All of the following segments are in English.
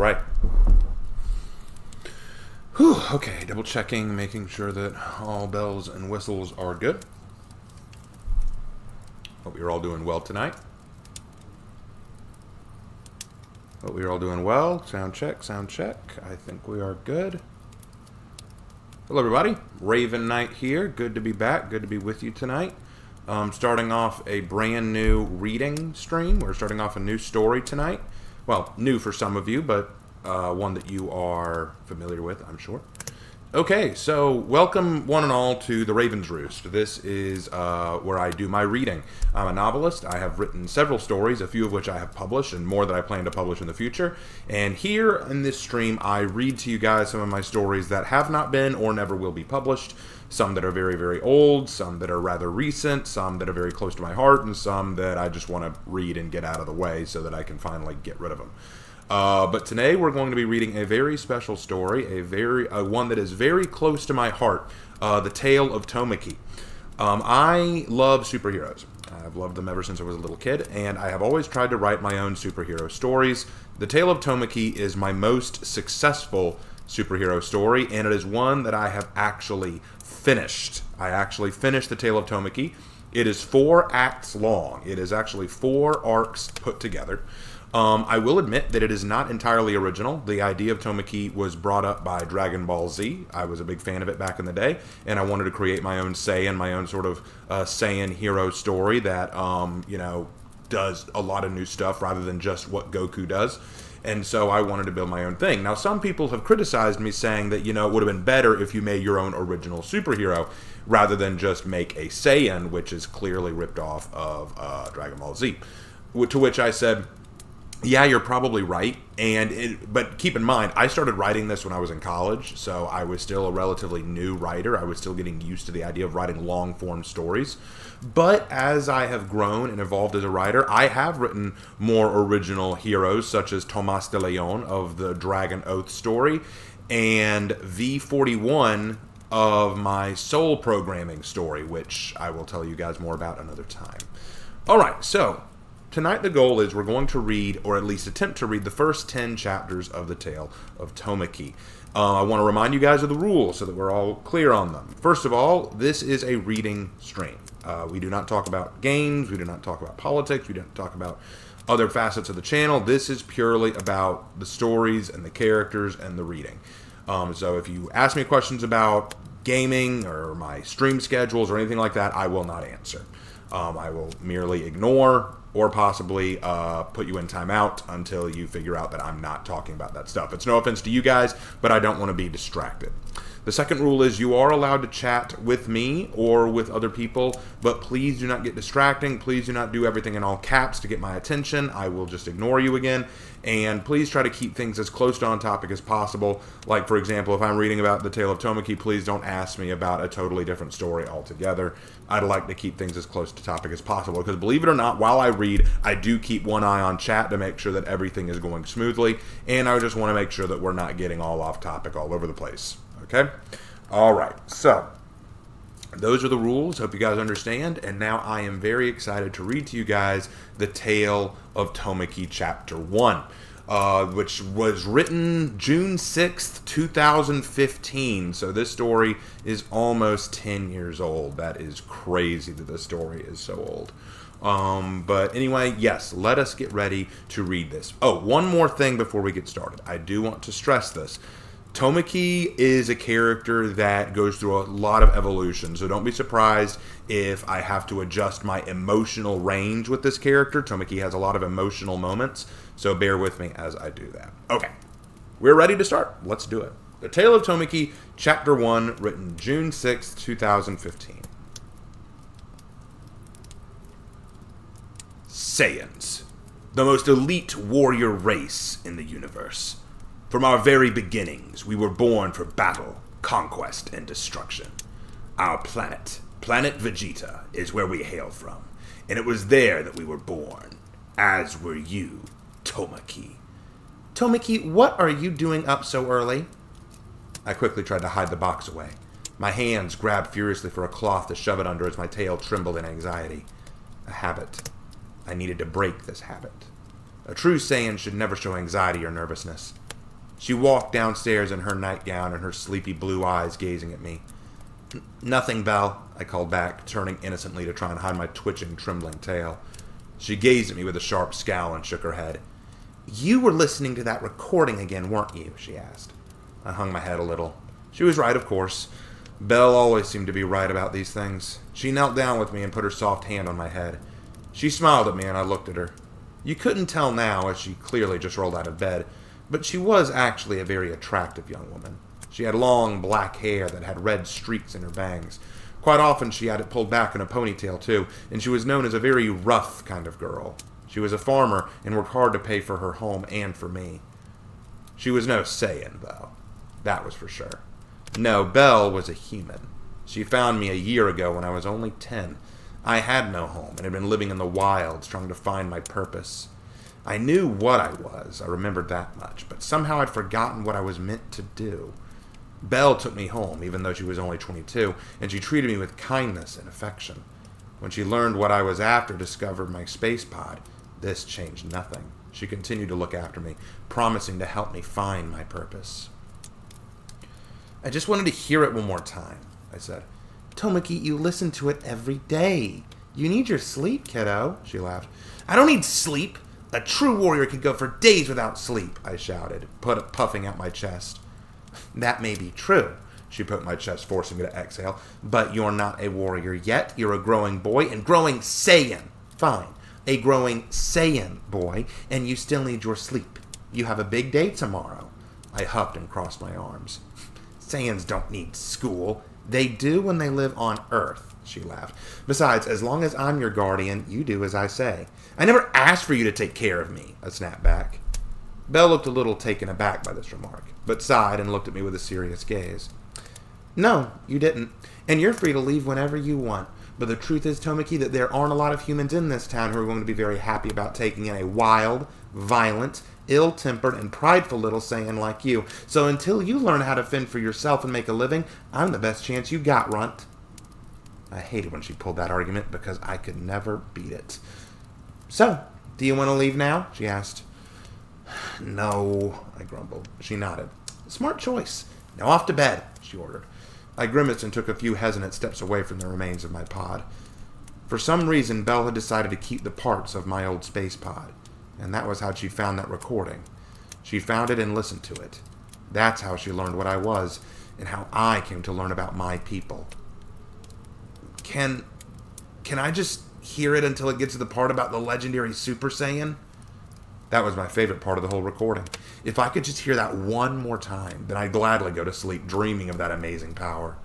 right. Whew, okay, double checking, making sure that all bells and whistles are good. Hope you're all doing well tonight. Hope you're all doing well. Sound check, sound check. I think we are good. Hello everybody, Raven Knight here. Good to be back, good to be with you tonight. Starting off a brand new reading stream. We're starting off a new story tonight. Well, new for some of you, but one that you are familiar with, I'm sure. Okay, so welcome one and all to the Raven's Roost. This is where I do my reading. I'm a novelist. I have written several stories, a few of which I have published, and more that I plan to publish in the future. And here in this stream, I read to you guys some of my stories that have not been or never will be published. Some that are very, very old, some that are rather recent, some that are very close to my heart, and some that I just want to read and get out of the way so that I can finally get rid of them. But today we're going to be reading a very special story, one that is very close to my heart, the Tale of Tomaki. I love superheroes. I've loved them ever since I was a little kid, and I have always tried to write my own superhero stories. The Tale of Tomaki is my most successful superhero story, and it is one that I have actually finished. I actually finished The Tale of Tomaki. It is 4 acts long. It is actually 4 arcs put together. I will admit that it is not entirely original. The idea of Tomaki was brought up by Dragon Ball Z. I was a big fan of it back in the day, and I wanted to create my own Saiyan, my own sort of Saiyan hero story that, does a lot of new stuff rather than just what Goku does. And so I wanted to build my own thing. Now, some people have criticized me saying that, it would have been better if you made your own original superhero rather than just make a Saiyan, which is clearly ripped off of Dragon Ball Z. To which I said, yeah, you're probably right, but keep in mind, I started writing this when I was in college, so I was still a relatively new writer. I was still getting used to the idea of writing long-form stories. But as I have grown and evolved as a writer, I have written more original heroes, such as Tomas de Leon of the Dragon Oath story, and V41 of my Soul Programming story, which I will tell you guys more about another time. All right, so tonight the goal is we're going to read, or at least attempt to read, the first 10 chapters of the Tale of Tomaki. I want to remind you guys of the rules so that we're all clear on them. First of all, this is a reading stream. We do not talk about games, we do not talk about politics, we don't talk about other facets of the channel. This is purely about the stories and the characters and the reading. So if you ask me questions about gaming or my stream schedules or anything like that, I will not answer. I will merely ignore or possibly put you in timeout until you figure out that I'm not talking about that stuff. It's no offense to you guys, but I don't want to be distracted. The second rule is you are allowed to chat with me or with other people, but please do not get distracting. Please do not do everything in all caps to get my attention. I will just ignore you again. And please try to keep things as close to on topic as possible. Like, for example, if I'm reading about the Tale of Tomaki, please don't ask me about a totally different story altogether. I'd like to keep things as close to topic as possible, because believe it or not, while I read, I do keep one eye on chat to make sure that everything is going smoothly, and I just want to make sure that we're not getting all off topic all over the place. Okay? All right. So, those are the rules. Hope you guys understand. And now I am very excited to read to you guys the Tale of Tomaki Chapter 1, which was written June 6th, 2015. So this story is almost 10 years old. That is crazy that this story is so old. But anyway, yes, let us get ready to read this. Oh, one more thing before we get started. I do want to stress this. Tomaki is a character that goes through a lot of evolution, so don't be surprised if I have to adjust my emotional range with this character. Tomaki has a lot of emotional moments, so bear with me as I do that. Okay, we're ready to start. Let's do it. The Tale of Tomaki, Chapter 1, written June 6, 2015. Saiyans, the most elite warrior race in the universe. From our very beginnings, we were born for battle, conquest, and destruction. Our planet, Planet Vegeta, is where we hail from, and it was there that we were born, as were you, Tomaki. Tomaki, what are you doing up so early? I quickly tried to hide the box away. My hands grabbed furiously for a cloth to shove it under as my tail trembled in anxiety. A habit. I needed to break this habit. A true Saiyan should never show anxiety or nervousness. She walked downstairs in her nightgown and her sleepy blue eyes gazing at me. "Nothing, Belle," I called back, turning innocently to try and hide my twitching, trembling tail. She gazed at me with a sharp scowl and shook her head. "You were listening to that recording again, weren't you?" she asked. I hung my head a little. She was right, of course. Belle always seemed to be right about these things. She knelt down with me and put her soft hand on my head. She smiled at me and I looked at her. You couldn't tell now, as she clearly just rolled out of bed, but she was actually a very attractive young woman. She had long black hair that had red streaks in her bangs. Quite often she had it pulled back in a ponytail too, and she was known as a very rough kind of girl. She was a farmer and worked hard to pay for her home and for me. She was no Saiyan, though. That was for sure. No, Belle was a human. She found me a year ago when I was only 10. I had no home and had been living in the wilds trying to find my purpose. I knew what I was, I remembered that much, but somehow I'd forgotten what I was meant to do. Belle took me home, even though she was only 22, and she treated me with kindness and affection. When she learned what I was after, discovered my space pod, this changed nothing. She continued to look after me, promising to help me find my purpose. "I just wanted to hear it one more time," I said. "Tomaki, you listen to it every day. You need your sleep, kiddo," she laughed. "I don't need sleep. A true warrior could go for days without sleep," I shouted, puffing out my chest. "That may be true," she poked my chest, forcing me to exhale, "but you're not a warrior yet. You're a growing boy, and growing Saiyan. Fine, a growing Saiyan boy, and you still need your sleep. You have a big day tomorrow." I huffed and crossed my arms. "Saiyans don't need school. They do when they live on Earth," she laughed. "Besides, as long as I'm your guardian, you do as I say." "I never asked for you to take care of me," I snapped back. Belle looked a little taken aback by this remark, but sighed and looked at me with a serious gaze. "No, you didn't, and you're free to leave whenever you want. But the truth is, Tomaki, that there aren't a lot of humans in this town who are going to be very happy about taking in a wild, violent, ill-tempered, and prideful little Saiyan like you. So until you learn how to fend for yourself and make a living, I'm the best chance you got, runt." I hated when she pulled that argument because I could never beat it. "So, do you want to leave now?" she asked. "No," I grumbled. She nodded. "Smart choice. Now off to bed," she ordered. I grimaced and took a few hesitant steps away from the remains of my pod. For some reason, Belle had decided to keep the parts of my old space pod, and that was how she found that recording. She found it and listened to it. That's how she learned what I was, and how I came to learn about my people. Can I just hear it until it gets to the part about the legendary Super Saiyan? That was my favorite part of the whole recording. If I could just hear that one more time, then I'd gladly go to sleep dreaming of that amazing power.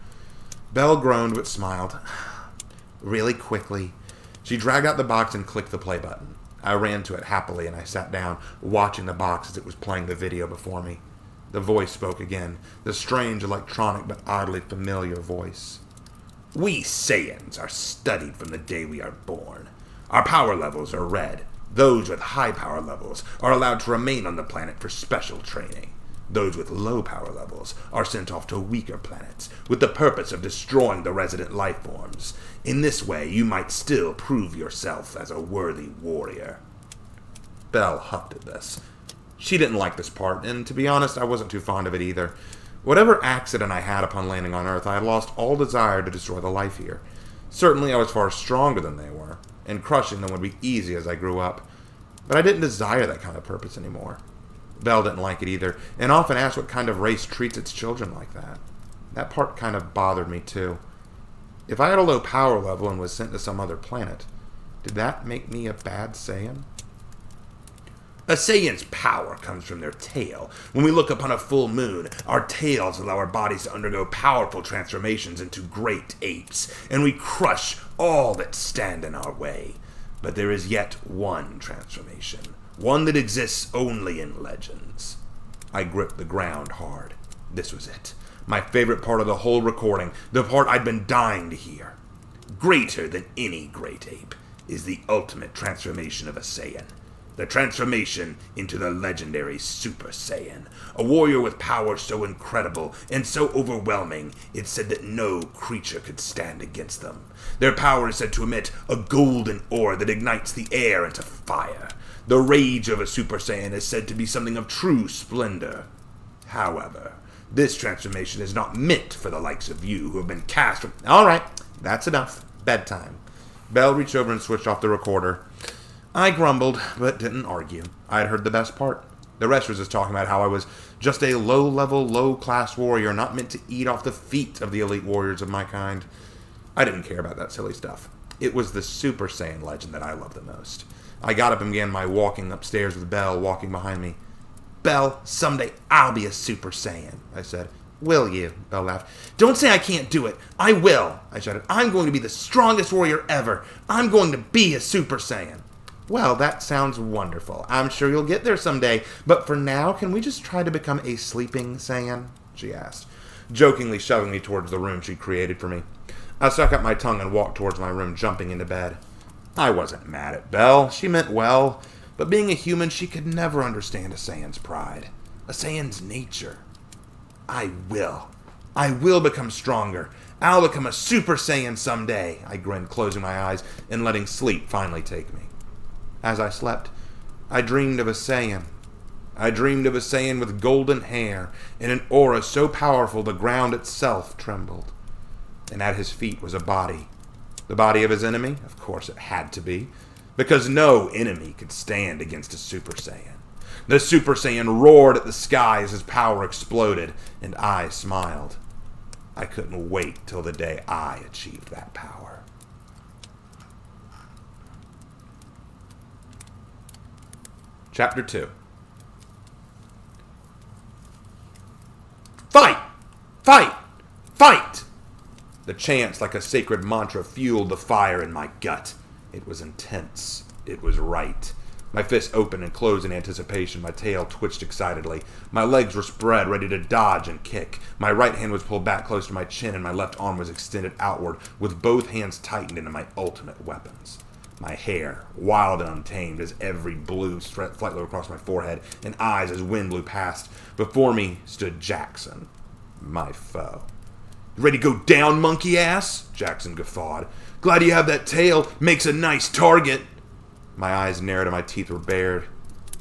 Belle groaned but smiled. Really quickly, she dragged out the box and clicked the play button. I ran to it happily and I sat down, watching the box as it was playing the video before me. The voice spoke again, the strange electronic but oddly familiar voice. "We Saiyans are studied from the day we are born. Our power levels are red. Those with high power levels are allowed to remain on the planet for special training. Those with low power levels are sent off to weaker planets with the purpose of destroying the resident life forms. In this way, you might still prove yourself as a worthy warrior." Belle huffed at this. She didn't like this part, and to be honest, I wasn't too fond of it either. Whatever accident I had upon landing on Earth, I had lost all desire to destroy the life here. Certainly I was far stronger than they were, and crushing them would be easy as I grew up. But I didn't desire that kind of purpose anymore. Belle didn't like it either, and often asked what kind of race treats its children like that. That part kind of bothered me too. If I had a low power level and was sent to some other planet, did that make me a bad Saiyan? "A Saiyan's power comes from their tail. When we look upon a full moon, our tails allow our bodies to undergo powerful transformations into great apes, and we crush all that stand in our way. But there is yet one transformation, one that exists only in legends." I gripped the ground hard. This was it. My favorite part of the whole recording, the part I'd been dying to hear. "Greater than any great ape is the ultimate transformation of a Saiyan. The transformation into the legendary Super Saiyan, a warrior with power so incredible and so overwhelming, it's said that no creature could stand against them. Their power is said to emit a golden aura that ignites the air into fire. The rage of a Super Saiyan is said to be something of true splendor. However, this transformation is not meant for the likes of you who have been cast from... All right, that's enough. Bedtime. Belle reached over and switched off the recorder. I grumbled, but didn't argue. I had heard the best part. The rest was just talking about how I was just a low-level, low-class warrior, not meant to eat off the feet of the elite warriors of my kind. I didn't care about that silly stuff. It was the Super Saiyan legend that I loved the most. I got up and began my walking upstairs with Belle walking behind me. Belle, someday I'll be a Super Saiyan, I said. Will you? Belle laughed. Don't say I can't do it. I will, I shouted. I'm going to be the strongest warrior ever. I'm going to be a Super Saiyan. Well, that sounds wonderful. I'm sure you'll get there someday. But for now, can we just try to become a sleeping Saiyan? She asked, jokingly shoving me towards the room she'd created for me. I stuck out my tongue and walked towards my room, jumping into bed. I wasn't mad at Belle. She meant well. But being a human, she could never understand a Saiyan's pride. A Saiyan's nature. I will become stronger. I'll become a Super Saiyan someday, I grinned, closing my eyes and letting sleep finally take me. As I slept, I dreamed of a Saiyan. I dreamed of a Saiyan with golden hair and an aura so powerful the ground itself trembled. And at his feet was a body. The body of his enemy? Of course it had to be, because no enemy could stand against a Super Saiyan. The Super Saiyan roared at the sky as his power exploded, and I smiled. I couldn't wait till the day I achieved that power. Chapter 2. Fight! Fight! Fight! The chants, like a sacred mantra, fueled the fire in my gut. It was intense. It was right. My fists opened and closed in anticipation. My tail twitched excitedly. My legs were spread, ready to dodge and kick. My right hand was pulled back close to my chin, and my left arm was extended outward, with both hands tightened into my ultimate weapons. My hair, wild and untamed, as every blue flew across my forehead, and eyes as wind blew past. Before me stood Jackson, my foe. "You ready to go down, monkey ass?" Jackson guffawed. "Glad you have that tail. Makes a nice target." My eyes narrowed and my teeth were bared.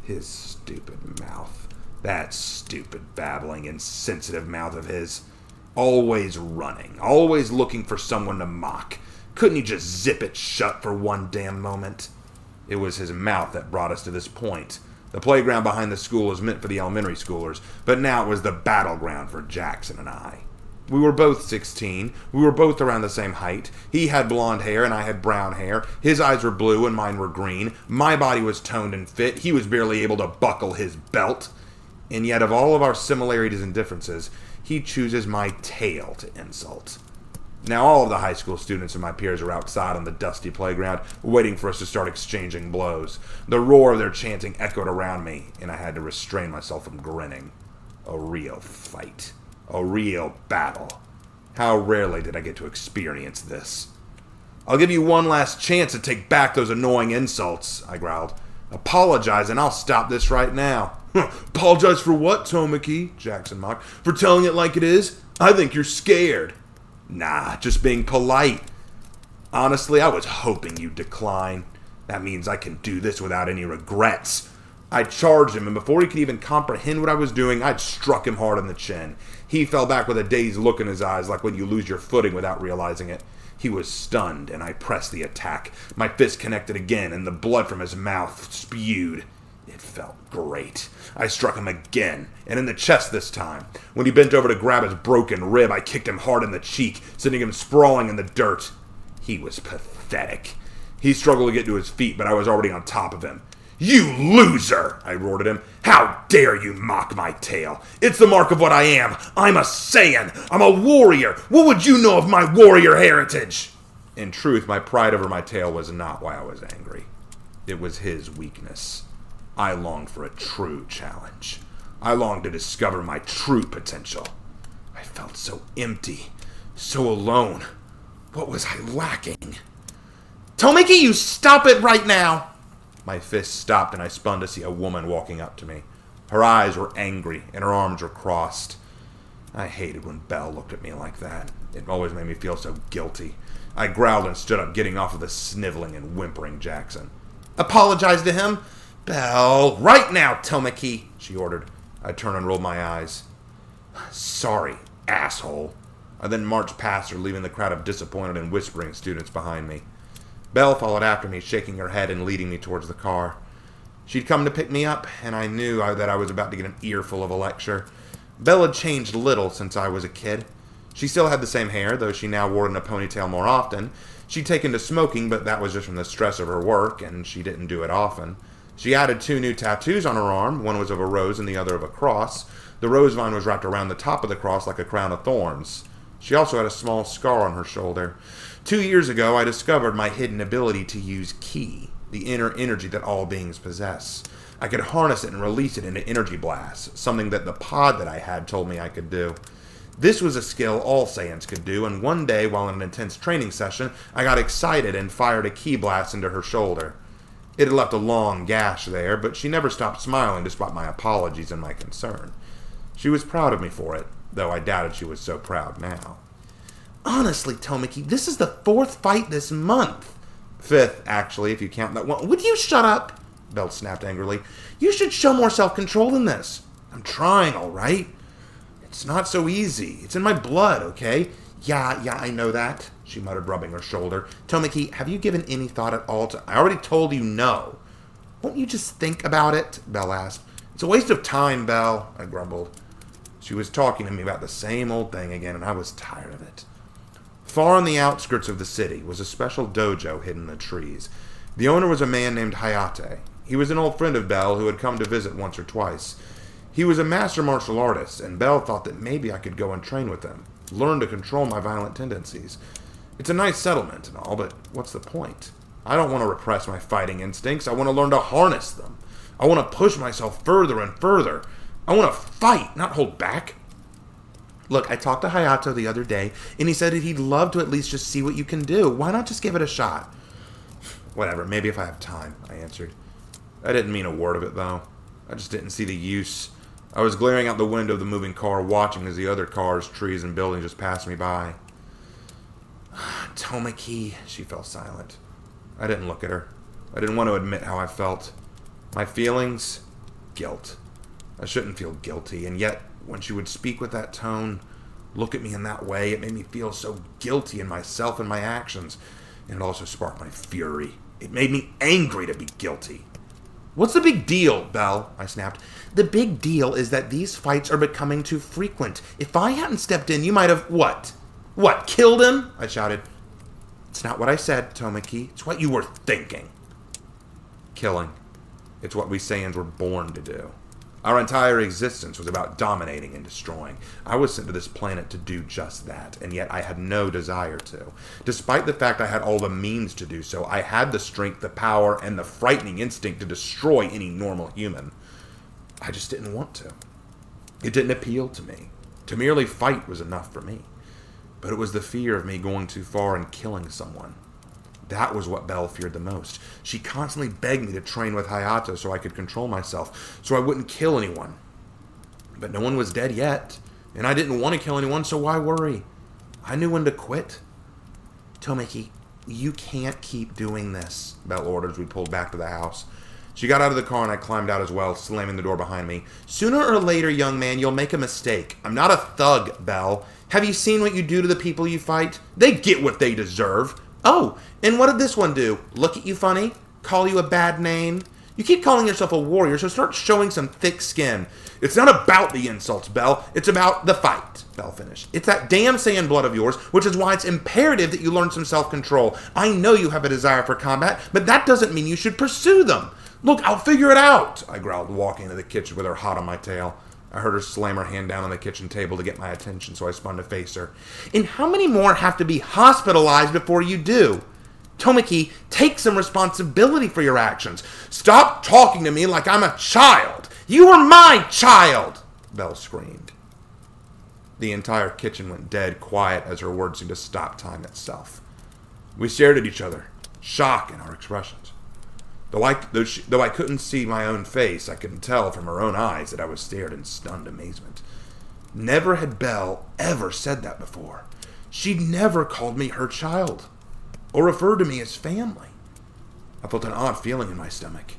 His stupid mouth. That stupid, babbling, insensitive mouth of his. Always running. Always looking for someone to mock. Couldn't he just zip it shut for one damn moment? It was his mouth that brought us to this point. The playground behind the school was meant for the elementary schoolers, but now it was the battleground for Jackson and I. We were both 16. We were both around the same height. He had blonde hair and I had brown hair. His eyes were blue and mine were green. My body was toned and fit. He was barely able to buckle his belt. And yet, of all of our similarities and differences, he chooses my tail to insult. Now, all of the high school students and my peers are outside on the dusty playground, waiting for us to start exchanging blows. The roar of their chanting echoed around me, and I had to restrain myself from grinning. A real fight. A real battle. How rarely did I get to experience this? "I'll give you one last chance to take back those annoying insults," I growled. "Apologize and I'll stop this right now." "Apologize for what, Tomaki?" Jackson mocked. "For telling it like it is? I think you're scared." "Nah, just being polite. Honestly, I was hoping you'd decline. That means I can do this without any regrets." I charged him, and before he could even comprehend what I was doing, I'd struck him hard on the chin. He fell back with a dazed look in his eyes, like when you lose your footing without realizing it. He was stunned, and I pressed the attack. My fist connected again, and the blood from his mouth spewed. It felt great. I struck him again, and in the chest this time. When he bent over to grab his broken rib, I kicked him hard in the cheek, sending him sprawling in the dirt. He was pathetic. He struggled to get to his feet, but I was already on top of him. "You loser!" I roared at him. "How dare you mock my tail? It's the mark of what I am. I'm a Saiyan. I'm a warrior. What would you know of my warrior heritage?" In truth, my pride over my tail was not why I was angry. It was his weakness. I longed for a true challenge. I longed to discover my true potential. I felt so empty, so alone. What was I lacking? "Tomaki, you stop it right now!" My fist stopped and I spun to see a woman walking up to me. Her eyes were angry and her arms were crossed. I hated when Belle looked at me like that. It always made me feel so guilty. I growled and stood up, getting off of the sniveling and whimpering Jackson. "Apologize to him?" "Belle, right now, Tomaki," she ordered. I turned and rolled my eyes. Sorry, asshole. I then marched past her, leaving the crowd of disappointed and whispering students behind me. Belle followed after me, shaking her head and leading me towards the car. She'd come to pick me up, and I knew that I was about to get an earful of a lecture. Belle had changed little since I was a kid. She still had the same hair, though she now wore it in a ponytail more often. She'd taken to smoking, but that was just from the stress of her work, and she didn't do it often. She added 2 new tattoos on her arm. One was of a rose and the other of a cross. The rose vine was wrapped around the top of the cross like a crown of thorns. She also had a small scar on her shoulder. 2 years ago, I discovered my hidden ability to use ki, the inner energy that all beings possess. I could harness it and release it into energy blasts, something that the pod that I had told me I could do. This was a skill all Saiyans could do, and one day, while in an intense training session, I got excited and fired a ki blast into her shoulder. It had left a long gash there, but she never stopped smiling despite my apologies and my concern. She was proud of me for it, though I doubted she was so proud now. Honestly, Tomaki, this is the 4th fight this month. 5th, actually, if you count that one. Would you shut up? Belle snapped angrily. You should show more self-control than this. I'm trying, all right? It's not so easy. It's in my blood, okay? Yeah, I know that, she muttered, rubbing her shoulder. Tomaki, have you given any thought at all to... I already told you no. Won't you just think about it? Belle asked. It's a waste of time, Belle, I grumbled. She was talking to me about the same old thing again, and I was tired of it. Far on the outskirts of the city was a special dojo hidden in the trees. The owner was a man named Hayate. He was an old friend of Belle who had come to visit once or twice. He was a master martial artist, and Belle thought that maybe I could go and train with him, learn to control my violent tendencies. It's a nice settlement and all, but what's the point? I don't want to repress my fighting instincts. I want to learn to harness them. I want to push myself further and further. I want to fight, not hold back. Look, I talked to Hayato the other day, and he said that he'd love to at least just see what you can do. Why not just give it a shot? Whatever, maybe if I have time, I answered. I didn't mean a word of it, though. I just didn't see the use. I was glaring out the window of the moving car, watching as the other cars, trees, and buildings just passed me by. Tomaki, she fell silent. I didn't look at her. I didn't want to admit how I felt. My feelings? Guilt. I shouldn't feel guilty, and yet, when she would speak with that tone, look at me in that way, it made me feel so guilty in myself and my actions, and it also sparked my fury. It made me angry to be guilty. What's the big deal, Belle? I snapped. The big deal is that these fights are becoming too frequent. If I hadn't stepped in, you might have... What? What, killed him? I shouted. It's not what I said, Tomaki. It's what you were thinking. Killing. It's what we Saiyans were born to do. Our entire existence was about dominating and destroying. I was sent to this planet to do just that, and yet I had no desire to. Despite the fact I had all the means to do so, I had the strength, the power, and the frightening instinct to destroy any normal human. I just didn't want to. It didn't appeal to me. To merely fight was enough for me. But it was the fear of me going too far and killing someone. That was what Belle feared the most. She constantly begged me to train with Hayato so I could control myself, so I wouldn't kill anyone. But no one was dead yet, and I didn't want to kill anyone, so why worry? I knew when to quit. Tomaki, you can't keep doing this, Belle ordered as we pulled back to the house. She got out of the car and I climbed out as well, slamming the door behind me. Sooner or later, young man, you'll make a mistake. I'm not a thug, Belle. Have you seen what you do to the people you fight? They get what they deserve. Oh, and what did this one do? Look at you funny? Call you a bad name? You keep calling yourself a warrior, so start showing some thick skin. It's not about the insults, Belle. It's about the fight, Belle finished. It's that damn Saiyan blood of yours, which is why it's imperative that you learn some self-control. I know you have a desire for combat, but that doesn't mean you should pursue them. Look, I'll figure it out, I growled, walking into the kitchen with her hot on my tail. I heard her slam her hand down on the kitchen table to get my attention, so I spun to face her. And how many more have to be hospitalized before you do? Tomaki, take some responsibility for your actions. Stop talking to me like I'm a child. You are my child, Belle screamed. The entire kitchen went dead quiet as her words seemed to stop time itself. We stared at each other, shock in our expressions. Though I couldn't see my own face, I could tell from her own eyes that I was stared in stunned amazement. Never had Belle ever said that before. She'd never called me her child, or referred to me as family. I felt an odd feeling in my stomach,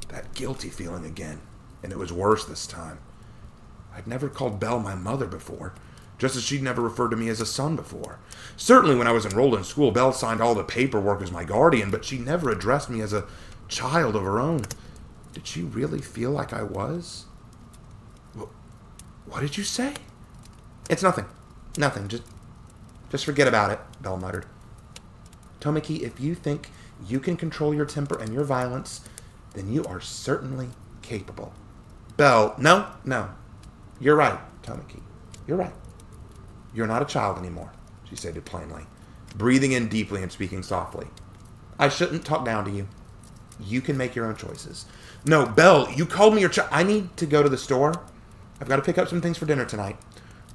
that guilty feeling again, and it was worse this time. I'd never called Belle my mother before, just as she'd never referred to me as a son before. Certainly when I was enrolled in school, Belle signed all the paperwork as my guardian, but she never addressed me as a child of her own. Did she really feel like I was? What did you say? It's nothing. Nothing. Just forget about it, Belle muttered. Tomaki, if you think you can control your temper and your violence, then you are certainly capable. Belle, no. You're right, Tomaki. You're right. You're not a child anymore, she stated plainly, breathing in deeply and speaking softly. I shouldn't talk down to you. You can make your own choices. No, Belle, you called me your child. I need to go to the store. I've got to pick up some things for dinner tonight.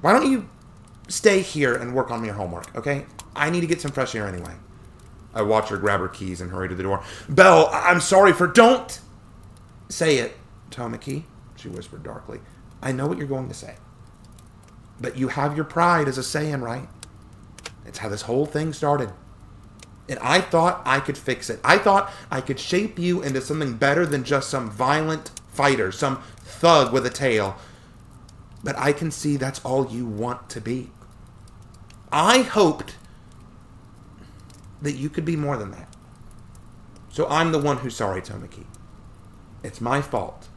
Why don't you stay here and work on your homework, okay? I need to get some fresh air anyway. I watched her grab her keys and hurry to the door. Belle, I'm sorry for... Don't say it, Tomaki, she whispered darkly. I know what you're going to say. But you have your pride as a Saiyan, right? It's how this whole thing started. And I thought I could fix it. I thought I could shape you into something better than just some violent fighter, some thug with a tail. But I can see that's all you want to be. I hoped that you could be more than that. So I'm the one who's sorry, Tomaki. It's my fault.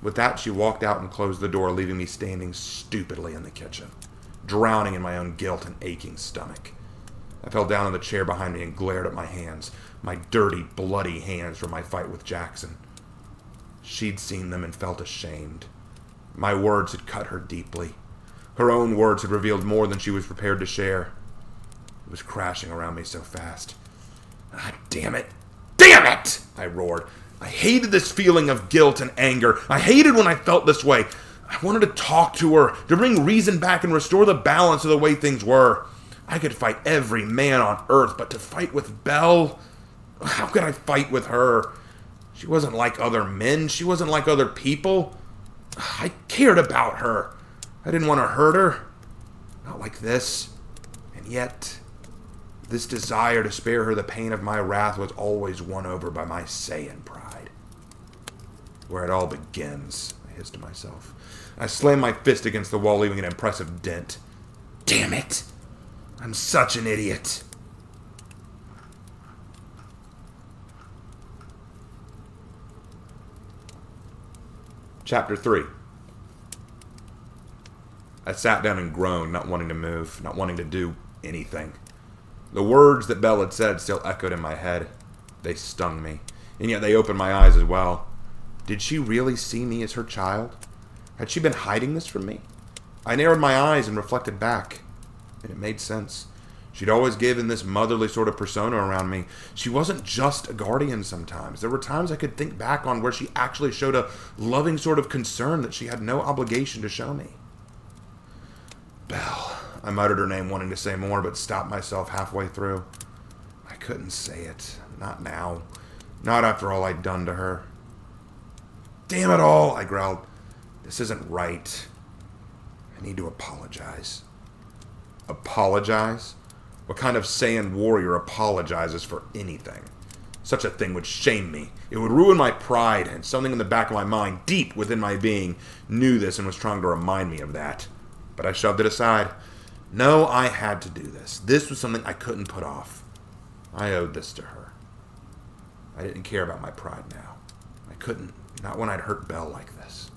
With that, she walked out and closed the door, leaving me standing stupidly in the kitchen, drowning in my own guilt and aching stomach. I fell down on the chair behind me and glared at my hands, my dirty, bloody hands from my fight with Jackson. She'd seen them and felt ashamed. My words had cut her deeply. Her own words had revealed more than she was prepared to share. It was crashing around me so fast. Ah, damn it! Damn it! I roared. I hated this feeling of guilt and anger. I hated when I felt this way. I wanted to talk to her, to bring reason back and restore the balance of the way things were. I could fight every man on earth, but to fight with Belle? How could I fight with her? She wasn't like other men. She wasn't like other people. I cared about her. I didn't want to hurt her. Not like this. And yet, this desire to spare her the pain of my wrath was always won over by my Saiyan pride. Where it all begins, I hissed to myself. I slammed my fist against the wall, leaving an impressive dent. Damn it! I'm such an idiot. Chapter 3. I sat down and groaned, not wanting to move, not wanting to do anything. The words that Belle had said still echoed in my head. They stung me, and yet they opened my eyes as well. Did she really see me as her child? Had she been hiding this from me? I narrowed my eyes and reflected back, and it made sense. She'd always given this motherly sort of persona around me. She wasn't just a guardian sometimes. There were times I could think back on where she actually showed a loving sort of concern that she had no obligation to show me. Belle. I muttered her name, wanting to say more, but stopped myself halfway through. I couldn't say it. Not now. Not after all I'd done to her. Damn it all, I growled. This isn't right. I need to apologize. Apologize? What kind of Saiyan warrior apologizes for anything? Such a thing would shame me. It would ruin my pride, and something in the back of my mind, deep within my being, knew this and was trying to remind me of that. But I shoved it aside. No, I had to do this. This was something I couldn't put off. I owed this to her. I didn't care about my pride now. I couldn't. Not when I'd hurt Belle like this.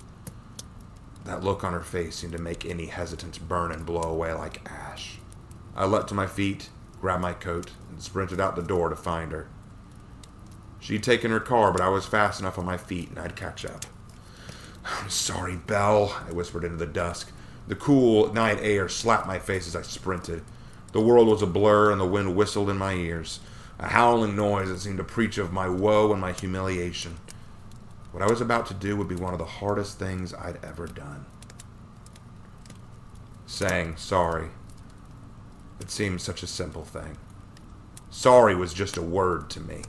That look on her face seemed to make any hesitance burn and blow away like ash. I leapt to my feet, grabbed my coat, and sprinted out the door to find her. She'd taken her car, but I was fast enough on my feet, and I'd catch up. I'm sorry, Belle, I whispered into the dusk. The cool night air slapped my face as I sprinted. The world was a blur, and the wind whistled in my ears. A howling noise that seemed to preach of my woe and my humiliation. What I was about to do would be one of the hardest things I'd ever done. Saying sorry. It seemed such a simple thing. Sorry was just a word to me,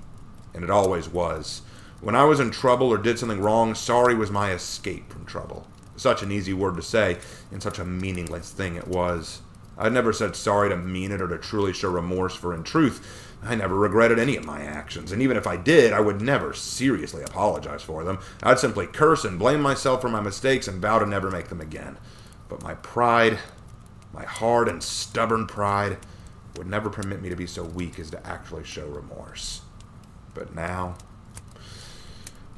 and it always was. When I was in trouble or did something wrong, sorry was my escape from trouble. Such an easy word to say, and such a meaningless thing it was. I'd never said sorry to mean it or to truly show remorse, for in truth, I never regretted any of my actions, and even if I did, I would never seriously apologize for them. I'd simply curse and blame myself for my mistakes and vow to never make them again. But my pride, my hard and stubborn pride, would never permit me to be so weak as to actually show remorse. But now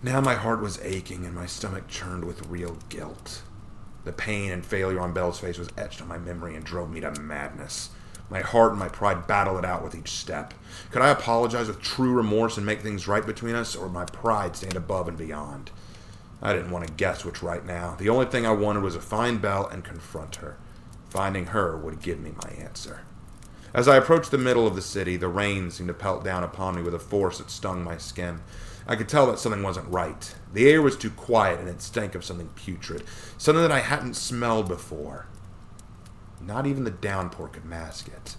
my heart was aching and my stomach churned with real guilt. The pain and failure on Belle's face was etched on my memory and drove me to madness. My heart and my pride battled it out with each step. Could I apologize with true remorse and make things right between us, or would my pride stand above and beyond? I didn't want to guess which right now. The only thing I wanted was to find Belle and confront her. Finding her would give me my answer. As I approached the middle of the city, the rain seemed to pelt down upon me with a force that stung my skin. I could tell that something wasn't right. The air was too quiet and it stank of something putrid, something that I hadn't smelled before. Not even the downpour could mask it.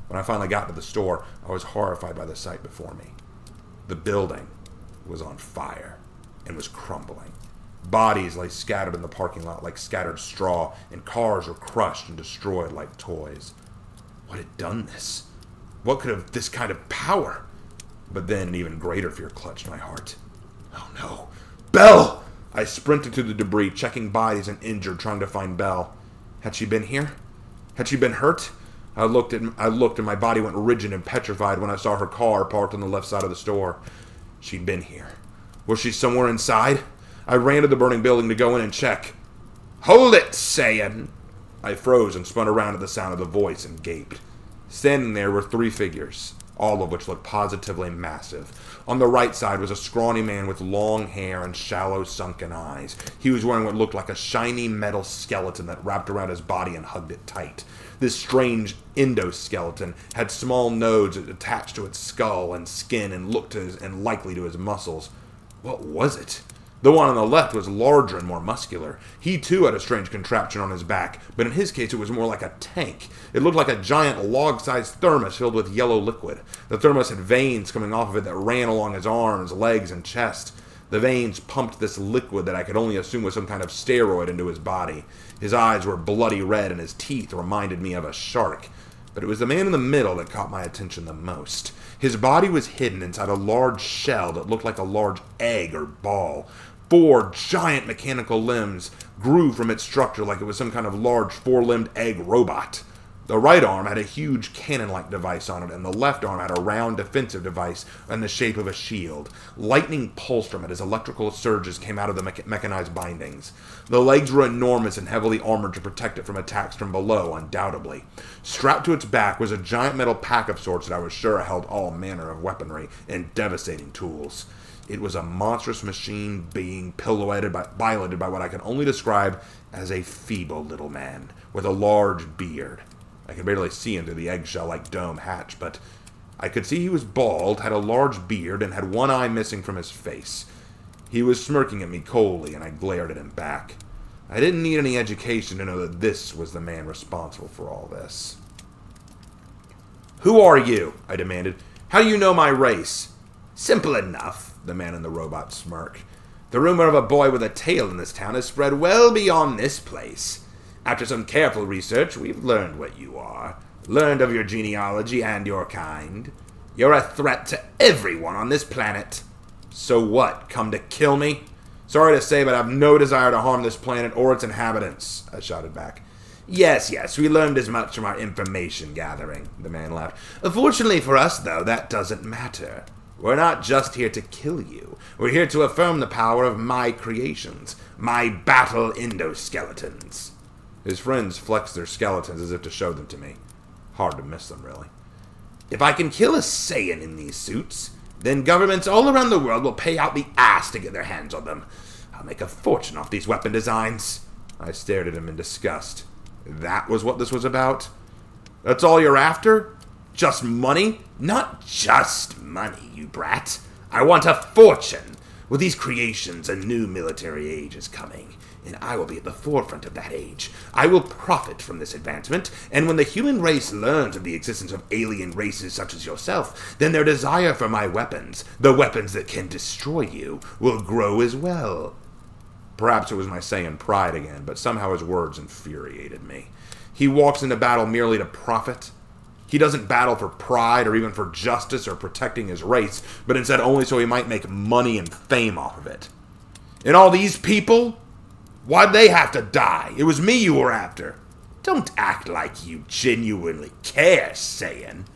When I finally got to the store, I was horrified by the sight before me. The building was on fire and was crumbling. Bodies lay scattered in the parking lot like scattered straw, and cars were crushed and destroyed like toys. What had done this? What could have this kind of power? But then an even greater fear clutched my heart. Oh no. Belle! I sprinted through the debris, checking bodies and injured, trying to find Belle. Had she been here? Had she been hurt? I looked and my body went rigid and petrified when I saw her car parked on the left side of the store. She'd been here. Was she somewhere inside? I ran to the burning building to go in and check. Hold it, Saiyan! I froze and spun around at the sound of the voice and gaped. Standing there were 3 figures, all of which looked positively massive. On the right side was a scrawny man with long hair and shallow, sunken eyes. He was wearing what looked like a shiny metal skeleton that wrapped around his body and hugged it tight. This strange endoskeleton had small nodes attached to its skull and skin and looked and likely to his muscles. What was it? The one on the left was larger and more muscular. He too had a strange contraption on his back, but in his case it was more like a tank. It looked like a giant log-sized thermos filled with yellow liquid. The thermos had veins coming off of it that ran along his arms, legs, and chest. The veins pumped this liquid that I could only assume was some kind of steroid into his body. His eyes were bloody red and his teeth reminded me of a shark. But it was the man in the middle that caught my attention the most. His body was hidden inside a large shell that looked like a large egg or ball. 4 giant mechanical limbs grew from its structure like it was some kind of large 4-limbed egg robot. The right arm had a huge cannon-like device on it, and the left arm had a round defensive device in the shape of a shield. Lightning pulsed from it as electrical surges came out of the mechanized bindings. The legs were enormous and heavily armored to protect it from attacks from below, undoubtedly. Strapped to its back was a giant metal pack of sorts that I was sure held all manner of weaponry and devastating tools. It was a monstrous machine being piloted by what I can only describe as a feeble little man with a large beard. I could barely see him through the eggshell-like dome hatch, but I could see he was bald, had a large beard, and had one eye missing from his face. He was smirking at me coldly, and I glared at him back. I didn't need any education to know that this was the man responsible for all this. "Who are you?" I demanded. "How do you know my race?" "Simple enough," the man in the robot smirked. "The rumor of a boy with a tail in this town has spread well beyond this place. After some careful research, we've learned what you are. Learned of your genealogy and your kind. You're a threat to everyone on this planet." "So what, come to kill me?" "Sorry to say, but I have no desire to harm this planet or its inhabitants," I shouted back. Yes, we learned as much from our information gathering," the man laughed. "Fortunately for us, though, that doesn't matter. We're not just here to kill you. We're here to affirm the power of my creations, my battle endoskeletons." His friends flexed their skeletons as if to show them to me. Hard to miss them, really. "If I can kill a Saiyan in these suits, then governments all around the world will pay out the ass to get their hands on them. I'll make a fortune off these weapon designs." I stared at him in disgust. That was what this was about? "That's all you're after? Just money?" "Not just money, you brat. I want a fortune. With these creations, a new military age is coming, and I will be at the forefront of that age. I will profit from this advancement, and when the human race learns of the existence of alien races such as yourself, then their desire for my weapons, the weapons that can destroy you, will grow as well." Perhaps it was my Saiyan pride again, but somehow his words infuriated me. He walks into battle merely to profit? He doesn't battle for pride or even for justice or protecting his race, but instead only so he might make money and fame off of it. And all these people? Why'd they have to die? It was me you were after. Don't act like you genuinely care, Saiyan.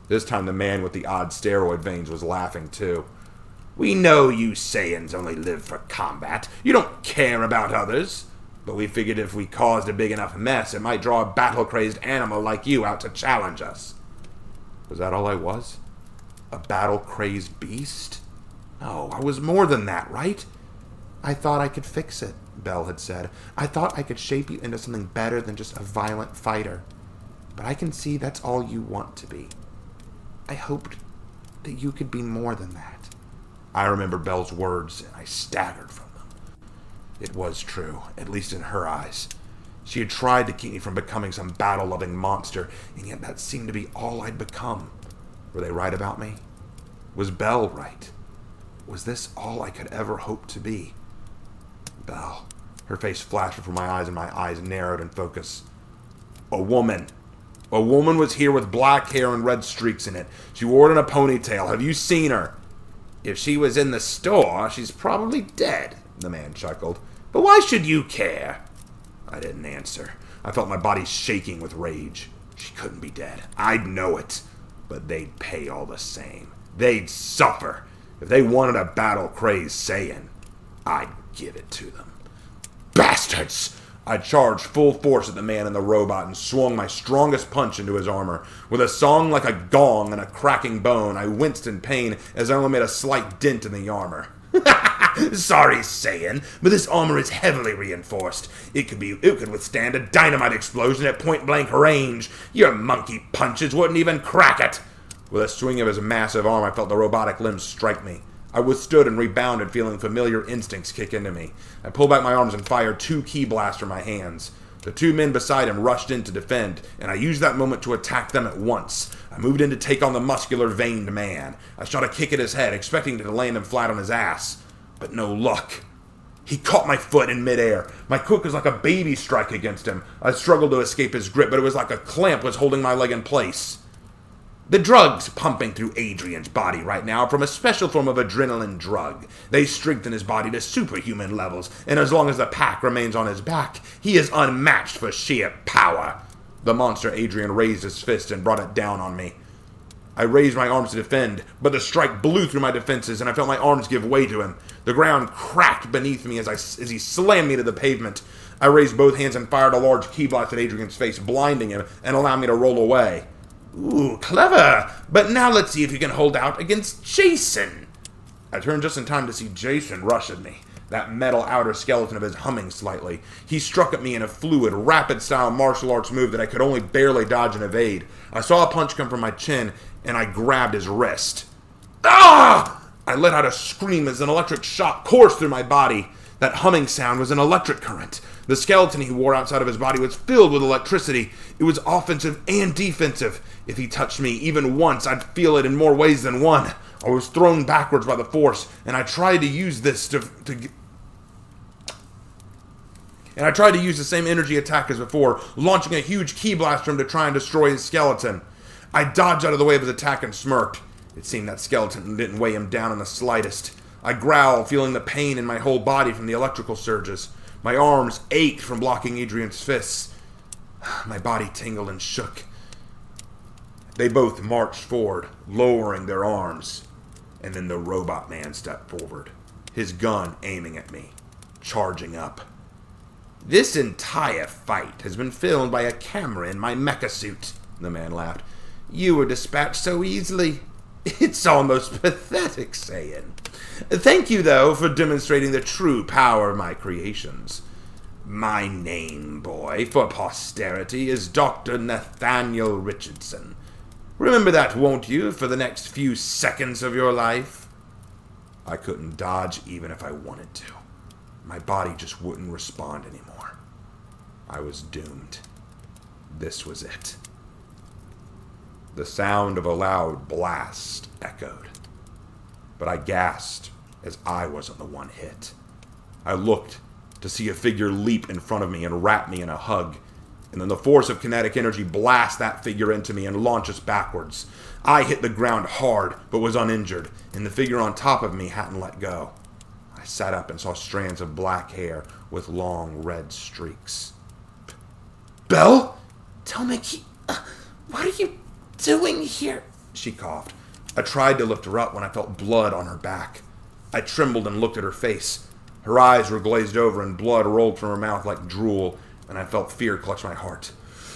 This time the man with the odd steroid veins was laughing too. We know you Saiyans only live for combat. You don't care about others. But we figured if we caused a big enough mess, it might draw a battle-crazed animal like you out to challenge us. Was that all I was? A battle-crazed beast? No, I was more than that, right? I thought I could fix it, Bell had said. I thought I could shape you into something better than just a violent fighter. But I can see that's all you want to be. I hoped that you could be more than that. I remember Bell's words, and I staggered from them. It was true, at least in her eyes. She had tried to keep me from becoming some battle-loving monster, and yet that seemed to be all I'd become. Were they right about me? Was Bell right? Was this all I could ever hope to be? Bell. Her face flashed before my eyes, and my eyes narrowed in focus. A woman. A woman was here with black hair and red streaks in it. She wore it in a ponytail. Have you seen her? If she was in the store, she's probably dead, the man chuckled. But why should you care? I didn't answer. I felt my body shaking with rage. She couldn't be dead. I'd know it. But they'd pay all the same. They'd suffer. If they wanted a battle-crazed Saiyan, I'd give it to them. Bastards! I charged full force at the man in the robot and swung my strongest punch into his armor. With a song like a gong and a cracking bone, I winced in pain as I only made a slight dent in the armor. Sorry, Saiyan, but this armor is heavily reinforced. It could withstand a dynamite explosion at point-blank range. Your monkey punches wouldn't even crack it. With a swing of his massive arm, I felt the robotic limbs strike me. I withstood and rebounded, feeling familiar instincts kick into me. I pulled back my arms and fired 2 ki blasts from my hands. The 2 men beside him rushed in to defend, and I used that moment to attack them at once. I moved in to take on the muscular, veined man. I shot a kick at his head, expecting to land him flat on his ass. But no luck. He caught my foot in midair. My kick was like a baby strike against him. I struggled to escape his grip, but it was like a clamp was holding my leg in place. The drugs pumping through Adrian's body right now are from a special form of adrenaline drug. They strengthen his body to superhuman levels, and as long as the pack remains on his back, he is unmatched for sheer power. The monster Adrian raised his fist and brought it down on me. I raised my arms to defend, but the strike blew through my defenses, and I felt my arms give way to him. The ground cracked beneath me as he slammed me to the pavement. I raised both hands and fired a large ki blast at Adrian's face, blinding him and allowing me to roll away. Ooh, clever! But now let's see if you can hold out against Jason. I turned just in time to see Jason rush at me, that metal outer skeleton of his humming slightly. He struck at me in a fluid, rapid-style martial arts move that I could only barely dodge and evade. I saw a punch come from my chin, and I grabbed his wrist. Ah! I let out a scream as an electric shock coursed through my body. That humming sound was an electric current. The skeleton he wore outside of his body was filled with electricity. It was offensive and defensive. If he touched me even once, I'd feel it in more ways than one. I was thrown backwards by the force, and I tried to use this the same energy attack as before, launching a huge ki blast from him to try and destroy his skeleton. I dodged out of the way of his attack and smirked. It seemed that skeleton didn't weigh him down in the slightest. I growled, feeling the pain in my whole body from the electrical surges. My arms ached from blocking Adrian's fists. My body tingled and shook. They both marched forward, lowering their arms. And then the robot man stepped forward, his gun aiming at me, charging up. This entire fight has been filmed by a camera in my mecha suit, the man laughed. You were dispatched so easily. It's almost pathetic, Saiyan. Thank you, though, for demonstrating the true power of my creations. My name, boy, for posterity is Dr. Nathaniel Richardson. Remember that, won't you, for the next few seconds of your life? I couldn't dodge even if I wanted to. My body just wouldn't respond anymore. I was doomed. This was it. The sound of a loud blast echoed. But I gasped as I wasn't the one hit. I looked to see a figure leap in front of me and wrap me in a hug. And then the force of kinetic energy blasts that figure into me and launches backwards. I hit the ground hard, but was uninjured, and the figure on top of me hadn't let go. I sat up and saw strands of black hair with long red streaks. Belle? Tomaki, what are you doing here? She coughed. I tried to lift her up when I felt blood on her back. I trembled and looked at her face. Her eyes were glazed over and blood rolled from her mouth like drool, and I felt fear clutch my heart.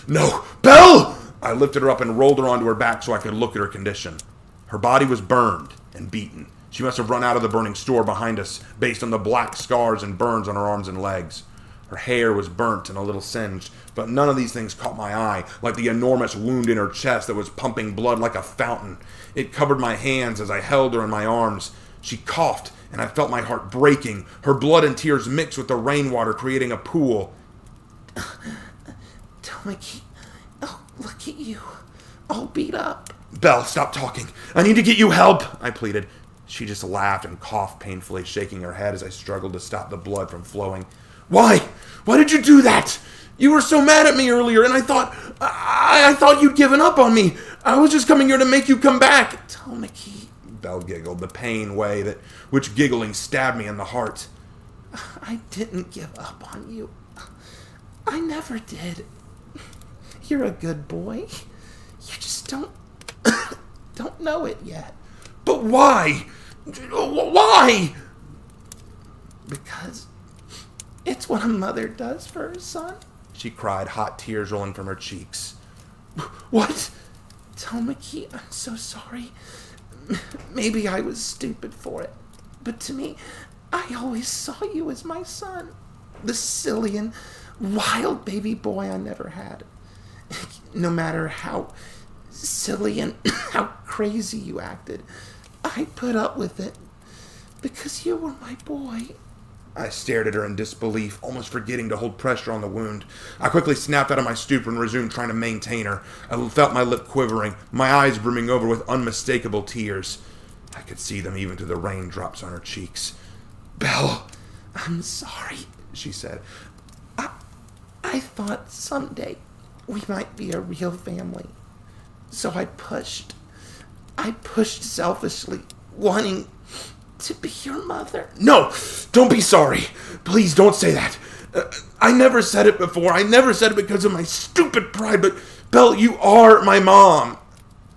No! Belle! I lifted her up and rolled her onto her back so I could look at her condition. Her body was burned and beaten. She must have run out of the burning store behind us based on the black scars and burns on her arms and legs. Her hair was burnt and a little singed, but none of these things caught my eye, like the enormous wound in her chest that was pumping blood like a fountain. It covered my hands as I held her in my arms. She coughed, and I felt my heart breaking. Her blood and tears mixed with the rainwater, creating a pool. Tomaki, oh, look at you, all beat up. Belle, stop talking. I need to get you help, I pleaded. She just laughed and coughed painfully, shaking her head as I struggled to stop the blood from flowing. Why? Why did you do that? You were so mad at me earlier, and I thought you'd given up on me. I was just coming here to make you come back. Tomaki, Belle giggled, the pain way which giggling stabbed me in the heart. I didn't give up on you. I never did. You're a good boy. You just don't know it yet. But why? Why? Because it's what a mother does for her son. She cried, hot tears rolling from her cheeks. What? Tomaki, I'm so sorry. Maybe I was stupid for it. But to me, I always saw you as my son. The silly and wild baby boy I never had. No matter how silly and how crazy you acted, I put up with it because you were my boy. I stared at her in disbelief, almost forgetting to hold pressure on the wound. I quickly snapped out of my stupor and resumed trying to maintain her. I felt my lip quivering, my eyes brimming over with unmistakable tears. I could see them even through the raindrops on her cheeks. Belle, I'm sorry, she said. I thought someday we might be a real family. So I pushed selfishly, wanting to be your mother. No, don't be sorry. Please don't say that. I never said it before. I never said it because of my stupid pride, but Belle, you are my mom.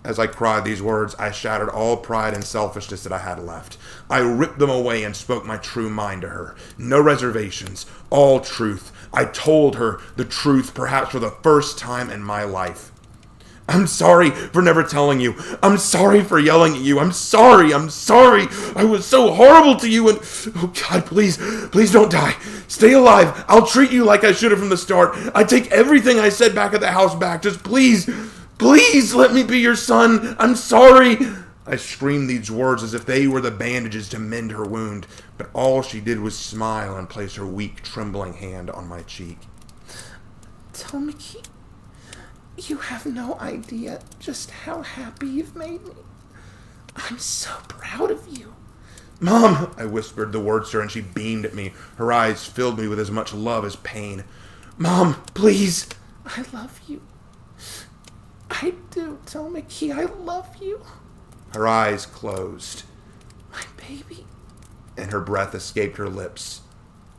As I cried these words, I shattered all pride and selfishness that I had left. I ripped them away and spoke my true mind to her. No reservations, all truth. I told her the truth, perhaps for the first time in my life. I'm sorry for never telling you. I'm sorry for yelling at you. I'm sorry. I was so horrible to you and... Oh, God, please don't die. Stay alive. I'll treat you like I should have from the start. I take everything I said back at the house back. Just please let me be your son. I'm sorry. I screamed these words as if they were the bandages to mend her wound, but all she did was smile and place her weak, trembling hand on my cheek. Tomaki, you have no idea just how happy you've made me. I'm so proud of you. Mom, I whispered the words to her, and she beamed at me. Her eyes filled me with as much love as pain. Mom, please. I love you. I do, Tomaki. I love you. Her eyes closed. My baby. And her breath escaped her lips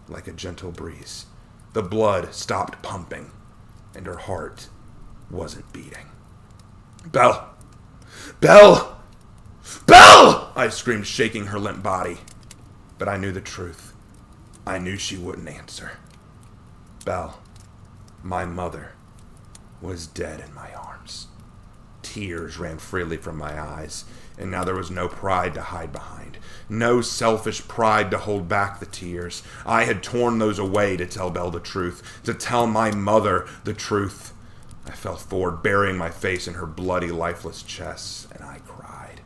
like a gentle breeze. The blood stopped pumping, and her heart wasn't beating. Belle! I screamed, shaking her limp body. But I knew the truth. I knew she wouldn't answer. Belle, my mother, was dead in my arms. Tears ran freely from my eyes, and now there was no pride to hide behind. No selfish pride to hold back the tears. I had torn those away to tell Belle the truth, to tell my mother the truth. I fell forward, burying my face in her bloody, lifeless chest, and I cried.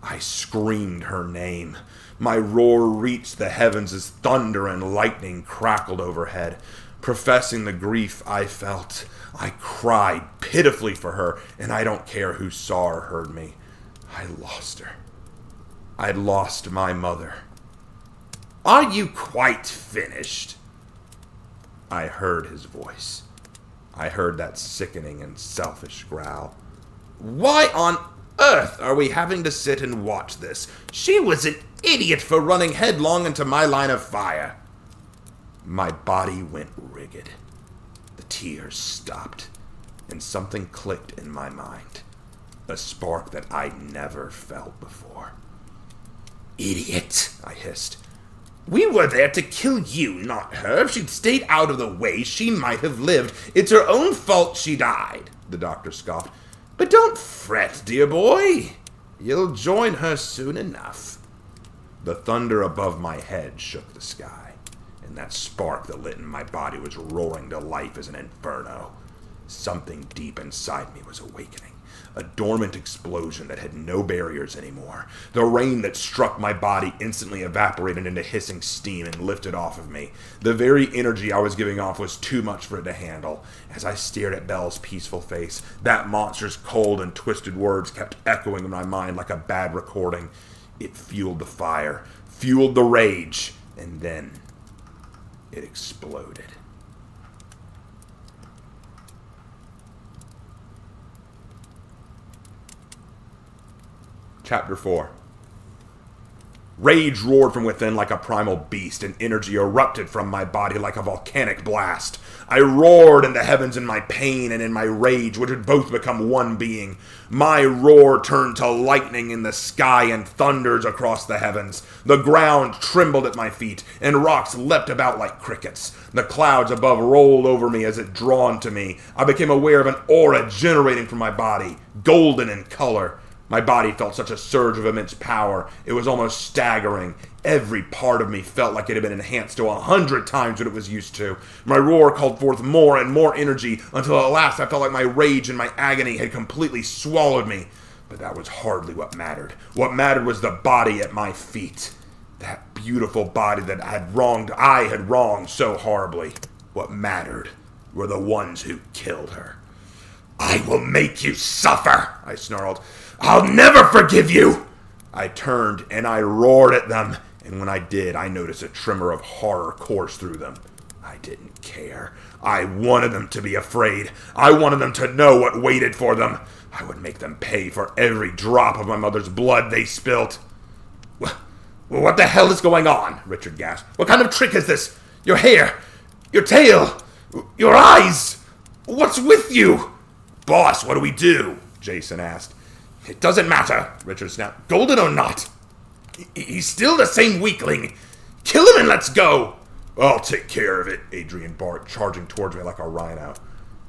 I screamed her name. My roar reached the heavens as thunder and lightning crackled overhead. Professing the grief I felt, I cried pitifully for her, and I don't care who saw or heard me. I lost her. I'd lost my mother. Are you quite finished? I heard his voice. I heard that sickening and selfish growl. "Why on earth are we having to sit and watch this? She was an idiot for running headlong into my line of fire." My body went rigid. The tears stopped, and something clicked in my mind. A spark that I'd never felt before. "Idiot," I hissed. "We were there to kill you, not her. If she'd stayed out of the way, she might have lived. It's her own fault she died," the doctor scoffed. "But don't fret, dear boy. You'll join her soon enough." The thunder above my head shook the sky, and that spark that lit in my body was roaring to life as an inferno. Something deep inside me was awakening. A dormant explosion that had no barriers anymore. The rain that struck my body instantly evaporated into hissing steam and lifted off of me. The very energy I was giving off was too much for it to handle. As I stared at Belle's peaceful face, that monster's cold and twisted words kept echoing in my mind like a bad recording. It fueled the fire, fueled the rage, and then it exploded. Chapter 4. Rage roared from within like a primal beast, and energy erupted from my body like a volcanic blast. I roared in the heavens in my pain and in my rage, which had both become one being. My roar turned to lightning in the sky and thunders across the heavens. The ground trembled at my feet, and rocks leapt about like crickets. The clouds above rolled over me as it drawn to me. I became aware of an aura generating from my body, golden in color. My body felt such a surge of immense power, it was almost staggering. Every part of me felt like it had been enhanced to 100 times what it was used to. My roar called forth more and more energy, until at last I felt like my rage and my agony had completely swallowed me. But that was hardly what mattered. What mattered was the body at my feet. That beautiful body that I had wronged so horribly. What mattered were the ones who killed her. "I will make you suffer," I snarled. "I'll never forgive you!" I turned and I roared at them, and when I did, I noticed a tremor of horror course through them. I didn't care. I wanted them to be afraid. I wanted them to know what waited for them. I would make them pay for every drop of my mother's blood they spilt. "What the hell is going on?" Richard gasped. "What kind of trick is this? Your hair, your tail, your eyes. What's with you?" "Boss, what do we do?" Jason asked. "It doesn't matter," Richard snapped. "Golden or not. He's still the same weakling. Kill him and let's go." "I'll take care of it," Adrian barked, charging towards me like a rhino.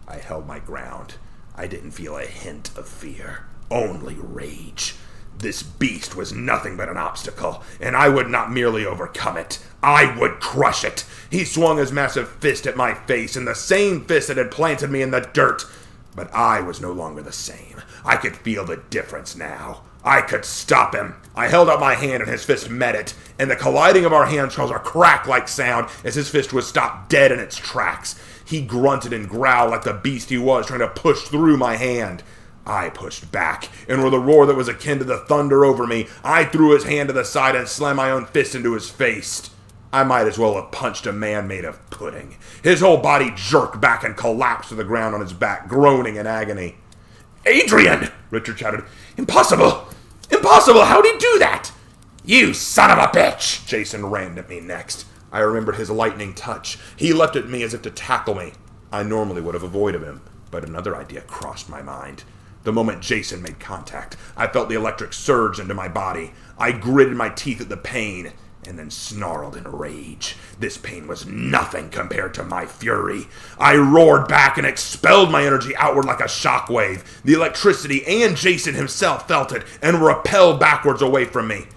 I held my ground. I didn't feel a hint of fear, only rage. This beast was nothing but an obstacle, and I would not merely overcome it. I would crush it. He swung his massive fist at my face, and the same fist that had planted me in the dirt. But I was no longer the same. I could feel the difference now. I could stop him. I held out my hand and his fist met it, and the colliding of our hands caused a crack-like sound as his fist was stopped dead in its tracks. He grunted and growled like the beast he was, trying to push through my hand. I pushed back, and with a roar that was akin to the thunder over me, I threw his hand to the side and slammed my own fist into his face. I might as well have punched a man made of pudding. His whole body jerked back and collapsed to the ground on his back, groaning in agony. "Adrian!" Richard shouted. "Impossible! Impossible! How'd he do that?" "You son of a bitch!" Jason ran at me next. I remembered his lightning touch. He leapt at me as if to tackle me. I normally would have avoided him, but another idea crossed my mind. The moment Jason made contact, I felt the electric surge into my body. I gritted my teeth at the pain, and then snarled in rage. This pain was nothing compared to my fury. I roared back and expelled my energy outward like a shockwave. The electricity and Jason himself felt it and repelled backwards away from me.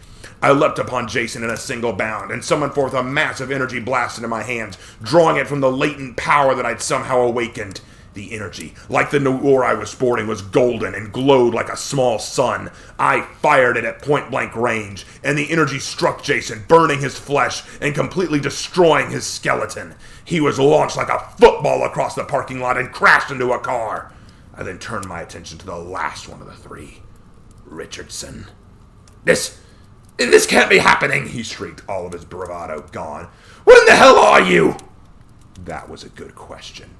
I leapt upon Jason in a single bound and summoned forth a massive energy blast into my hands, drawing it from the latent power that I'd somehow awakened. The energy, like the aura I was sporting, was golden and glowed like a small sun. I fired it at point-blank range, and the energy struck Jason, burning his flesh and completely destroying his skeleton. He was launched like a football across the parking lot and crashed into a car. I then turned my attention to the last one of the three, Richardson. This can't be happening," he shrieked, all of his bravado gone. "What in the hell are you?" That was a good question.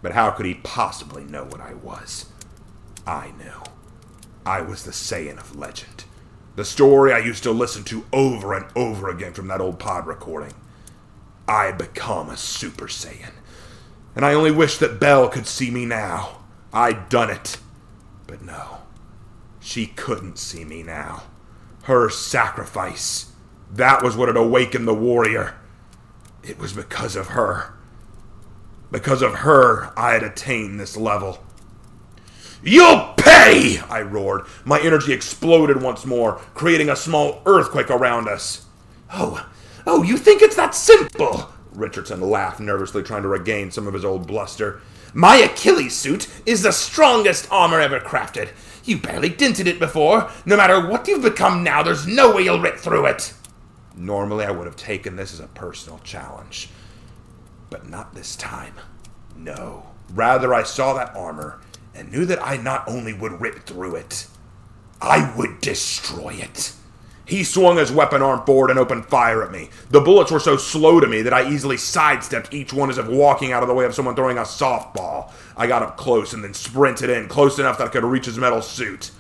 But how could he possibly know what I was? I knew. I was the Saiyan of legend. The story I used to listen to over and over again from that old pod recording. I had become a Super Saiyan. And I only wish that Belle could see me now. I'd done it. But no. She couldn't see me now. Her sacrifice. That was what had awakened the warrior. It was because of her. Because of her, I had attained this level. "You'll pay!" I roared. My energy exploded once more, creating a small earthquake around us. Oh, you think it's that simple?" Richardson laughed nervously, trying to regain some of his old bluster. "My Achilles suit is the strongest armor ever crafted. You barely dented it before. No matter what you've become now, there's no way you'll rip through it." Normally, I would have taken this as a personal challenge. But not this time. No. Rather, I saw that armor and knew that I not only would rip through it, I would destroy it. He swung his weapon arm forward and opened fire at me. The bullets were so slow to me that I easily sidestepped each one as if walking out of the way of someone throwing a softball. I got up close and then sprinted in, close enough that I could reach his metal suit.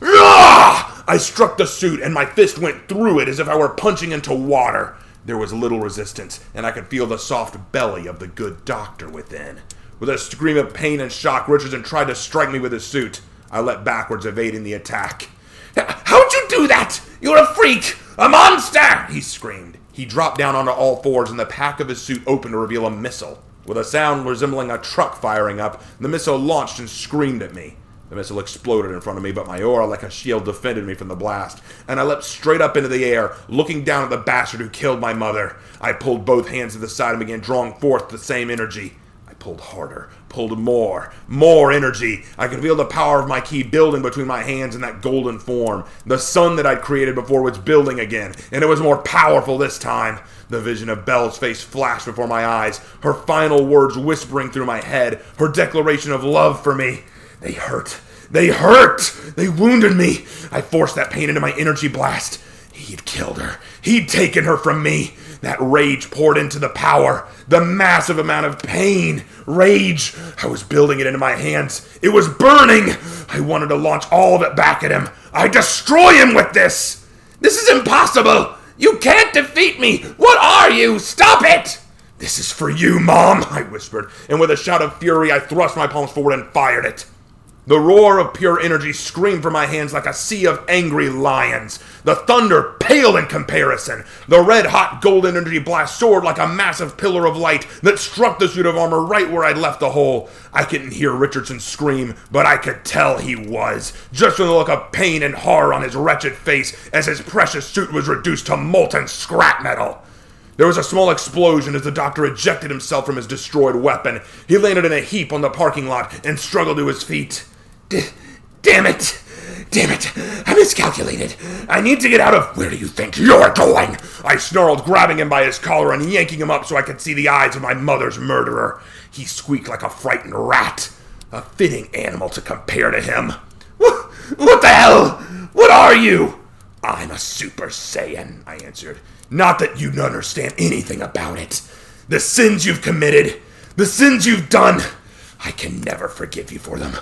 Ah! I struck the suit and my fist went through it as if I were punching into water. There was little resistance, and I could feel the soft belly of the good doctor within. With a scream of pain and shock, Richardson tried to strike me with his suit. I leapt backwards, evading the attack. "How'd you do that? You're a freak! A monster!" he screamed. He dropped down onto all fours, and the pack of his suit opened to reveal a missile. With a sound resembling a truck firing up, the missile launched and screamed at me. The missile exploded in front of me, but my aura, like a shield, defended me from the blast, and I leapt straight up into the air, looking down at the bastard who killed my mother. I pulled both hands to the side and began drawing forth the same energy. I pulled harder, pulled more energy. I could feel the power of my ki building between my hands in that golden form. The sun that I'd created before was building again, and it was more powerful this time. The vision of Belle's face flashed before my eyes, her final words whispering through my head, her declaration of love for me. They hurt. They hurt! They wounded me. I forced that pain into my energy blast. He'd killed her. He'd taken her from me. That rage poured into the power. The massive amount of pain. Rage. I was building it into my hands. It was burning. I wanted to launch all of it back at him. I'd destroy him with this. This is impossible. You can't defeat me. What are you? Stop it! This is for you, Mom, I whispered. And with a shout of fury, I thrust my palms forward and fired it. The roar of pure energy screamed from my hands like a sea of angry lions. The thunder paled in comparison. The red-hot golden energy blast soared like a massive pillar of light that struck the suit of armor right where I'd left the hole. I couldn't hear Richardson scream, but I could tell he was, just from the look of pain and horror on his wretched face as his precious suit was reduced to molten scrap metal. There was a small explosion as the doctor ejected himself from his destroyed weapon. He landed in a heap on the parking lot and struggled to his feet. Damn it! I miscalculated. I need to get out of... Where do you think you're going? I snarled, grabbing him by his collar and yanking him up so I could see the eyes of my mother's murderer. He squeaked like a frightened rat. A fitting animal to compare to him. What the hell? What are you? I'm a Super Saiyan, I answered. Not that you understand anything about it. The sins you've committed, the sins you've done, I can never forgive you for them.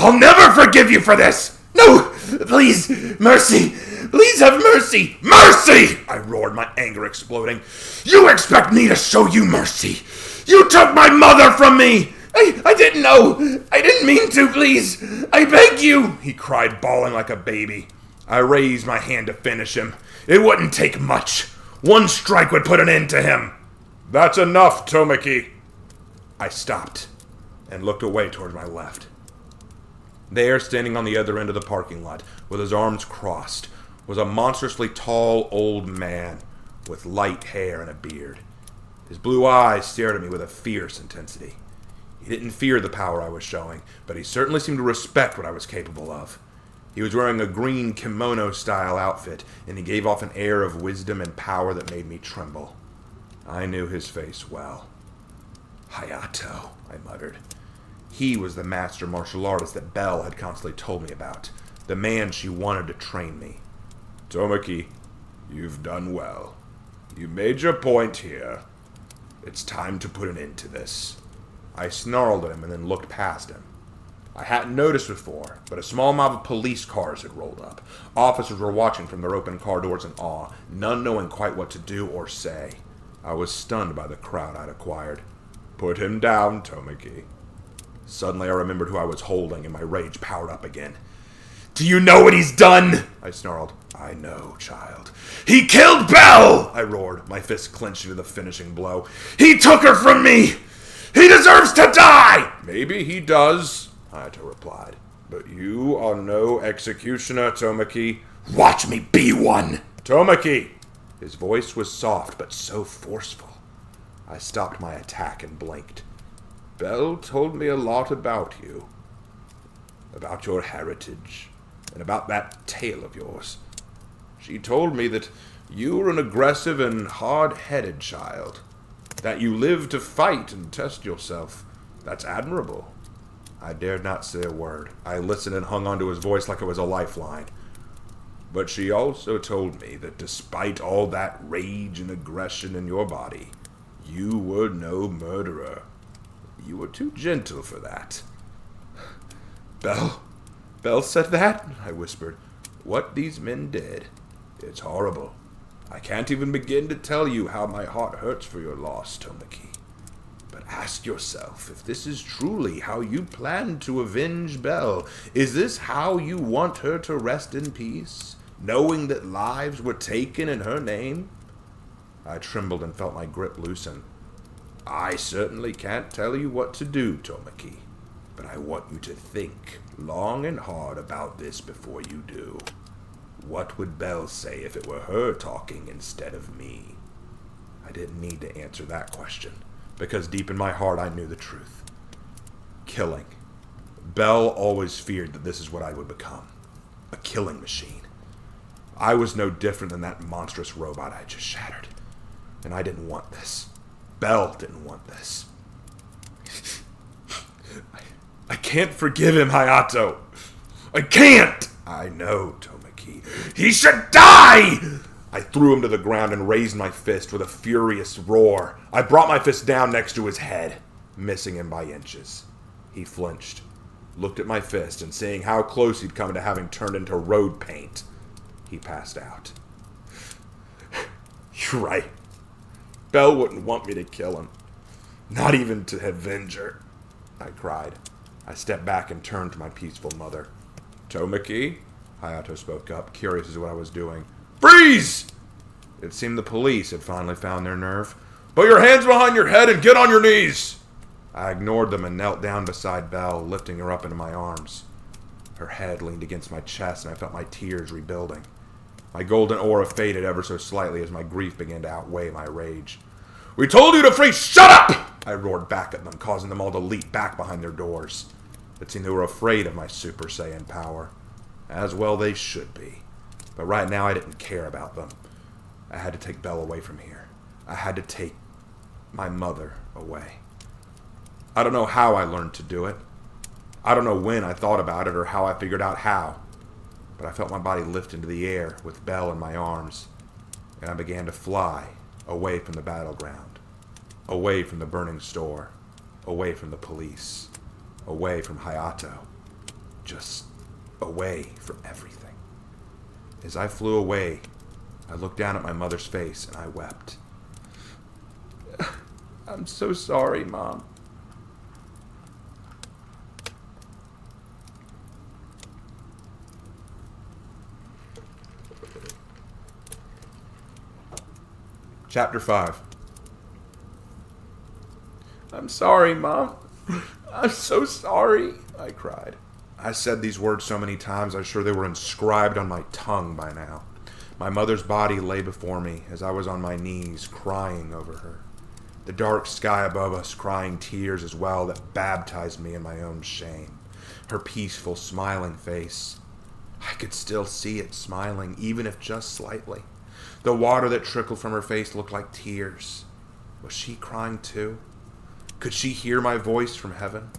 I'll never forgive you for this! No! Please! Mercy! Please have mercy! Mercy! I roared, my anger exploding. You expect me to show you mercy? You took my mother from me! I didn't know! I didn't mean to, please! I beg you! He cried, bawling like a baby. I raised my hand to finish him. It wouldn't take much. One strike would put an end to him. That's enough, Tomaki. I stopped and looked away towards my left. There, standing on the other end of the parking lot, with his arms crossed, was a monstrously tall old man with light hair and a beard. His blue eyes stared at me with a fierce intensity. He didn't fear the power I was showing, but he certainly seemed to respect what I was capable of. He was wearing a green kimono-style outfit, and he gave off an air of wisdom and power that made me tremble. I knew his face well. Hayato, I muttered. He was the master martial artist that Belle had constantly told me about, the man she wanted to train me. Tomaki, you've done well. You made your point here. It's time to put an end to this. I snarled at him and then looked past him. I hadn't noticed before, but a small mob of police cars had rolled up. Officers were watching from their open car doors in awe, none knowing quite what to do or say. I was stunned by the crowd I'd acquired. "Put him down, Tomaki." Suddenly I remembered who I was holding, and my rage powered up again. "Do you know what he's done?" I snarled. "I know, child." "He killed Belle!" I roared, my fist clenched into the finishing blow. "He took her from me! He deserves to die!" "Maybe he does," Hayato replied. "But you are no executioner, Tomaki." "Watch me be one!" "Tomaki!" His voice was soft, but so forceful. I stopped my attack and blinked. "Belle told me a lot about you. About your heritage, and about that tale of yours. She told me that you were an aggressive and hard-headed child. That you lived to fight and test yourself. That's admirable." I dared not say a word. I listened and hung onto his voice like it was a lifeline. "But she also told me that despite all that rage and aggression in your body, you were no murderer. You were too gentle for that." Belle said that?" I whispered. "What these men did, it's horrible. I can't even begin to tell you how my heart hurts for your loss, Tomaki. But ask yourself if this is truly how you plan to avenge Belle. Is this how you want her to rest in peace, knowing that lives were taken in her name?" I trembled and felt my grip loosen. "I certainly can't tell you what to do, Tomaki, but I want you to think long and hard about this before you do. What would Belle say if it were her talking instead of me?" I didn't need to answer that question, because deep in my heart I knew the truth. Killing. Belle always feared that this is what I would become. A killing machine. I was no different than that monstrous robot I just shattered. And I didn't want this. Belle didn't want this. I can't forgive him, Hayato. I can't! "I know, Tomaki. He should die!" I threw him to the ground and raised my fist with a furious roar. I brought my fist down next to his head, missing him by inches. He flinched, looked at my fist, and seeing how close he'd come to having turned into road paint, he passed out. "You're right. Belle wouldn't want me to kill him. Not even to avenge her," I cried. I stepped back and turned to my peaceful mother. "Tomaki?" Hayato spoke up, curious as to what I was doing. "Freeze!" It seemed the police had finally found their nerve. "Put your hands behind your head and get on your knees!" I ignored them and knelt down beside Belle, lifting her up into my arms. Her head leaned against my chest, and I felt my tears rebuilding. My golden aura faded ever so slightly as my grief began to outweigh my rage. "We told you to freeze! Shut up!" I roared back at them, causing them all to leap back behind their doors. It seemed they were afraid of my Super Saiyan power. As well they should be. But right now I didn't care about them. I had to take Belle away from here. I had to take my mother away. I don't know how I learned to do it. I don't know when I thought about it or how I figured out how. But I felt my body lift into the air with Belle in my arms, and I began to fly away from the battleground, away from the burning store, away from the police, away from Hayato, just away from everything. As I flew away, I looked down at my mother's face and I wept. "I'm so sorry, Mom." Chapter 5. "I'm sorry, Mom. I'm so sorry," I cried. I said these words so many times I was sure they were inscribed on my tongue by now. My mother's body lay before me as I was on my knees crying over her. The dark sky above us crying tears as well that baptized me in my own shame. Her peaceful, smiling face. I could still see it smiling, even if just slightly. The water that trickled from her face looked like tears. Was she crying too? Could she hear my voice from heaven?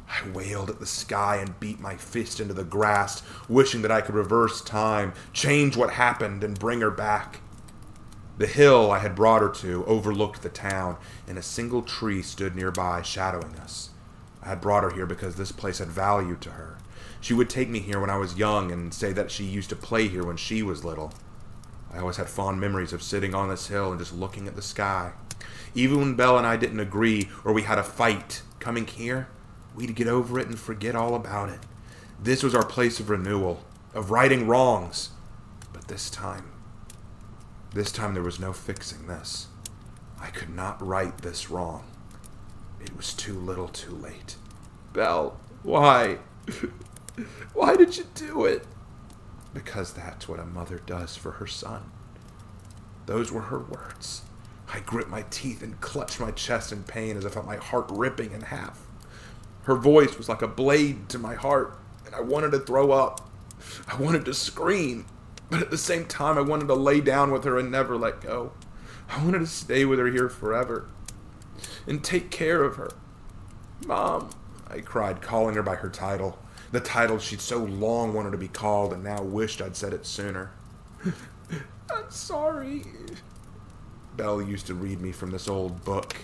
I wailed at the sky and beat my fist into the grass, wishing that I could reverse time, change what happened, and bring her back. The hill I had brought her to overlooked the town, and a single tree stood nearby, shadowing us. I had brought her here because this place had value to her. She would take me here when I was young and say that she used to play here when she was little. I always had fond memories of sitting on this hill and just looking at the sky. Even when Belle and I didn't agree or we had a fight, coming here, we'd get over it and forget all about it. This was our place of renewal, of righting wrongs. But this time there was no fixing this. I could not right this wrong. It was too little too late. Belle, why? Why did you do it? Because that's what a mother does for her son. Those were her words. I gripped my teeth and clutched my chest in pain as I felt my heart ripping in half. Her voice was like a blade to my heart, and I wanted to throw up. I wanted to scream, but at the same time I wanted to lay down with her and never let go. I wanted to stay with her here forever and take care of her. Mom, I cried, calling her by her title. The title she'd so long wanted to be called and now wished I'd said it sooner. I'm sorry. Belle used to read me from this old book,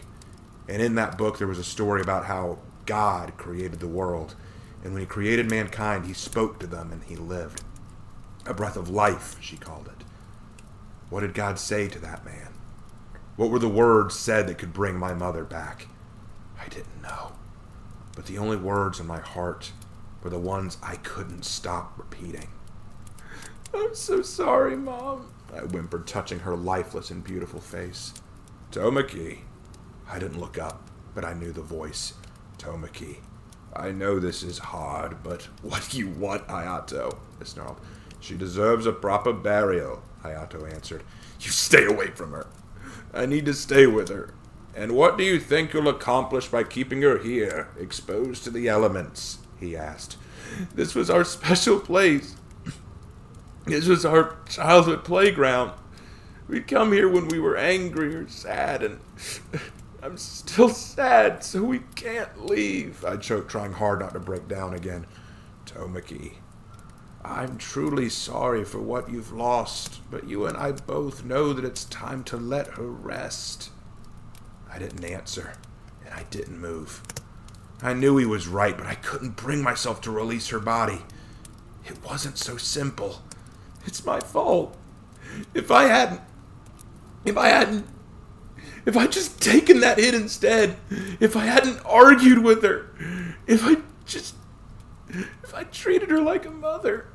and in that book there was a story about how God created the world, and when he created mankind, he spoke to them and he lived. A breath of life, she called it. What did God say to that man? What were the words said that could bring my mother back? I didn't know, but the only words in my heart were the ones I couldn't stop repeating. I'm so sorry, Mom, I whimpered, touching her lifeless and beautiful face. Tomaki. I didn't look up, but I knew the voice. Tomaki. I know this is hard, but what do you want, Hayato? I snarled. She deserves a proper burial, Hayato answered. You stay away from her. I need to stay with her. And what do you think you'll accomplish by keeping her here, exposed to the elements? He asked. This was our special place. This was our childhood playground. We'd come here when we were angry or sad, and I'm still sad, so we can't leave. I choked, trying hard not to break down again. Tomaki, I'm truly sorry for what you've lost, but you and I both know that it's time to let her rest. I didn't answer, and I didn't move. I knew he was right, but I couldn't bring myself to release her body. It wasn't so simple. It's my fault. If I just taken that hit instead, if I hadn't argued with her, if I treated her like a mother,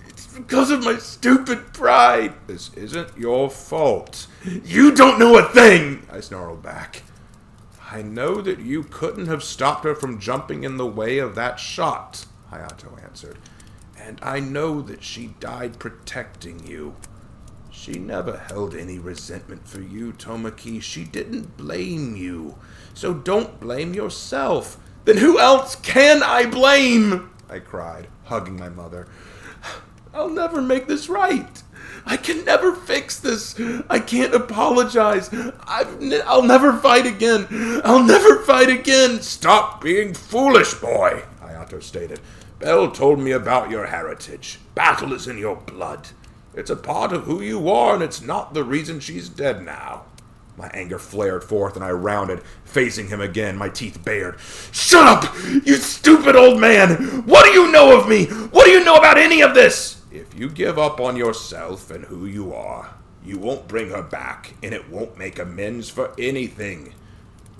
it's because of my stupid pride. This isn't your fault. You don't know a thing, I snarled back. I know that you couldn't have stopped her from jumping in the way of that shot, Hayato answered. And I know that she died protecting you. She never held any resentment for you, Tomaki. She didn't blame you. So don't blame yourself. Then who else can I blame? I cried, hugging my mother. I'll never make this right. I can never fix this. I can't apologize. I'll never fight again. I'll never fight again. Stop being foolish, boy, Hayato stated. Belle told me about your heritage. Battle is in your blood. It's a part of who you are, and it's not the reason she's dead now. My anger flared forth, and I rounded, facing him again, my teeth bared. Shut up, you stupid old man! What do you know of me? What do you know about any of this? If you give up on yourself and who you are, you won't bring her back, and it won't make amends for anything.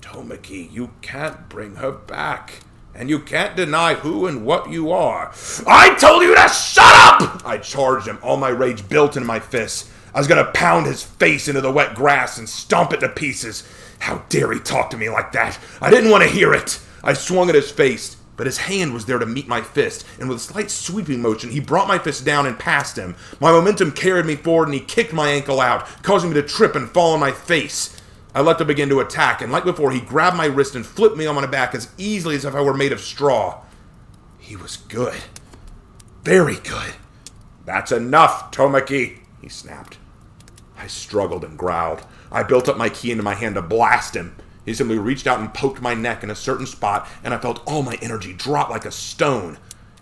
Tomaki, you can't bring her back. And you can't deny who and what you are. I told you to shut up! I charged him, all my rage built into my fists. I was going to pound his face into the wet grass and stomp it to pieces. How dare he talk to me like that? I didn't want to hear it. I swung at his face, but his hand was there to meet my fist, and with a slight sweeping motion, he brought my fist down and past him. My momentum carried me forward, and he kicked my ankle out, causing me to trip and fall on my face. I let him begin to attack, and like before, he grabbed my wrist and flipped me on my back as easily as if I were made of straw. He was good. Very good. That's enough, Tomaki, he snapped. I struggled and growled. I built up my ki into my hand to blast him. He simply reached out and poked my neck in a certain spot, and I felt all my energy drop like a stone.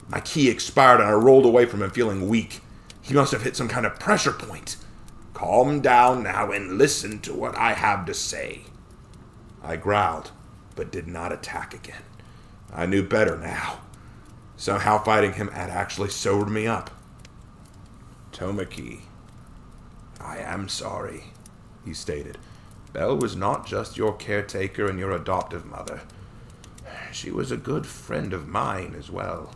My ki expired, and I rolled away from him feeling weak. He must have hit some kind of pressure point. Calm down now and listen to what I have to say. I growled, but did not attack again. I knew better now. Somehow fighting him had actually sobered me up. Tomaki, I am sorry, he stated. Belle was not just your caretaker and your adoptive mother. She was a good friend of mine as well.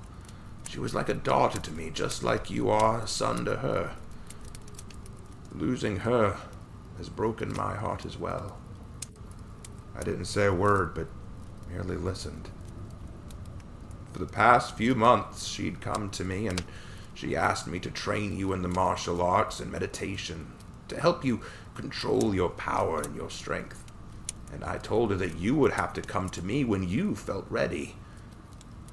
She was like a daughter to me, just like you are a son to her. Losing her has broken my heart as well. I didn't say a word, but merely listened. For the past few months, she'd come to me and she asked me to train you in the martial arts and meditation, to help you control your power and your strength. And I told her that you would have to come to me when you felt ready.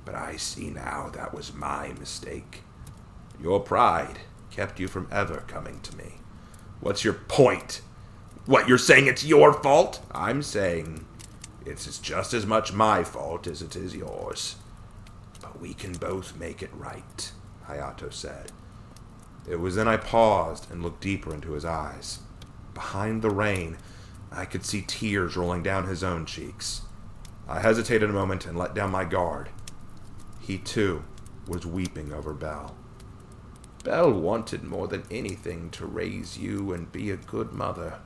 But I see now that was my mistake. Your pride kept you from ever coming to me. What's your point? What, you're saying it's your fault? I'm saying it's just as much my fault as it is yours. But we can both make it right, Hayato said. It was then I paused and looked deeper into his eyes. Behind the rain, I could see tears rolling down his own cheeks. I hesitated a moment and let down my guard. He, too, was weeping over Belle. Belle wanted more than anything to raise you and be a good mother.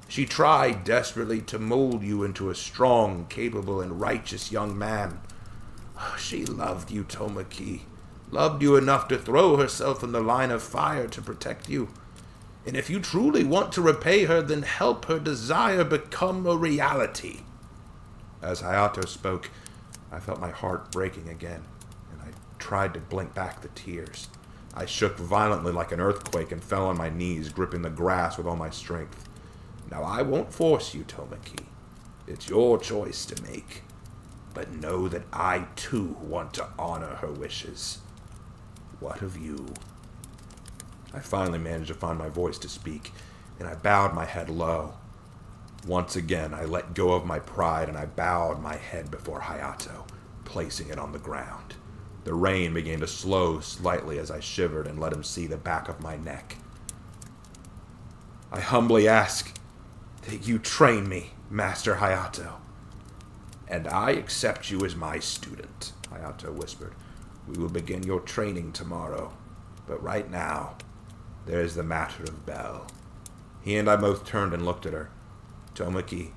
She tried desperately to mold you into a strong, capable, and righteous young man. She loved you, Tomaki. Loved you enough to throw herself in the line of fire to protect you. And if you truly want to repay her, then help her desire become a reality. As Hayato spoke, I felt my heart breaking again, and I tried to blink back the tears. I shook violently like an earthquake and fell on my knees, gripping the grass with all my strength. Now I won't force you, Tomaki. It's your choice to make. But know that I, too, want to honor her wishes. What of you? I finally managed to find my voice to speak, and I bowed my head low. Once again, I let go of my pride, and I bowed my head before Hayato, placing it on the ground. The rain began to slow slightly as I shivered and let him see the back of my neck. I humbly ask that you train me, Master Hayato. And I accept you as my student, Hayato whispered. We will begin your training tomorrow. But right now, there is the matter of Belle. He and I both turned and looked at her. Tomaki,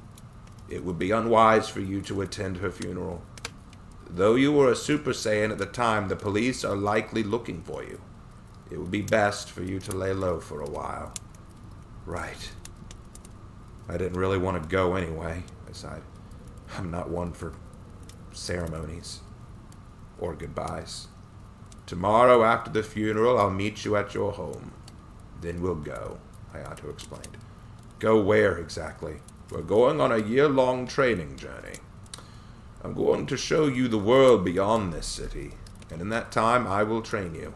it would be unwise for you to attend her funeral. Though you were a Super Saiyan at the time, the police are likely looking for you. It would be best for you to lay low for a while. Right. I didn't really want to go anyway, I sighed. I'm not one for ceremonies or goodbyes. Tomorrow after the funeral, I'll meet you at your home. Then we'll go, Hayato explained. Go where exactly? We're going on a year-long training journey. I'm going to show you the world beyond this city, and in that time I will train you.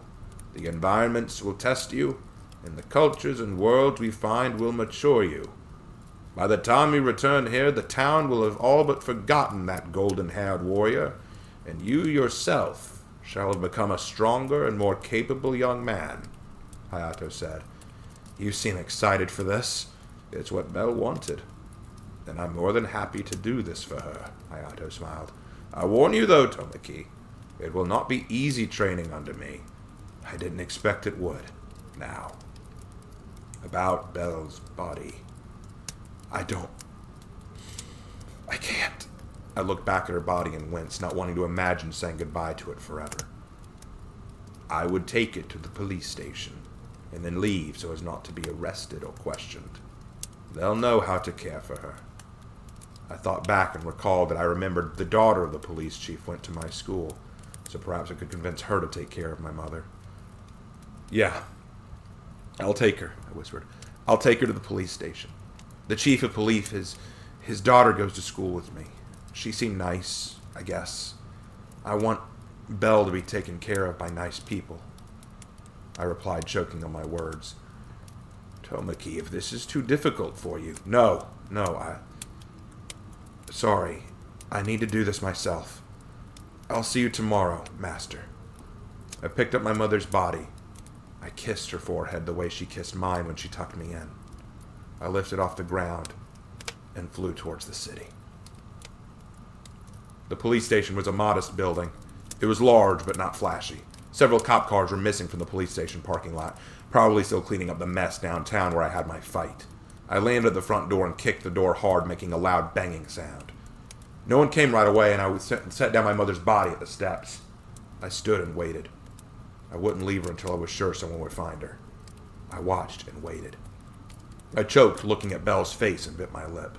The environments will test you, and the cultures and worlds we find will mature you. By the time we return here, the town will have all but forgotten that golden-haired warrior, and you yourself shall have become a stronger and more capable young man, Hayato said. You seem excited for this. It's what Belle wanted. And I'm more than happy to do this for her, Hayato smiled. I warn you, though, Tomaki, it will not be easy training under me. I didn't expect it would. Now, about Belle's body. I can't. I looked back at her body and winced, not wanting to imagine saying goodbye to it forever. I would take it to the police station, and then leave so as not to be arrested or questioned. They'll know how to care for her. I thought back and recalled that I remembered the daughter of the police chief went to my school, so perhaps I could convince her to take care of my mother. Yeah, I'll take her, I whispered. I'll take her to the police station. The chief of police, his daughter goes to school with me. She seemed nice, I guess. I want Belle to be taken care of by nice people. I replied, choking on my words. Tomaki, if this is too difficult for you... No, Sorry, I need to do this myself. I'll see you tomorrow, Master. I picked up my mother's body. I kissed her forehead the way she kissed mine when she tucked me in. I lifted off the ground and flew towards the city. The police station was a modest building. It was large, but not flashy. Several cop cars were missing from the police station parking lot, probably still cleaning up the mess downtown where I had my fight. I landed at the front door and kicked the door hard, making a loud banging sound. No one came right away, and I set down my mother's body at the steps. I stood and waited. I wouldn't leave her until I was sure someone would find her. I watched and waited. I choked, looking at Belle's face, and bit my lip.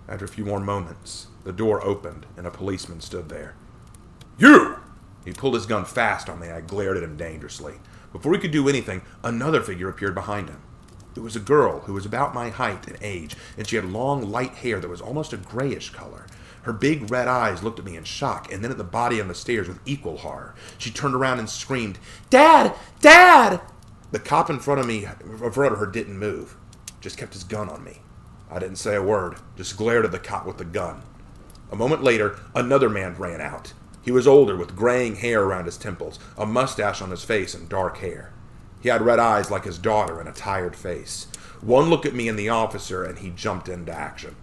After a few more moments, the door opened, and a policeman stood there. "You!" He pulled his gun fast on me. I glared at him dangerously. Before he could do anything, another figure appeared behind him. It was a girl who was about my height and age, and she had long, light hair that was almost a grayish color. Her big red eyes looked at me in shock, and then at the body on the stairs with equal horror. She turned around and screamed, "Dad! Dad!" The cop in front of her didn't move, just kept his gun on me. I didn't say a word, just glared at the cop with the gun. A moment later, another man ran out. He was older, with graying hair around his temples, a mustache on his face, and dark hair. He had red eyes like his daughter and a tired face. One look at me and the officer, and he jumped into action.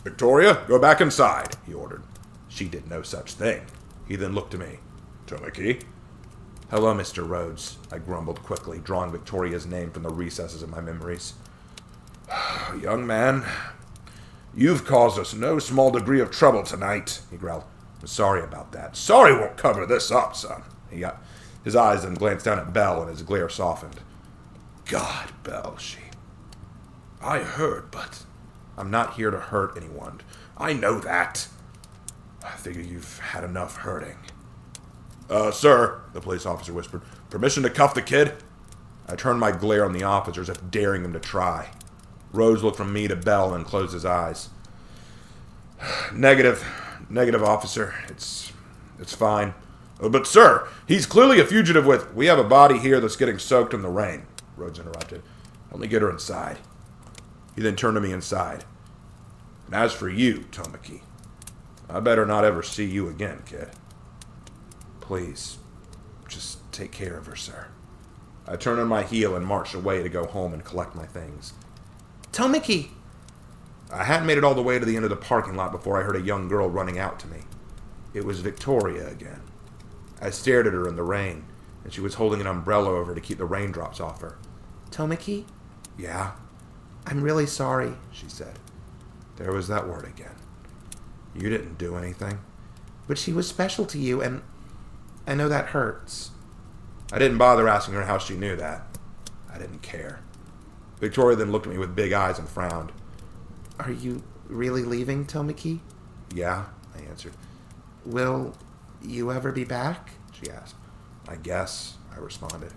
"Victoria, go back inside," he ordered. She did no such thing. He then looked at me. "Tomaki?" "Hello, Mr. Rhodes," I grumbled quickly, drawing Victoria's name from the recesses of my memories. "Young man, you've caused us no small degree of trouble tonight," he growled. "I'm sorry about that." "Sorry won't cover this up, son." His eyes then glanced down at Belle, and his glare softened. "God, Belle, I heard, but I'm not here to hurt anyone. I know that. I figure you've had enough hurting." Sir," the police officer whispered, "permission to cuff the kid?" I turned my glare on the officer as if daring him to try. Rose looked from me to Belle and closed his eyes. Negative, officer. It's fine." "But, sir, he's clearly a fugitive with—" "We have a body here that's getting soaked in the rain," Rhodes interrupted. "Help me get her inside." He then turned to me inside. "And as for you, Tomaki, I better not ever see you again, kid." "Please, just take care of her, sir." I turned on my heel and marched away to go home and collect my things. "Tomaki!" I hadn't made it all the way to the end of the parking lot before I heard a young girl running out to me. It was Victoria again. I stared at her in the rain, and she was holding an umbrella over to keep the raindrops off her. "Tomaki?" "Yeah?" "I'm really sorry," she said. There was that word again. "You didn't do anything." "But she was special to you, and I know that hurts." I didn't bother asking her how she knew that. I didn't care. Victoria then looked at me with big eyes and frowned. "Are you really leaving, Tomaki?" "Yeah," I answered. "Will you ever be back?" she asked. "I guess," I responded.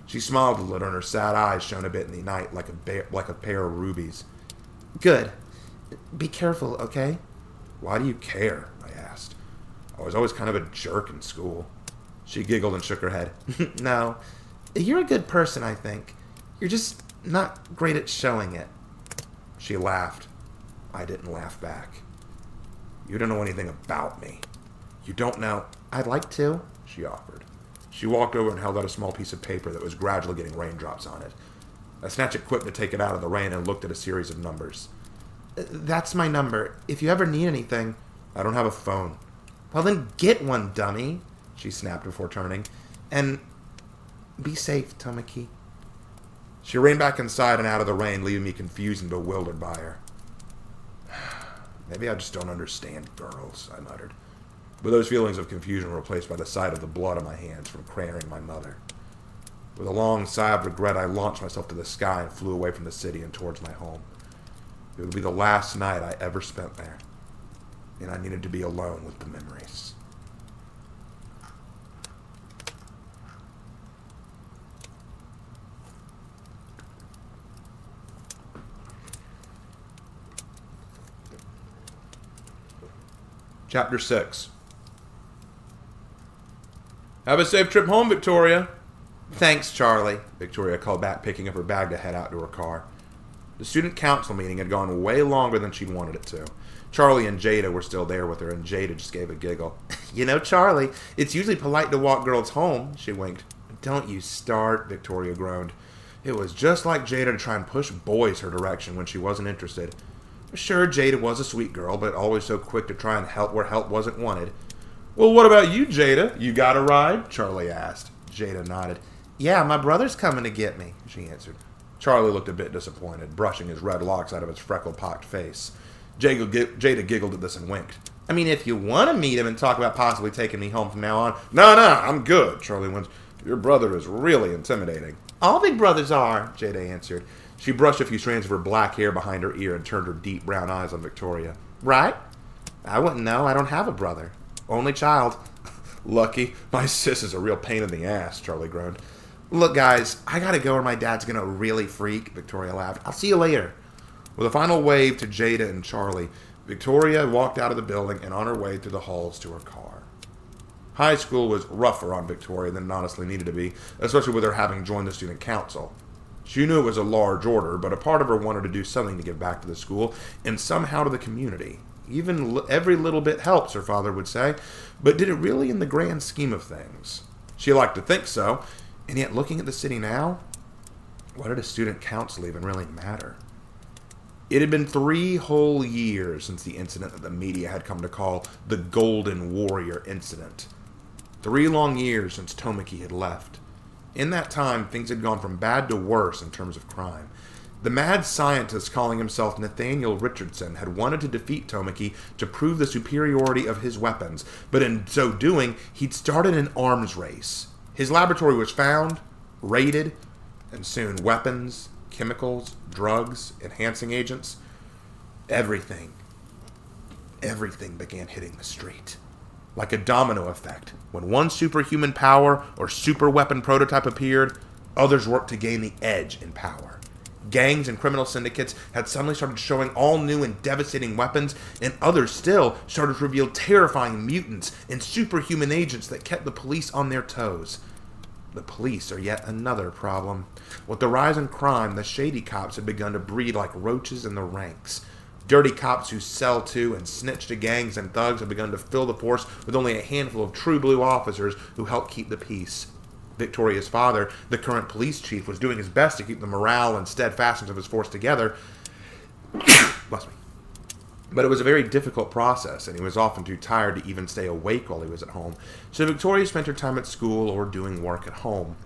She smiled a little, and her sad eyes shone a bit in the night like a pair of rubies. "Good. Be careful, okay?" "Why do you care?" I asked. "I was always kind of a jerk in school." She giggled and shook her head. "No. You're a good person, I think. You're just not great at showing it." She laughed. I didn't laugh back. "You don't know anything about me. You don't know—" "I'd like to," she offered. She walked over and held out a small piece of paper that was gradually getting raindrops on it. I snatched it quick to take it out of the rain and looked at a series of numbers. "That's my number. If you ever need anything—" "I don't have a phone." "Well, then get one, dummy," she snapped before turning. "And be safe, Tomaki." She ran back inside and out of the rain, leaving me confused and bewildered by her. "Maybe I just don't understand girls," I muttered. But those feelings of confusion were replaced by the sight of the blood on my hands from carrying my mother. With a long sigh of regret, I launched myself to the sky and flew away from the city and towards my home. It would be the last night I ever spent there, and I needed to be alone with the memories. Chapter 6. "Have a safe trip home, Victoria." "Thanks, Charlie," Victoria called back, picking up her bag to head out to her car. The student council meeting had gone way longer than she'd wanted it to. Charlie and Jada were still there with her, and Jada just gave a giggle. "You know, Charlie, it's usually polite to walk girls home," she winked. "Don't you start," Victoria groaned. It was just like Jada to try and push boys her direction when she wasn't interested. Sure, Jada was a sweet girl, but always so quick to try and help where help wasn't wanted. Well, what about you, Jada? You got a ride? Charlie asked. Jada nodded. Yeah, my brother's coming to get me, she answered. Charlie looked a bit disappointed, brushing his red locks out of his freckle-pocked face. Jada giggled at this and winked. I mean, if you want to meet him and talk about possibly taking me home from now on. No, I'm good, Charlie winced. Your brother is really intimidating. All big brothers are, Jada answered. She brushed a few strands of her black hair behind her ear and turned her deep brown eyes on Victoria. Right? I wouldn't know. I don't have a brother. Only child. Lucky. My sis is a real pain in the ass, Charlie groaned. Look, guys, I gotta go or my dad's gonna really freak, Victoria laughed. I'll see you later. With a final wave to Jada and Charlie, Victoria walked out of the building and on her way through the halls to her car. High school was rougher on Victoria than it honestly needed to be, especially with her having joined the student council. She knew it was a large order, but a part of her wanted to do something to give back to the school and somehow to the community. Even every little bit helps, her father would say, but did it really in the grand scheme of things? She liked to think so, and yet looking at the city now, what did a student council even really matter? It had been 3 whole years since the incident that the media had come to call the Golden Warrior incident. 3 long years since Tomaki had left. In that time, things had gone from bad to worse in terms of crime. The mad scientist calling himself Nathaniel Richardson had wanted to defeat Tomaki to prove the superiority of his weapons, but in so doing, he'd started an arms race. His laboratory was found, raided, and soon weapons, chemicals, drugs, enhancing agents, everything began hitting the street. Like a domino effect, when one superhuman power or super weapon prototype appeared, others worked to gain the edge in power. Gangs and criminal syndicates had suddenly started showing all new and devastating weapons, and others still started to reveal terrifying mutants and superhuman agents that kept the police on their toes. The police are yet another problem. With the rise in crime, the shady cops had begun to breed like roaches in the ranks. Dirty cops who sell to and snitch to gangs and thugs had begun to fill the force with only a handful of true blue officers who helped keep the peace. Victoria's father, the current police chief, was doing his best to keep the morale and steadfastness of his force together. Bless me. But it was a very difficult process, and he was often too tired to even stay awake while he was at home. So Victoria spent her time at school or doing work at home.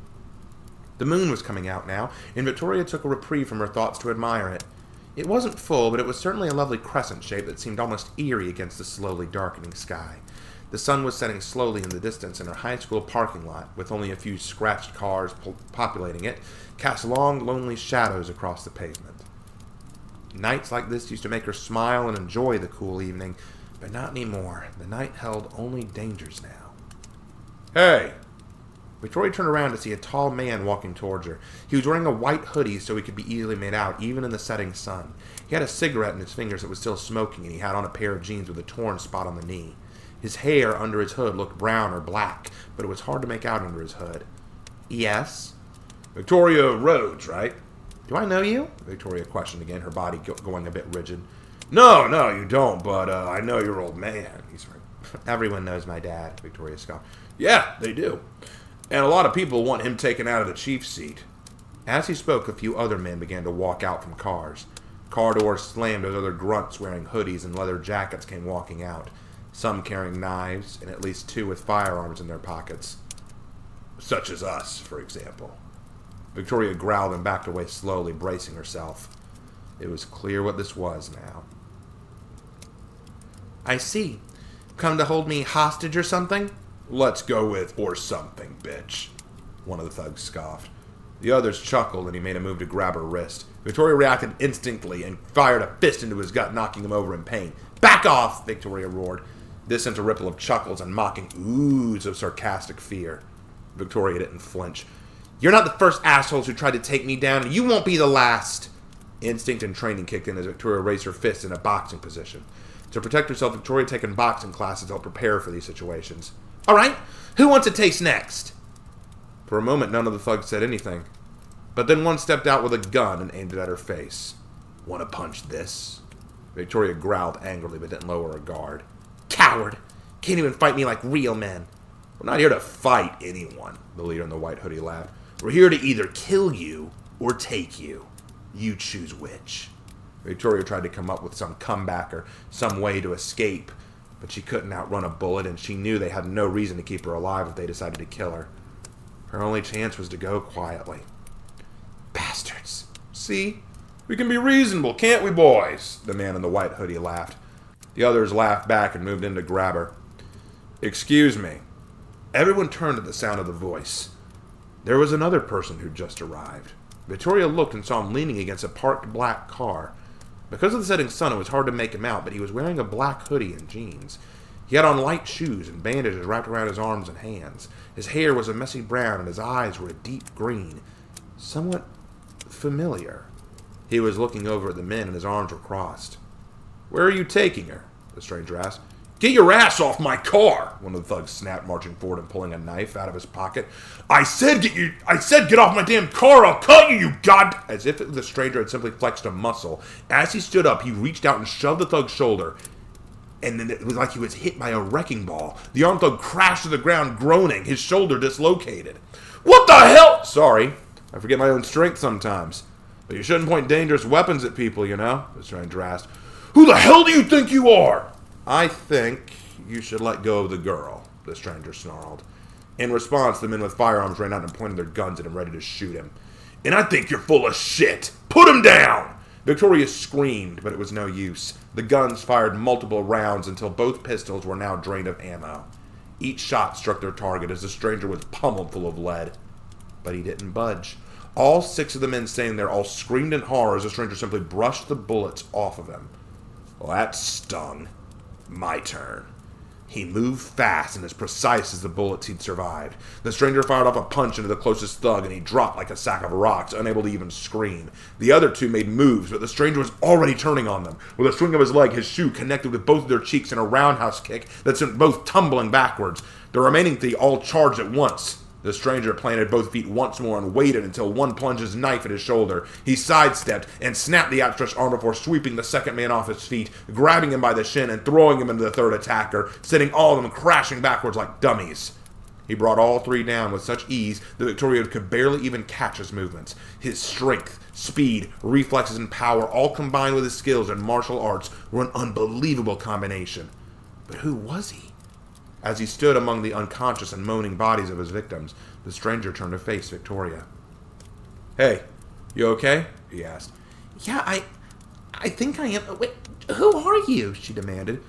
The moon was coming out now, and Victoria took a reprieve from her thoughts to admire it. It wasn't full, but it was certainly a lovely crescent shape that seemed almost eerie against the slowly darkening sky. The sun was setting slowly in the distance, and her high school parking lot, with only a few scratched cars populating it, cast long, lonely shadows across the pavement. Nights like this used to make her smile and enjoy the cool evening, but not anymore. The night held only dangers now. Hey! Victoria turned around to see a tall man walking towards her. He was wearing a white hoodie so he could be easily made out, even in the setting sun. He had a cigarette in his fingers that was still smoking, and he had on a pair of jeans with a torn spot on the knee. His hair under his hood looked brown or black, but it was hard to make out under his hood. Yes? Victoria Rhodes, right? Do I know you? Victoria questioned again, her body going a bit rigid. No, you don't, but I know your old man. He's Everyone knows my dad, Victoria scoffed. Yeah, they do. And a lot of people want him taken out of the chief's seat. As he spoke, a few other men began to walk out from cars. Car doors slammed as other grunts wearing hoodies and leather jackets came walking out. Some carrying knives, and at least 2 with firearms in their pockets. Such as us, for example. Victoria growled and backed away slowly, bracing herself. It was clear what this was now. I see. Come to hold me hostage or something? Let's go with, or something, bitch. One of the thugs scoffed. The others chuckled, and he made a move to grab her wrist. Victoria reacted instantly and fired a fist into his gut, knocking him over in pain. Back off! Victoria roared. This sent a ripple of chuckles and mocking oohs of sarcastic fear. Victoria didn't flinch. You're not the first assholes who tried to take me down, and you won't be the last. Instinct and training kicked in as Victoria raised her fist in a boxing position. To protect herself, Victoria had taken boxing classes to help prepare for these situations. All right, who wants a taste next? For a moment, none of the thugs said anything. But then one stepped out with a gun and aimed it at her face. Want to punch this? Victoria growled angrily but didn't lower her guard. Coward! Can't even fight me like real men. We're not here to fight anyone, the leader in the white hoodie laughed. We're here to either kill you or take you. You choose which. Victoria tried to come up with some comeback or some way to escape, but she couldn't outrun a bullet, and she knew they had no reason to keep her alive if they decided to kill her. Her only chance was to go quietly. Bastards. See? We can be reasonable, can't we, boys? The man in the white hoodie laughed. The others laughed back and moved in to grab her. Excuse me. Everyone turned at the sound of the voice. There was another person who'd just arrived. Victoria looked and saw him leaning against a parked black car. Because of the setting sun, it was hard to make him out, but he was wearing a black hoodie and jeans. He had on light shoes and bandages wrapped around his arms and hands. His hair was a messy brown, and his eyes were a deep green. Somewhat familiar. He was looking over at the men, and his arms were crossed. "Where are you taking her?" the stranger asked. "Get your ass off my car!" one of the thugs snapped, marching forward and pulling a knife out of his pocket. I said get off my damn car! I'll cut you, you god! As if the stranger had simply flexed a muscle. As he stood up, he reached out and shoved the thug's shoulder. And then it was like he was hit by a wrecking ball. The armed thug crashed to the ground, groaning, his shoulder dislocated. "What the hell?" "Sorry, I forget my own strength sometimes. But you shouldn't point dangerous weapons at people, you know," the stranger asked. "Who the hell do you think you are?" "I think you should let go of the girl," the stranger snarled. In response, the men with firearms ran out and pointed their guns at him, ready to shoot him. "And I think you're full of shit! Put him down!" Victoria screamed, but it was no use. The guns fired multiple rounds until both pistols were now drained of ammo. Each shot struck their target as the stranger was pummeled full of lead. But he didn't budge. All 6 of the men standing there all screamed in horror as the stranger simply brushed the bullets off of him. Well, that stung. My turn. He moved fast and as precise as the bullets he'd survived. The stranger fired off a punch into the closest thug, and he dropped like a sack of rocks, unable to even scream. The other 2 made moves, but the stranger was already turning on them. With a swing of his leg, his shoe connected with both of their cheeks in a roundhouse kick that sent both tumbling backwards. The remaining 3 all charged at once. The stranger planted both feet once more and waited until one plunged his knife at his shoulder. He sidestepped and snapped the outstretched arm before sweeping the second man off his feet, grabbing him by the shin and throwing him into the third attacker, sending all of them crashing backwards like dummies. He brought all 3 down with such ease that Victoria could barely even catch his movements. His strength, speed, reflexes, and power, all combined with his skills in martial arts, were an unbelievable combination. But who was he? As he stood among the unconscious and moaning bodies of his victims, the stranger turned to face Victoria. "Hey, you okay?" he asked. "Yeah, I think I am. Wait, who are you?" she demanded.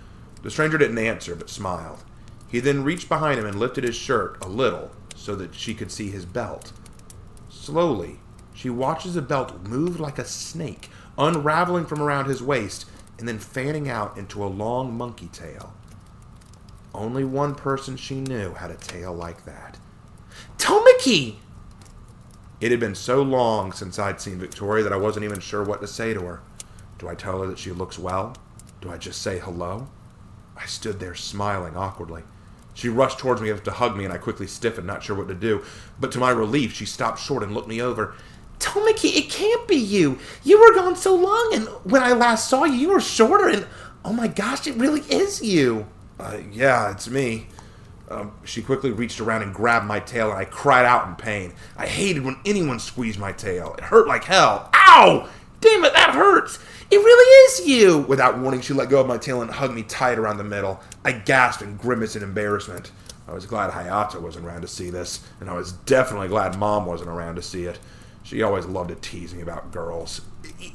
The stranger didn't answer, but smiled. He then reached behind him and lifted his shirt a little so that she could see his belt. Slowly, she watched as the belt moved like a snake, unraveling from around his waist and then fanning out into a long monkey tail. Only one person she knew had a tail like that. "Tomaki!" It had been so long since I'd seen Victoria that I wasn't even sure what to say to her. Do I tell her that she looks well? Do I just say hello? I stood there smiling awkwardly. She rushed towards me as if to hug me, and I quickly stiffened, not sure what to do. But to my relief, she stopped short and looked me over. "Tomaki, it can't be you. You were gone so long, and when I last saw you, you were shorter, and oh my gosh, it really is you." Yeah, it's me. She quickly reached around and grabbed my tail, and I cried out in pain. I hated when anyone squeezed my tail. It hurt like hell. Ow! "Damn it, that hurts. It really is you." Without warning, she let go of my tail and hugged me tight around the middle. I gasped and grimaced in embarrassment. I was glad Hayato wasn't around to see this, and I was definitely glad Mom wasn't around to see it. She always loved to tease me about girls.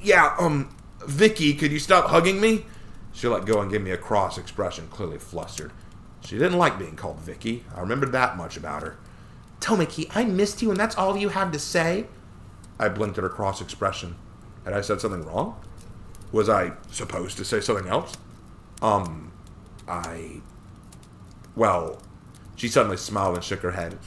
"Yeah, Vicky, could you stop hugging me?" She let go and gave me a cross expression, clearly flustered. She didn't like being called Vicky. I remembered that much about her. "Tomaki, I missed you, and that's all you have to say?" I blinked at her cross expression. Had I said something wrong? Was I supposed to say something else? Well, she suddenly smiled and shook her head.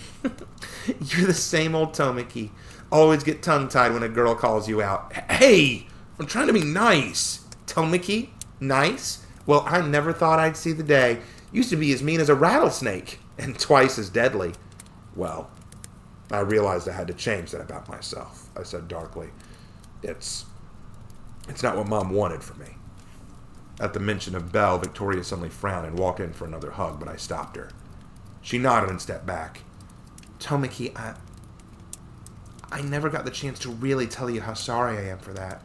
"You're the same old Tomaki. Always get tongue-tied when a girl calls you out." Hey! I'm trying to be nice. "Tomaki? Nice? Well, I never thought I'd see the day. Used to be as mean as a rattlesnake, and twice as deadly." Well, I realized I had to change that about myself, I said darkly. It's not what Mom wanted for me. At the mention of Belle, Victoria suddenly frowned and walked in for another hug, but I stopped her. She nodded and stepped back. "Tomaki, I never got the chance to really tell you how sorry I am for that.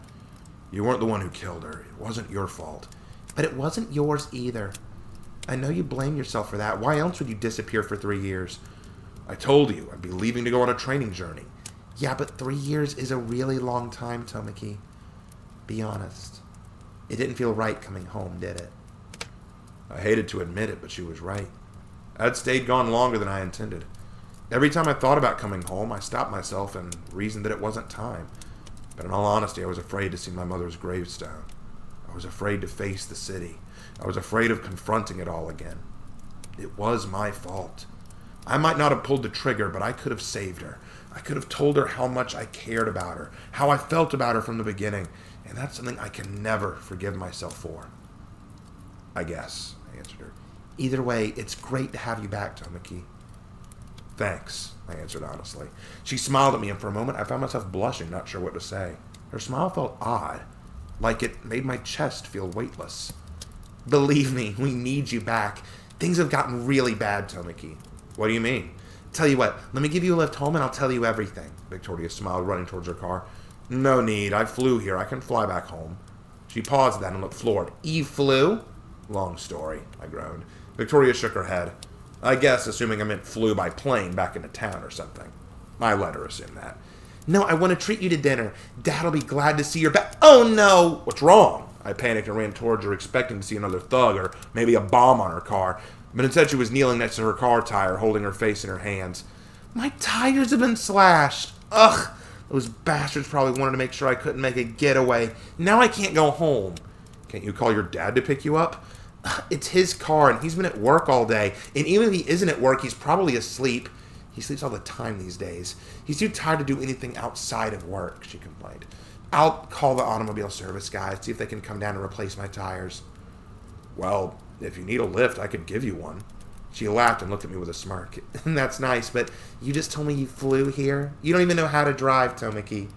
You weren't the one who killed her. It wasn't your fault. But it wasn't yours either. I know you blame yourself for that. Why else would you disappear for 3 years? I told you I'd be leaving to go on a training journey. Yeah, but 3 years is a really long time, Tomaki. Be honest. It didn't feel right coming home, did it? I hated to admit it, but she was right. I'd stayed gone longer than I intended. Every time I thought about coming home, I stopped myself and reasoned that it wasn't time. But in all honesty, I was afraid to see my mother's gravestone. I was afraid to face the city. I was afraid of confronting it all again. It was my fault. I might not have pulled the trigger, but I could have saved her. I could have told her how much I cared about her, how I felt about her from the beginning, and that's something I can never forgive myself for. I guess, I answered her. Either way, it's great to have you back, Tomaki. Thanks, I answered honestly. She smiled at me, and for a moment I found myself blushing, not sure what to say. Her smile felt odd, like it made my chest feel weightless. Believe me, we need you back. Things have gotten really bad, Tomaki. What do you mean? Tell you what, let me give you a lift home and I'll tell you everything. Victoria smiled, running towards her car. No need. I flew here. I can fly back home. She paused then and looked floored. You flew? Long story, I groaned. Victoria shook her head. I guess, assuming I meant flew by plane back into town or something. I let her assume that. No, I want to treat you to dinner. Dad'll be glad to see you're back. Oh, no! What's wrong? I panicked and ran towards her, expecting to see another thug or maybe a bomb on her car. But instead she was kneeling next to her car tire, holding her face in her hands. My tires have been slashed. Ugh! Those bastards probably wanted to make sure I couldn't make a getaway. Now I can't go home. Can't you call your dad to pick you up? It's his car, and he's been at work all day. And even if he isn't at work, he's probably asleep. He sleeps all the time these days. He's too tired to do anything outside of work, she complained. I'll call the automobile service guys, see if they can come down and replace my tires. Well, if you need a lift, I could give you one. She laughed and looked at me with a smirk. That's nice, but you just told me you flew here? You don't even know how to drive, Tomaki.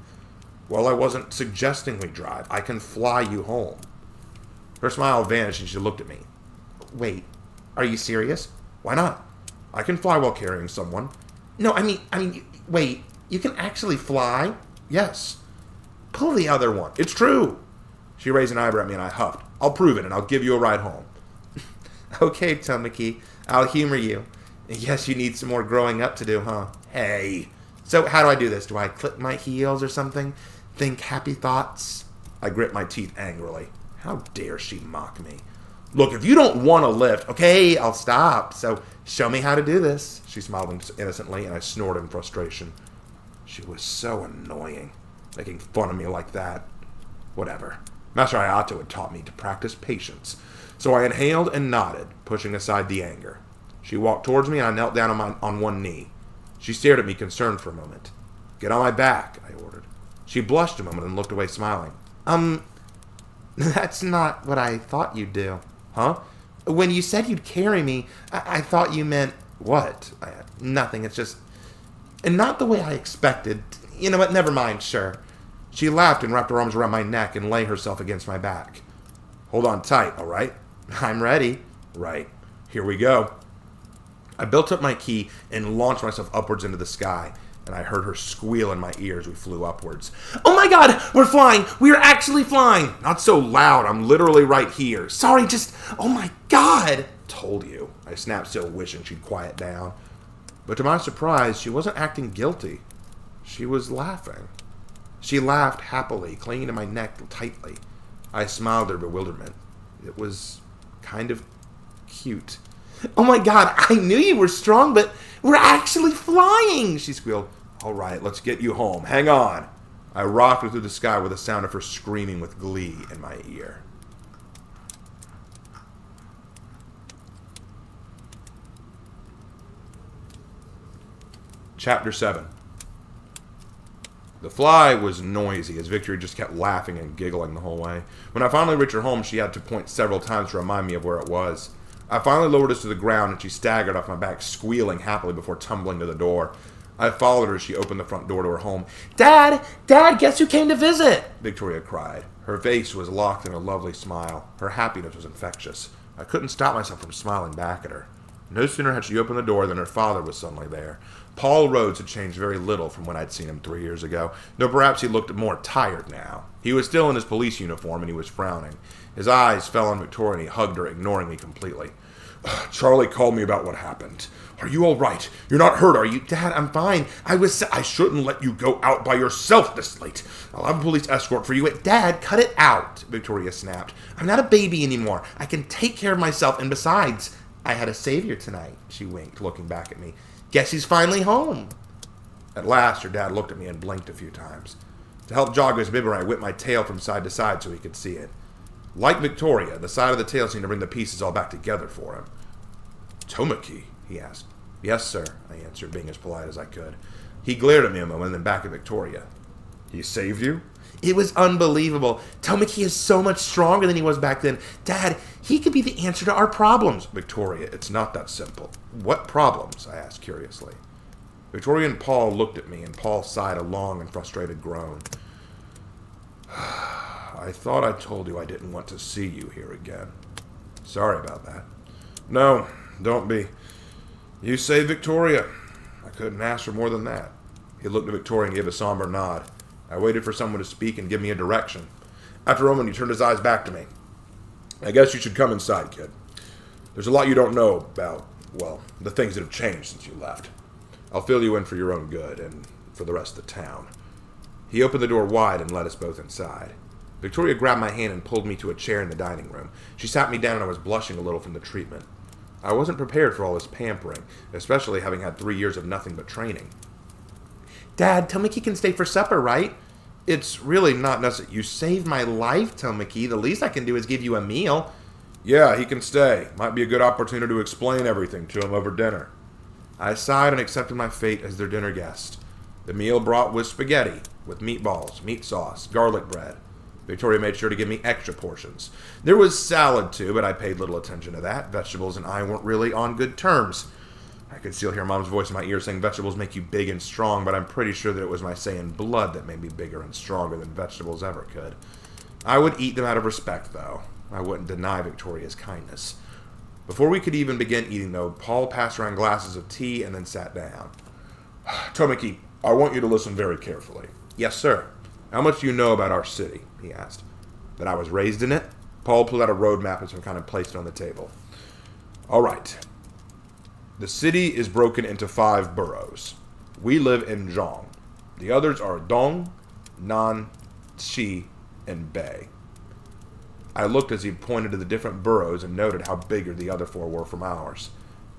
Well, I wasn't suggesting we drive. I can fly you home. Her smile vanished and she looked at me. Wait, are you serious? Why not? I can fly while carrying someone. No, I mean, wait, you can actually fly? Yes. Pull the other one. It's true. She raised an eyebrow at me and I huffed. I'll prove it and I'll give you a ride home. Okay, Tomaki, I'll humor you. Yes, you need some more growing up to do, huh? Hey. So how do I do this? Do I click my heels or something? Think happy thoughts? I grit my teeth angrily. How dare she mock me? Look, if you don't want a lift... Okay, I'll stop. So show me how to do this. She smiled innocently and I snorted in frustration. She was so annoying, making fun of me like that. Whatever. Master Ayato had taught me to practice patience. So I inhaled and nodded, pushing aside the anger. She walked towards me and I knelt down on one knee. She stared at me concerned for a moment. Get on my back, I ordered. She blushed a moment and looked away smiling. That's not what I thought you'd do. Huh? When you said you'd carry me, I thought you meant... What? Nothing, it's just... And not the way I expected. You know what, never mind, sure. She laughed and wrapped her arms around my neck and lay herself against my back. Hold on tight, all right? I'm ready. Right. Here we go. I built up my ki and launched myself upwards into the sky, and I heard her squeal in my ear as we flew upwards. Oh my god! We're flying! We're actually flying! Not so loud. I'm literally right here. Sorry, just... Oh my god! Told you. I snapped, still wishing she'd quiet down. But to my surprise, she wasn't acting guilty. She was laughing. She laughed happily, clinging to my neck tightly. I smiled at her bewilderment. It was kind of cute. Oh my god, I knew you were strong, but we're actually flying, she squealed. All right, let's get you home. Hang on. I rocked her through the sky with the sound of her screaming with glee in my ear. Chapter 7. The fly was noisy as Victory just kept laughing and giggling the whole way. When I finally reached her home, she had to point several times to remind me of where it was. I finally lowered us to the ground and she staggered off my back, squealing happily before tumbling to the door. I followed her as she opened the front door to her home. Dad! Dad, guess who came to visit? Victoria cried. Her face was locked in a lovely smile. Her happiness was infectious. I couldn't stop myself from smiling back at her. No sooner had she opened the door than her father was suddenly there. Paul Rhodes had changed very little from when I'd seen him 3 years ago, though perhaps he looked more tired now. He was still in his police uniform, and he was frowning. His eyes fell on Victoria, and he hugged her, ignoring me completely. Charlie called me about what happened. Are you all right? You're not hurt, are you? Dad, I'm fine. I shouldn't let you go out by yourself this late. I'll have a police escort for you. Dad, cut it out, Victoria snapped. I'm not a baby anymore. I can take care of myself, and besides, I had a savior tonight, she winked, looking back at me. Guess he's finally home. At last, her dad looked at me and blinked a few times. To help jog his bibber, I whipped my tail from side to side so he could see it. Like Victoria, the side of the tail seemed to bring the pieces all back together for him. Tomaki, he asked. Yes, sir, I answered, being as polite as I could. He glared at me a moment and then back at Victoria. He saved you? It was unbelievable. Tomaki is so much stronger than he was back then. Dad, he could be the answer to our problems. Victoria, it's not that simple. What problems? I asked curiously. Victoria and Paul looked at me, and Paul sighed a long and frustrated groan. I thought I told you I didn't want to see you here again. Sorry about that. No, don't be. You saved Victoria. I couldn't ask for more than that. He looked at Victoria and gave a somber nod. I waited for someone to speak and give me a direction. After a moment, he turned his eyes back to me. I guess you should come inside, kid. There's a lot you don't know about, well, the things that have changed since you left. I'll fill you in for your own good and for the rest of the town. He opened the door wide and let us both inside. Victoria grabbed my hand and pulled me to a chair in the dining room. She sat me down and I was blushing a little from the treatment. I wasn't prepared for all this pampering, especially having had 3 years of nothing but training. Dad, Tomaki can stay for supper, right? It's really not necessary. You saved my life, Tomaki. The least I can do is give you a meal. Yeah, he can stay. Might be a good opportunity to explain everything to him over dinner. I sighed and accepted my fate as their dinner guest. The meal brought was spaghetti, with meatballs, meat sauce, garlic bread. Victoria made sure to give me extra portions. There was salad too, but I paid little attention to that. Vegetables and I weren't really on good terms. I could still hear Mom's voice in my ear saying vegetables make you big and strong, but I'm pretty sure that it was my Saiyan blood that made me bigger and stronger than vegetables ever could. I would eat them out of respect, though. I wouldn't deny Victoria's kindness. Before we could even begin eating, though, Paul passed around glasses of tea and then sat down. Tomaki, I want you to listen very carefully. Yes, sir. How much do you know about our city? He asked. That I was raised in it? Paul pulled out a road map and some kind of placed it on the table. All right. The city is broken into 5 boroughs. We live in Zhong. The others are Dong, Nan, Shi, and Bei. I looked as he pointed to the different boroughs and noted how bigger the other 4 were from ours.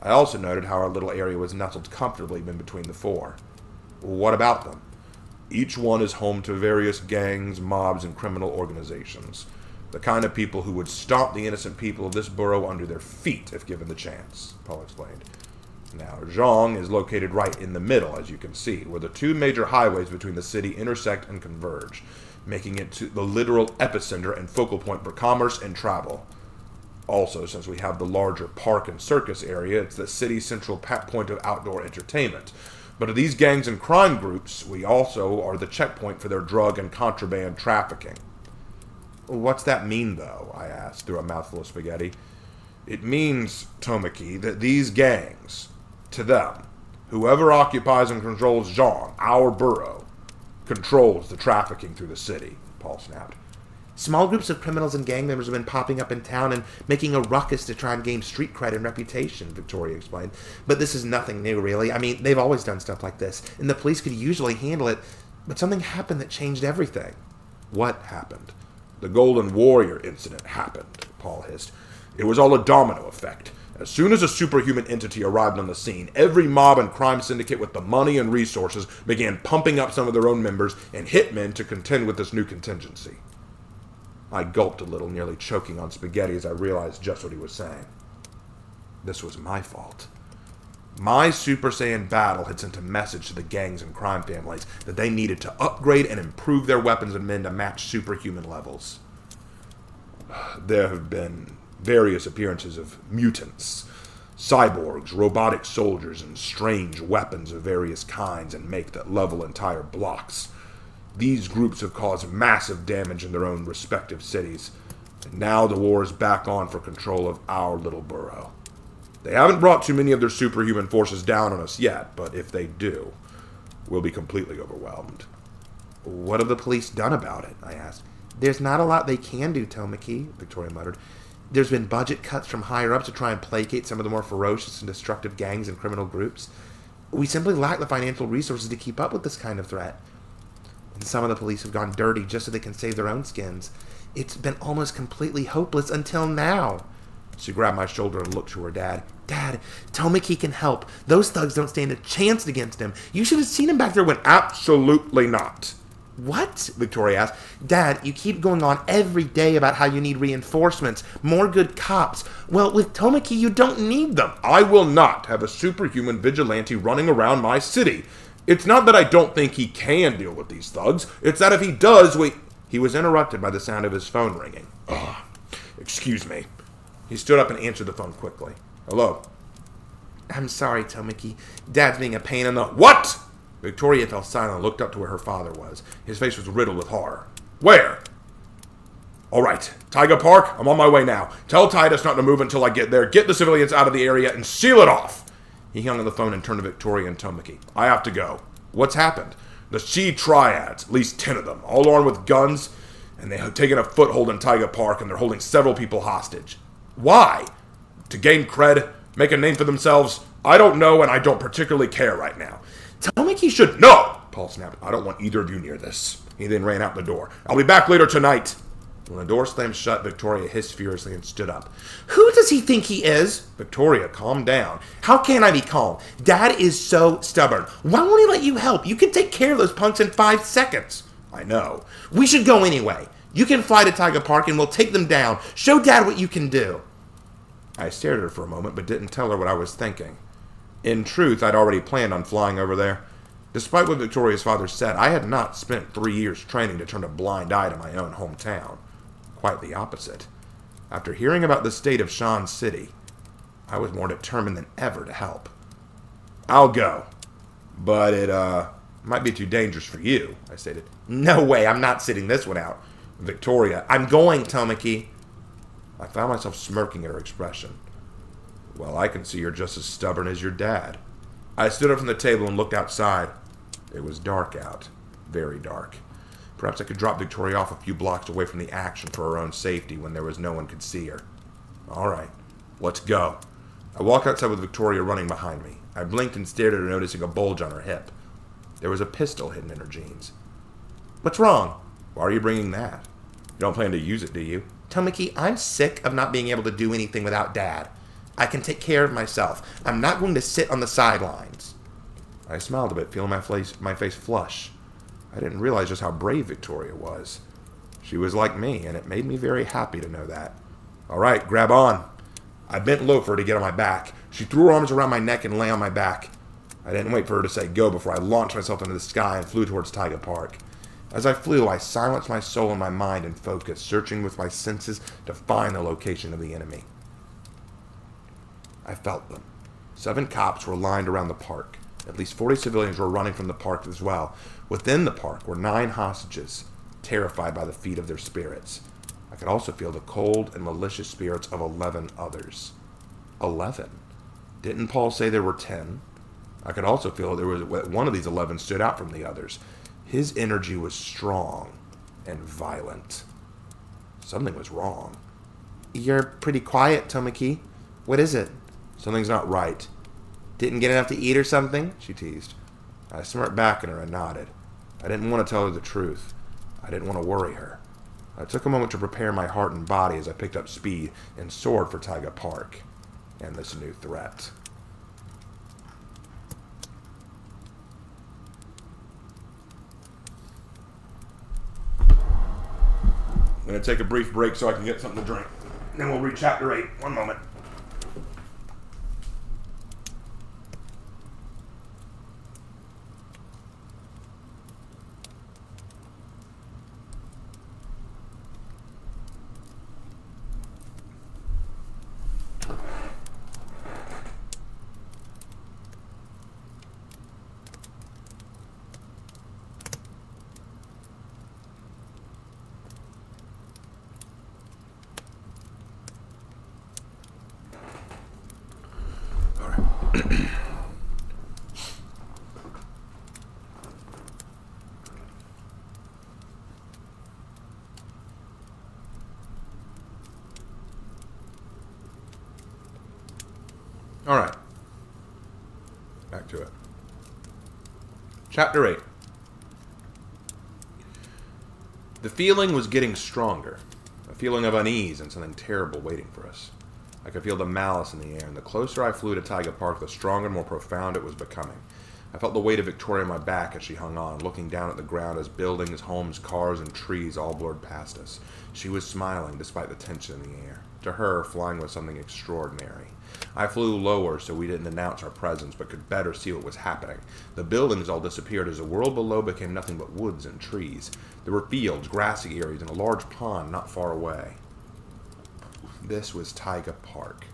I also noted how our little area was nestled comfortably in between the 4. What about them? Each one is home to various gangs, mobs, and criminal organizations. The kind of people who would stomp the innocent people of this borough under their feet if given the chance, Paul explained. Now, Zhong is located right in the middle, as you can see, where the 2 major highways between the city intersect and converge, making it to the literal epicenter and focal point for commerce and travel. Also, since we have the larger park and circus area, it's the city's central point of outdoor entertainment. But of these gangs and crime groups, we also are the checkpoint for their drug and contraband trafficking. What's that mean, though? I asked through a mouthful of spaghetti. It means, Tomaki, that these gangs, to them, whoever occupies and controls Zhong, our borough, controls the trafficking through the city, Paul snapped. Small groups of criminals and gang members have been popping up in town and making a ruckus to try and gain street cred and reputation, Victoria explained. But this is nothing new, really. I mean, they've always done stuff like this, and the police could usually handle it, but something happened that changed everything. What happened? The Golden Warrior incident happened, Paul hissed. It was all a domino effect. As soon as a superhuman entity arrived on the scene, every mob and crime syndicate with the money and resources began pumping up some of their own members and hitmen to contend with this new contingency. I gulped a little, nearly choking on spaghetti as I realized just what he was saying. This was my fault. My Super Saiyan battle had sent a message to the gangs and crime families that they needed to upgrade and improve their weapons and men to match superhuman levels. There have been various appearances of mutants, cyborgs, robotic soldiers, and strange weapons of various kinds and make that level entire blocks. These groups have caused massive damage in their own respective cities, and now the war is back on for control of our little borough. They haven't brought too many of their superhuman forces down on us yet, but if they do, we'll be completely overwhelmed. What have the police done about it? I asked. There's not a lot they can do, Tomaki, Victoria muttered. There's been budget cuts from higher-ups to try and placate some of the more ferocious and destructive gangs and criminal groups. We simply lack the financial resources to keep up with this kind of threat. And some of the police have gone dirty just so they can save their own skins. It's been almost completely hopeless until now. She grabbed my shoulder and looked to her dad. Dad, Tomaki can help. Those thugs don't stand a chance against him. You should have seen him back there when... Absolutely not. What? Victoria asked. Dad, you keep going on every day about how you need reinforcements, more good cops. Well, with Tomaki, you don't need them. I will not have a superhuman vigilante running around my city. It's not that I don't think he can deal with these thugs. It's that if he does, He was interrupted by the sound of his phone ringing. Excuse me. He stood up and answered the phone quickly. Hello? I'm sorry, Tomaki. Dad's being a pain in the... What? Victoria fell silent and looked up to where her father was. His face was riddled with horror. Where? All right. Tiger Park, I'm on my way now. Tell Titus not to move until I get there. Get the civilians out of the area and seal it off. He hung on the phone and turned to Victoria and Tomaki. I have to go. What's happened? The She Triads, at least 10 of them, all armed with guns, and they have taken a foothold in Tiger Park, and they're holding several people hostage. Why? To gain cred? Make a name for themselves? I don't know, and I don't particularly care right now. Tomaki should... No! Paul snapped. I don't want either of you near this. He then ran out the door. I'll be back later tonight. When the door slammed shut, Victoria hissed furiously and stood up. Who does he think he is? Victoria, calm down. How can I be calm? Dad is so stubborn. Why won't he let you help? You can take care of those punks in 5 seconds. I know. We should go anyway. You can fly to Tiger Park and we'll take them down. Show Dad what you can do. I stared at her for a moment, but didn't tell her what I was thinking. In truth, I'd already planned on flying over there. Despite what Victoria's father said, I had not spent 3 years training to turn a blind eye to my own hometown. Quite the opposite. After hearing about the state of Shan City, I was more determined than ever to help. I'll go, but it might be too dangerous for you, I stated. No way, I'm not sitting this one out. Victoria, I'm going, Tomaki. I found myself smirking at her expression. Well, I can see you're just as stubborn as your dad. I stood up from the table and looked outside. It was dark out. Very dark. Perhaps I could drop Victoria off a few blocks away from the action for her own safety when there was no one could see her. All right, let's go. I walked outside with Victoria running behind me. I blinked and stared at her, noticing a bulge on her hip. There was a pistol hidden in her jeans. What's wrong? Why are you bringing that? You don't plan to use it, do you? Tomaki, I'm sick of not being able to do anything without Dad. I can take care of myself. I'm not going to sit on the sidelines. I smiled a bit, feeling my face flush. I didn't realize just how brave Victoria was. She was like me, and it made me very happy to know that. All right, grab on. I bent low for her to get on my back. She threw her arms around my neck and lay on my back. I didn't wait for her to say go before I launched myself into the sky and flew towards Tiger Park. As I flew, I silenced my soul and my mind and focused, searching with my senses to find the location of the enemy. I felt them. 7 cops were lined around the park. At least 40 civilians were running from the park as well. Within the park were 9 hostages, terrified by the feat of their spirits. I could also feel the cold and malicious spirits of 11 others. 11? Didn't Paul say there were 10? I could also feel that one of these 11 stood out from the others. His energy was strong and violent. Something was wrong. You're pretty quiet, Tomaki. What is it? Something's not right. Didn't get enough to eat or something? She teased. I smirked back at her and nodded. I didn't want to tell her the truth. I didn't want to worry her. I took a moment to prepare my heart and body as I picked up speed and soared for Tiger Park and this new threat. I'm going to take a brief break so I can get something to drink. Then we'll read Chapter 8. One moment. Alright. Back to it. Chapter 8. The feeling was getting stronger. A feeling of unease and something terrible waiting for us. I could feel the malice in the air, and the closer I flew to Taiga Park, the stronger and more profound it was becoming. I felt the weight of Victoria on my back as she hung on, looking down at the ground as buildings, homes, cars, and trees all blurred past us. She was smiling despite the tension in the air. To her, flying was something extraordinary. I flew lower so we didn't announce our presence, but could better see what was happening. The buildings all disappeared as the world below became nothing but woods and trees. There were fields, grassy areas, and a large pond not far away. This was Taiga Park.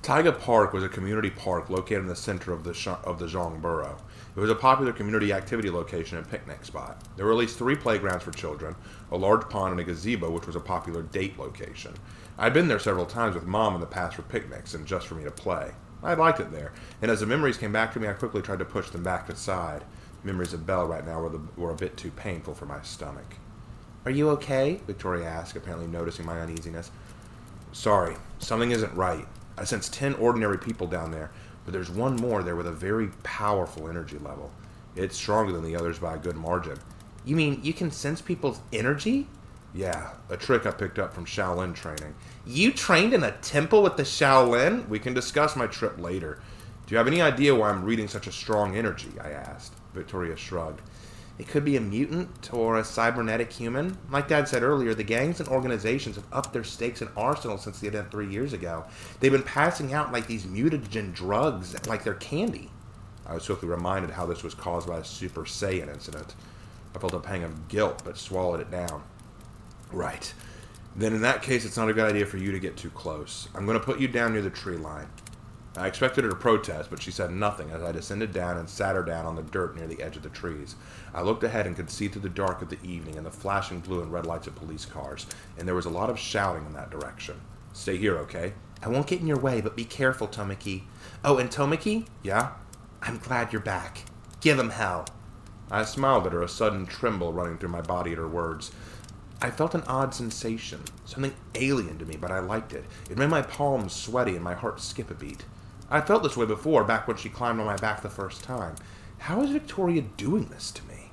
Taiga Park was a community park located in the center of the Zhong Borough. It was a popular community activity location and picnic spot. There were at least 3 playgrounds for children, a large pond, and a gazebo, which was a popular date location. I'd been there several times with Mom in the past for picnics and just for me to play. I liked it there, and as the memories came back to me, I quickly tried to push them back aside. Memories of Belle right now were a bit too painful for my stomach. "Are you okay?" Victoria asked, apparently noticing my uneasiness. "Sorry, something isn't right. I sense 10 ordinary people down there, but there's one more there with a very powerful energy level. It's stronger than the others by a good margin." "You mean you can sense people's energy?" "Yeah, a trick I picked up from Shaolin training." "You trained in a temple with the Shaolin?" "We can discuss my trip later." "Do you have any idea why I'm reading such a strong energy?" I asked. Victoria shrugged. "It could be a mutant or a cybernetic human. Like Dad said earlier, the gangs and organizations have upped their stakes in arsenal since the event 3 years ago. They've been passing out like these mutagen drugs like they're candy." I was quickly reminded how this was caused by a Super Saiyan incident. I felt a pang of guilt, but swallowed it down. "Right. Then in that case, it's not a good idea for you to get too close. I'm going to put you down near the tree line." I expected her to protest, but she said nothing as I descended down and sat her down on the dirt near the edge of the trees. I looked ahead and could see through the dark of the evening and the flashing blue and red lights of police cars, and there was a lot of shouting in that direction. "Stay here, okay?" "I won't get in your way, but be careful, Tomaki." "Oh, and Tomaki?" "Yeah?" "I'm glad you're back. Give 'em hell." I smiled at her, a sudden tremble running through my body at her words. I felt an odd sensation, something alien to me, but I liked it. It made my palms sweaty and my heart skip a beat. I felt this way before, back when she climbed on my back the first time. How is Victoria doing this to me?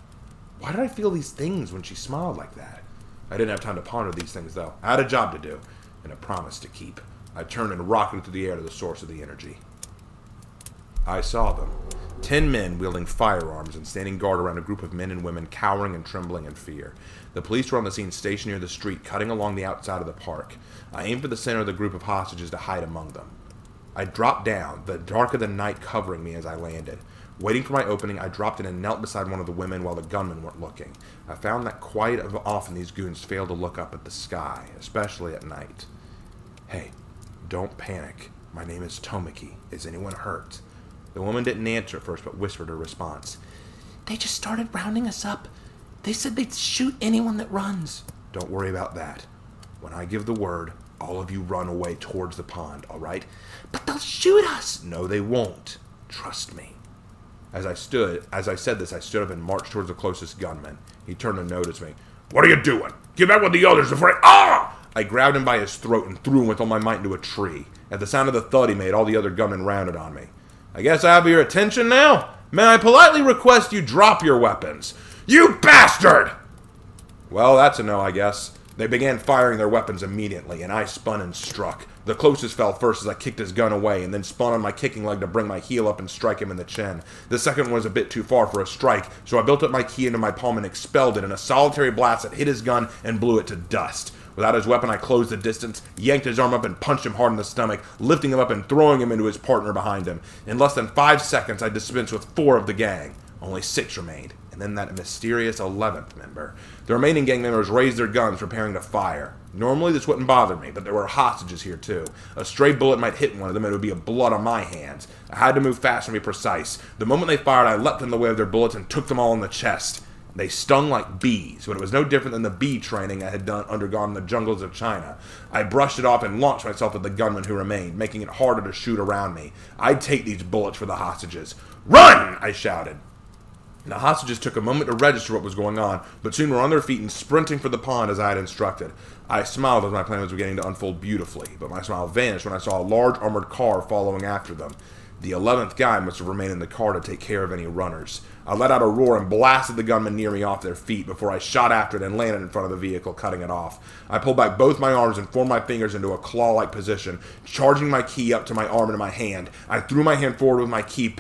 Why did I feel these things when she smiled like that? I didn't have time to ponder these things, though. I had a job to do, and a promise to keep. I turned and rocketed through the air to the source of the energy. I saw them. 10 men wielding firearms and standing guard around a group of men and women cowering and trembling in fear. The police were on the scene stationed near the street, cutting along the outside of the park. I aimed for the center of the group of hostages to hide among them. I dropped down, the dark of the night covering me as I landed. Waiting for my opening, I dropped in and knelt beside one of the women while the gunmen weren't looking. I found that quite often these goons failed to look up at the sky, especially at night. "Hey, don't panic. My name is Tomaki. Is anyone hurt?" The woman didn't answer at first, but whispered her response. "They just started rounding us up. They said they'd shoot anyone that runs." "Don't worry about that. When I give the word, all of you run away towards the pond, all right?" "But they'll shoot us." "No, they won't. Trust me." As I said this, I stood up and marched towards the closest gunman. He turned to notice me. "What are you doing? Get back with the others before Ah!" I grabbed him by his throat and threw him with all my might into a tree. At the sound of the thud he made, all the other gunmen rounded on me. "I guess I have your attention now? May I politely request you drop your weapons?" "You bastard!" Well, that's a no, I guess. They began firing their weapons immediately, and I spun and struck. The closest fell first as I kicked his gun away, and then spun on my kicking leg to bring my heel up and strike him in the chin. The second one was a bit too far for a strike, so I built up my ki into my palm and expelled it in a solitary blast that hit his gun and blew it to dust. Without his weapon, I closed the distance, yanked his arm up and punched him hard in the stomach, lifting him up and throwing him into his partner behind him. In less than 5 seconds, I dispensed with 4 of the gang. Only 6 remained, and then that mysterious 11th member. The remaining gang members raised their guns, preparing to fire. Normally this wouldn't bother me, but there were hostages here too. A stray bullet might hit one of them and it would be a blood on my hands. I had to move fast and be precise. The moment they fired, I leapt in the way of their bullets and took them all in the chest. They stung like bees, but it was no different than the bee training I had undergone in the jungles of China. I brushed it off and launched myself at the gunmen who remained, making it harder to shoot around me. I'd take these bullets for the hostages. Run! I shouted. The hostages took a moment to register what was going on, but soon were on their feet and sprinting for the pond as I had instructed. I smiled as my plan was beginning to unfold beautifully, but my smile vanished when I saw a large armored car following after them. The 11th guy must have remained in the car to take care of any runners. I let out a roar and blasted the gunmen near me off their feet before I shot after it and landed in front of the vehicle, cutting it off. I pulled back both my arms and formed my fingers into a claw-like position, charging my key up to my arm and my hand. I threw my hand forward with my key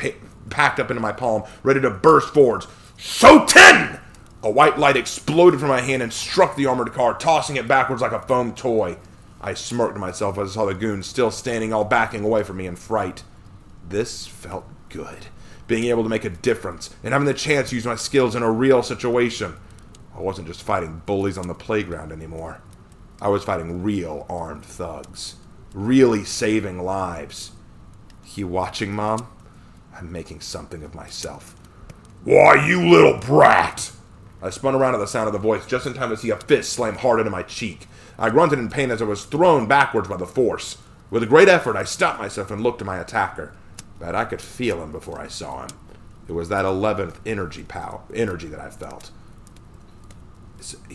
packed up into my palm, ready to burst forwards. Shoten! A white light exploded from my hand and struck the armored car, tossing it backwards like a foam toy. I smirked to myself as I saw the goons still standing, all backing away from me in fright. This felt good. Being able to make a difference, and having the chance to use my skills in a real situation. I wasn't just fighting bullies on the playground anymore. I was fighting real armed thugs. Really saving lives. You watching, Mom? I'm making something of myself. Why, you little brat! I spun around at the sound of the voice, just in time to see a fist slam hard into my cheek. I grunted in pain as I was thrown backwards by the force. With a great effort, I stopped myself and looked at my attacker. But I could feel him before I saw him. It was that 11th energy that I felt.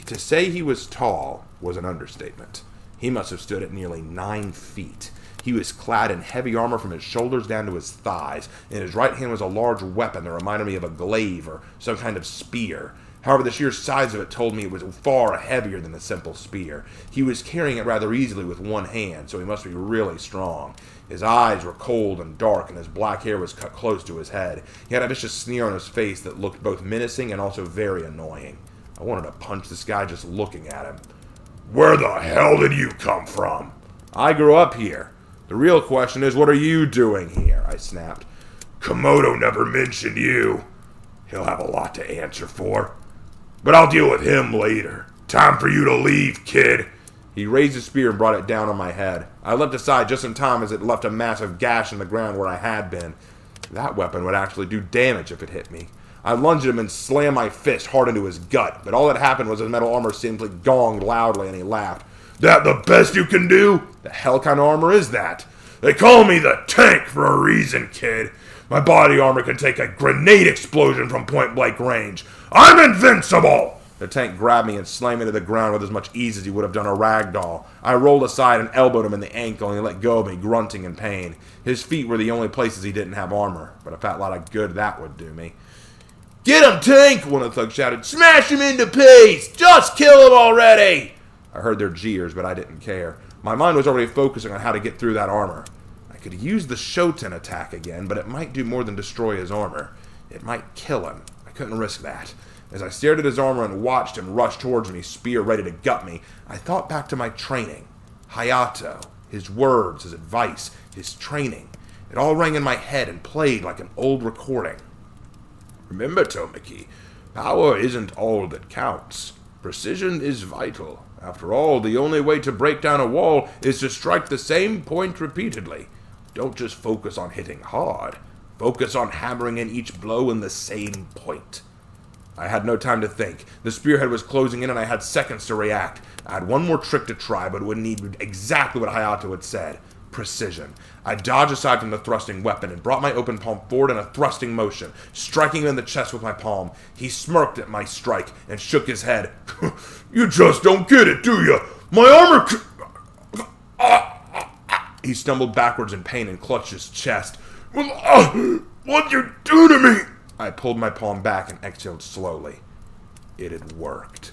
To say he was tall was an understatement. He must have stood at nearly 9 feet. He was clad in heavy armor from his shoulders down to his thighs. In his right hand was a large weapon that reminded me of a glaive or some kind of spear. However, the sheer size of it told me it was far heavier than a simple spear. He was carrying it rather easily with one hand, so he must be really strong. His eyes were cold and dark, and his black hair was cut close to his head. He had a vicious sneer on his face that looked both menacing and also very annoying. I wanted to punch this guy just looking at him. Where the hell did you come from? I grew up here. The real question is, what are you doing here? I snapped. Komodo never mentioned you. He'll have a lot to answer for. But I'll deal with him later. Time for you to leave, kid. He raised his spear and brought it down on my head. I leapt aside just in time as it left a massive gash in the ground where I had been. That weapon would actually do damage if it hit me. I lunged at him and slammed my fist hard into his gut, but all that happened was his metal armor simply gonged loudly and he laughed. That the best you can do? The hell kind of armor is that? They call me the tank for a reason, kid. My body armor can take a grenade explosion from point-blank range. I'm invincible! The tank grabbed me and slammed me to the ground with as much ease as he would have done a rag doll. I rolled aside and elbowed him in the ankle, and he let go of me, grunting in pain. His feet were the only places he didn't have armor, but a fat lot of good that would do me. Get him, Tank! One of the thugs shouted. Smash him into piece! Just kill him already! I heard their jeers, but I didn't care. My mind was already focusing on how to get through that armor. I could use the Shoten attack again, but it might do more than destroy his armor. It might kill him. I couldn't risk that. As I stared at his armor and watched him rush towards me, spear ready to gut me, I thought back to my training. Hayato, his words, his advice, his training. It all rang in my head and played like an old recording. Remember, Tomaki, power isn't all that counts. Precision is vital. After all, the only way to break down a wall is to strike the same point repeatedly. Don't just focus on hitting hard. Focus on hammering in each blow in the same point. I had no time to think. The spearhead was closing in and I had seconds to react. I had one more trick to try, but it would need exactly what Hayato had said. Precision. I dodged aside from the thrusting weapon and brought my open palm forward in a thrusting motion, striking him in the chest with my palm. He smirked at my strike and shook his head. You just don't get it, do you? My armor... He stumbled backwards in pain and clutched his chest. What'd you do to me? I pulled my palm back and exhaled slowly. It had worked.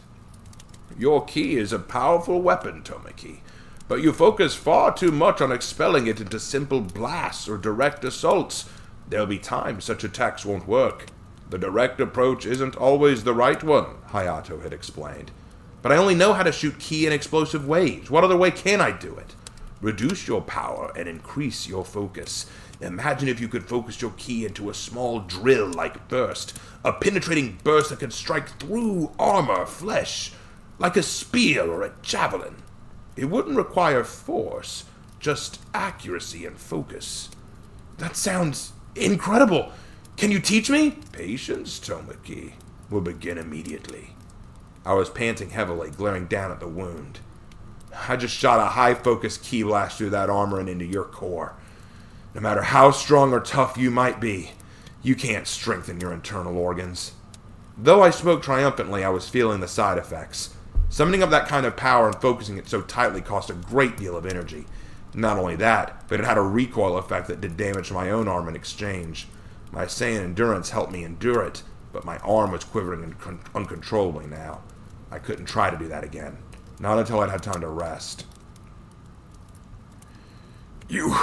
Your ki is a powerful weapon, Tomaki, but you focus far too much on expelling it into simple blasts or direct assaults. There'll be times such attacks won't work. The direct approach isn't always the right one, Hayato had explained. But I only know how to shoot ki in explosive ways. What other way can I do it? Reduce your power and increase your focus. Imagine if you could focus your ki into a small drill-like burst, a penetrating burst that could strike through armor, flesh, like a spear or a javelin. It wouldn't require force, just accuracy and focus. That sounds incredible. Can you teach me? Patience, Tomaki. will begin immediately. I was panting heavily, glaring down at the wound. I just shot a high-focus key blast through that armor and into your core. No matter how strong or tough you might be, you can't strengthen your internal organs. Though I spoke triumphantly, I was feeling the side effects. Summoning up that kind of power and focusing it so tightly cost a great deal of energy. Not only that, but it had a recoil effect that did damage to my own arm in exchange. My Saiyan endurance helped me endure it, but my arm was quivering uncontrollably now. I couldn't try to do that again. Not until I'd had time to rest. You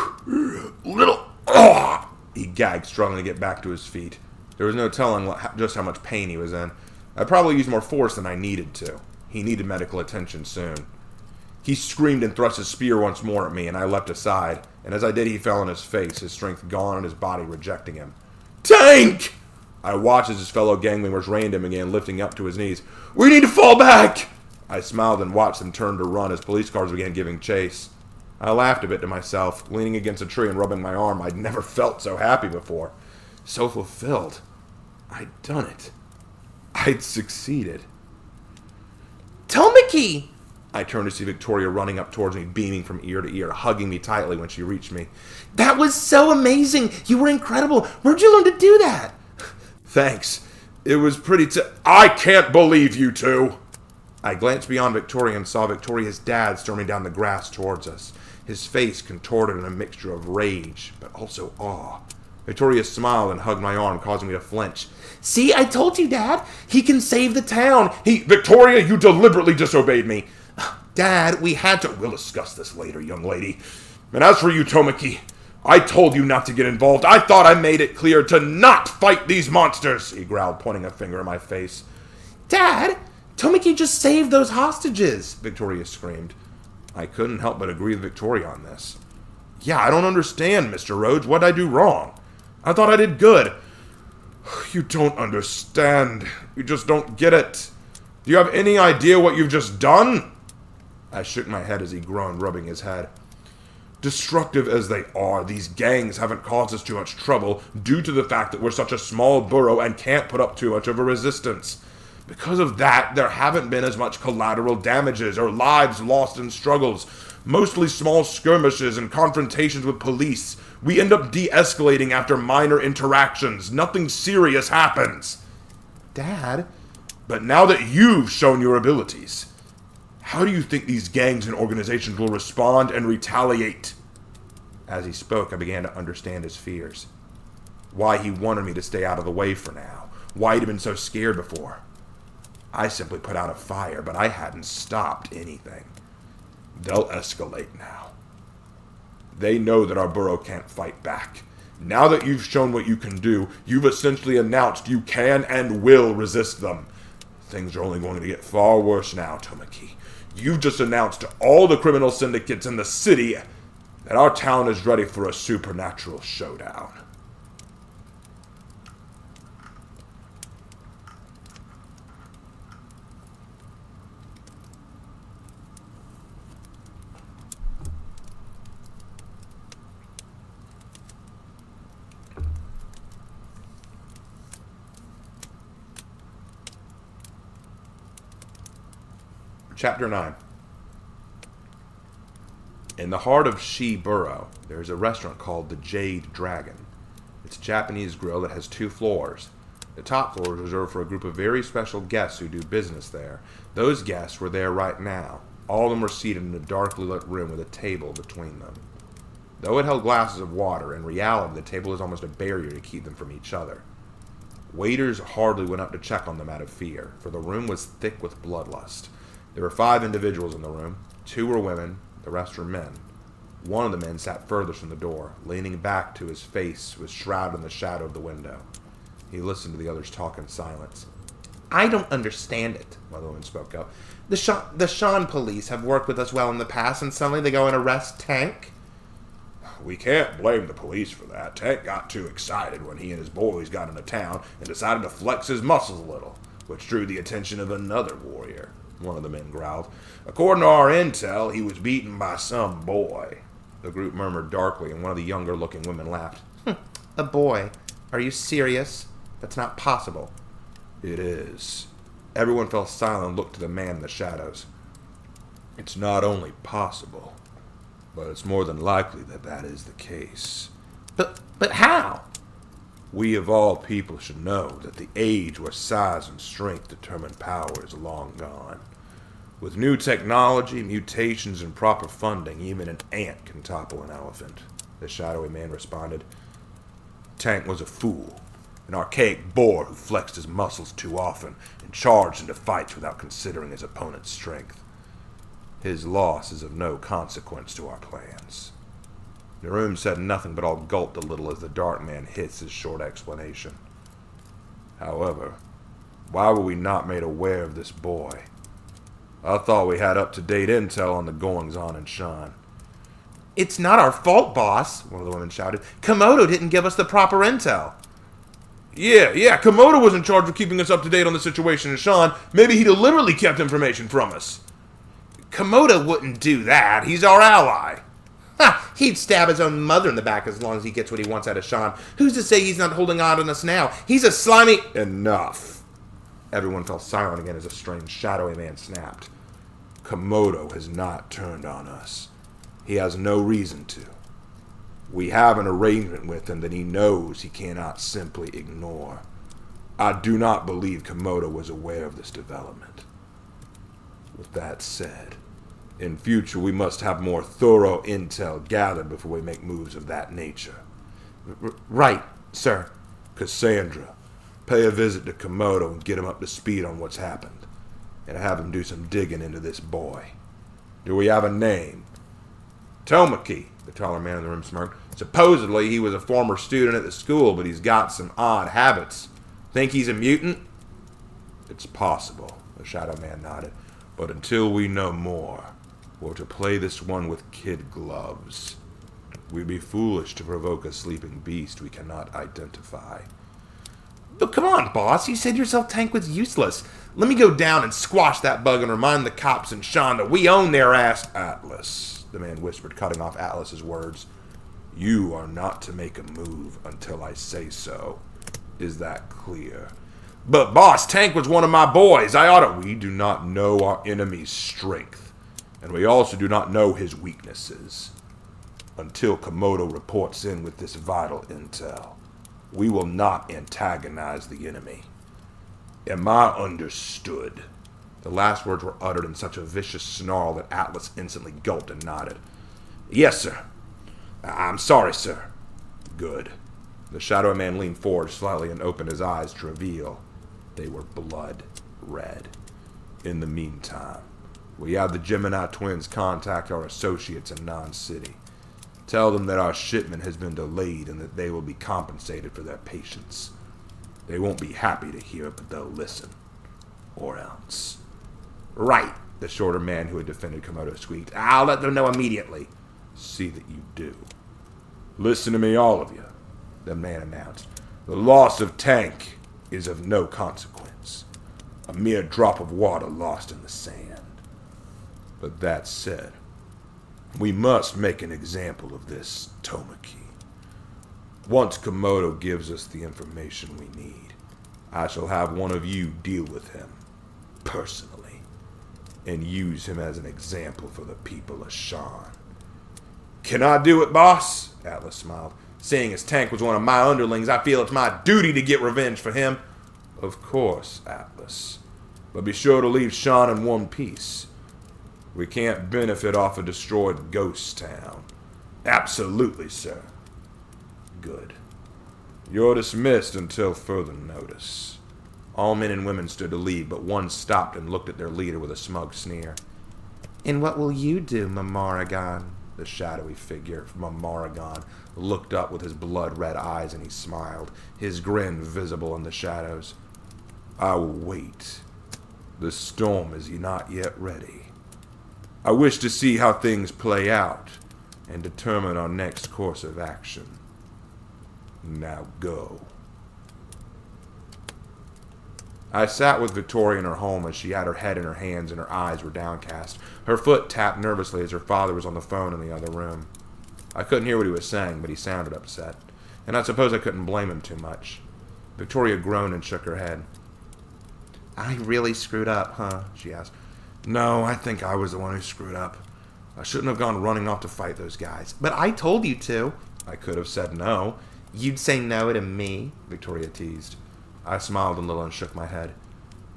little... Oh! He gagged, struggling to get back to his feet. There was no telling just how much pain he was in. I probably used more force than I needed to. He needed medical attention soon. He screamed and thrust his spear once more at me, and I leapt aside. And as I did, he fell on his face, his strength gone and his body rejecting him. Tank! I watched as his fellow gang members reined him again, lifting up to his knees. We need to fall back! I smiled and watched them turn to run as police cars began giving chase. I laughed a bit to myself, leaning against a tree and rubbing my arm. I'd never felt so happy before. So fulfilled. I'd done it. I'd succeeded. Tomaki! I turned to see Victoria running up towards me, beaming from ear to ear, hugging me tightly when she reached me. That was so amazing! You were incredible! Where'd you learn to do that? Thanks. It was pretty I can't believe you two! I glanced beyond Victoria and saw Victoria's dad storming down the grass towards us, his face contorted in a mixture of rage, but also awe. Victoria smiled and hugged my arm, causing me to flinch. See, I told you, Dad. He can save the town. Victoria, you deliberately disobeyed me. Dad, we had to... We'll discuss this later, young lady. And as for you, Tomaki, I told you not to get involved. I thought I made it clear to not fight these monsters, he growled, pointing a finger at my face. Dad, Tomaki just saved those hostages, Victoria screamed. I couldn't help but agree with Victoria on this. Yeah, I don't understand, Mr. Rhodes. What'd I do wrong? I thought I did good. You don't understand. You just don't get it. Do you have any idea what you've just done? I shook my head as he groaned, rubbing his head. Destructive as they are, these gangs haven't caused us too much trouble due to the fact that we're such a small borough and can't put up too much of a resistance. Because of that, there haven't been as much collateral damages or lives lost in struggles. Mostly small skirmishes and confrontations with police. We end up de-escalating after minor interactions. Nothing serious happens. Dad? But now that you've shown your abilities, how do you think these gangs and organizations will respond and retaliate? As he spoke, I began to understand his fears. Why he wanted me to stay out of the way for now. Why he'd been so scared before. I simply put out a fire, but I hadn't stopped anything. They'll escalate now. They know that our borough can't fight back. Now that you've shown what you can do, you've essentially announced you can and will resist them. Things are only going to get far worse now, Tomaki. You've just announced to all the criminal syndicates in the city that our town is ready for a supernatural showdown. Chapter 9. In the heart of Shi Borough, there is a restaurant called the Jade Dragon. It's a Japanese grill that has 2 floors. The top floor is reserved for a group of very special guests who do business there. Those guests were there right now. All of them were seated in a darkly lit room with a table between them. Though it held glasses of water, in reality the table is almost a barrier to keep them from each other. Waiters hardly went up to check on them out of fear, for the room was thick with bloodlust. There were 5 individuals in the room. 2 were women, the rest were men. One of the men sat furthest from the door, leaning back to his face was shrouded in the shadow of the window. He listened to the others talk in silence. I don't understand it, one of the women spoke up. The Shan police have worked with us well in the past, and suddenly they go and arrest Tank? We can't blame the police for that. Tank got too excited when he and his boys got into town and decided to flex his muscles a little, which drew the attention of another warrior. One of the men growled. According to our intel, he was beaten by some boy. The group murmured darkly, and one of the younger-looking women laughed. A boy? Are you serious? That's not possible. It is. Everyone fell silent and looked to the man in the shadows. It's not only possible, but it's more than likely that that is the case. But how? We of all people should know that the age where size and strength determine power is long gone. With new technology, mutations, and proper funding, even an ant can topple an elephant, the shadowy man responded. Tank was a fool, an archaic boor who flexed his muscles too often and charged into fights without considering his opponent's strength. His loss is of no consequence to our plans. The room said nothing, but all gulped a little as the dark man hissed his short explanation. However, why were we not made aware of this boy? I thought we had up-to-date intel on the goings-on in Shan. It's not our fault, boss, one of the women shouted. Komodo didn't give us the proper intel. Yeah, Komodo was in charge of keeping us up-to-date on the situation in Shan. Maybe he deliberately kept information from us. Komodo wouldn't do that. He's our ally. Ha! He'd stab his own mother in the back as long as he gets what he wants out of Shan. Who's to say he's not holding out on us now? He's a slimy... Enough. Everyone fell silent again as a strange, shadowy man snapped. Komodo has not turned on us. He has no reason to. We have an arrangement with him that he knows he cannot simply ignore. I do not believe Komodo was aware of this development. With that said, in future we must have more thorough intel gathered before we make moves of that nature. Right, sir. Cassandra, pay a visit to Komodo and get him up to speed on what's happened. And have him do some digging into this boy. Do we have a name? Tomaki, the taller man in the room smirked. Supposedly he was a former student at the school, but he's got some odd habits. Think he's a mutant? It's possible, the shadow man nodded. But until we know more, we're to play this one with kid gloves. We'd be foolish to provoke a sleeping beast we cannot identify. But come on, boss. You said yourself Tank was useless. Let me go down and squash that bug and remind the cops in Shan that we own their ass. Atlas, the man whispered, cutting off Atlas's words. You are not to make a move until I say so. Is that clear? But boss, Tank was one of my boys. We do not know our enemy's strength, and we also do not know his weaknesses. Until Komodo reports in with this vital intel, we will not antagonize the enemy. Am I understood? The last words were uttered in such a vicious snarl that Atlas instantly gulped and nodded. Yes, sir. I'm sorry, sir. Good. The shadowy man leaned forward slightly and opened his eyes to reveal they were blood red. In the meantime, we have the Gemini twins contact our associates in Non-City. Tell them that our shipment has been delayed and that they will be compensated for their patience. They won't be happy to hear it, but they'll listen. Or else. Right, the shorter man who had defended Komodo squeaked. I'll let them know immediately. See that you do. Listen to me, all of you, the man announced. The loss of Tank is of no consequence. A mere drop of water lost in the sand. But that said, we must make an example of this Tomaki. Once Komodo gives us the information we need, I shall have one of you deal with him, personally, and use him as an example for the people of Shan. Can I do it, boss? Atlas smiled. Seeing as Tank was one of my underlings, I feel it's my duty to get revenge for him. Of course, Atlas. But be sure to leave Shan in one piece. We can't benefit off a destroyed ghost town. Absolutely, sir. Good. You're dismissed until further notice. All men and women stood to leave, but one stopped and looked at their leader with a smug sneer. And what will you do, Mamaragon? The shadowy figure from Mamaragon looked up with his blood-red eyes, and he smiled, his grin visible in the shadows. I will wait. The storm is not yet ready. I wish to see how things play out and determine our next course of action. Now go. I sat with Victoria in her home as she had her head in her hands and her eyes were downcast. Her foot tapped nervously as her father was on the phone in the other room. I couldn't hear what he was saying, but he sounded upset, and I suppose I couldn't blame him too much. Victoria groaned and shook her head. I really screwed up, huh? She asked. No, I think I was the one who screwed up. I shouldn't have gone running off to fight those guys. But I told you to. I could have said no. You'd say no to me? Victoria teased. I smiled a little and shook my head.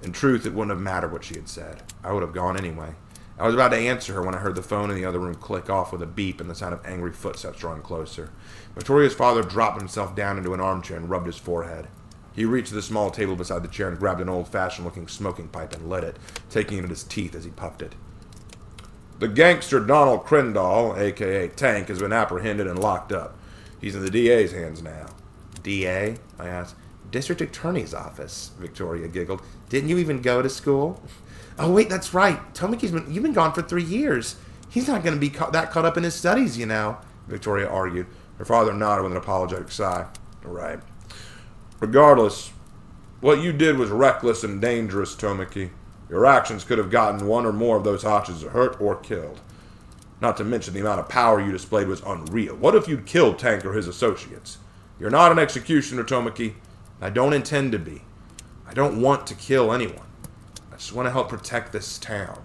In truth, it wouldn't have mattered what she had said. I would have gone anyway. I was about to answer her when I heard the phone in the other room click off with a beep and the sound of angry footsteps drawing closer. Victoria's father dropped himself down into an armchair and rubbed his forehead. He reached to the small table beside the chair and grabbed an old-fashioned-looking smoking pipe and lit it, taking it in his teeth as he puffed it. The gangster Donald Crendall, a.k.a. Tank, has been apprehended and locked up. He's in the DA's hands now. DA? I asked. District Attorney's Office, Victoria giggled. Didn't you even go to school? Oh, wait, that's right. You've been gone for 3 years. He's not going to be that caught up in his studies, you know, Victoria argued. Her father nodded with an apologetic sigh. Right. Regardless, what you did was reckless and dangerous, Tomaki. Your actions could have gotten one or more of those hostages hurt or killed. Not to mention the amount of power you displayed was unreal. What if you'd killed Tank or his associates? You're not an executioner, Tomaki. I don't intend to be. I don't want to kill anyone. I just want to help protect this town.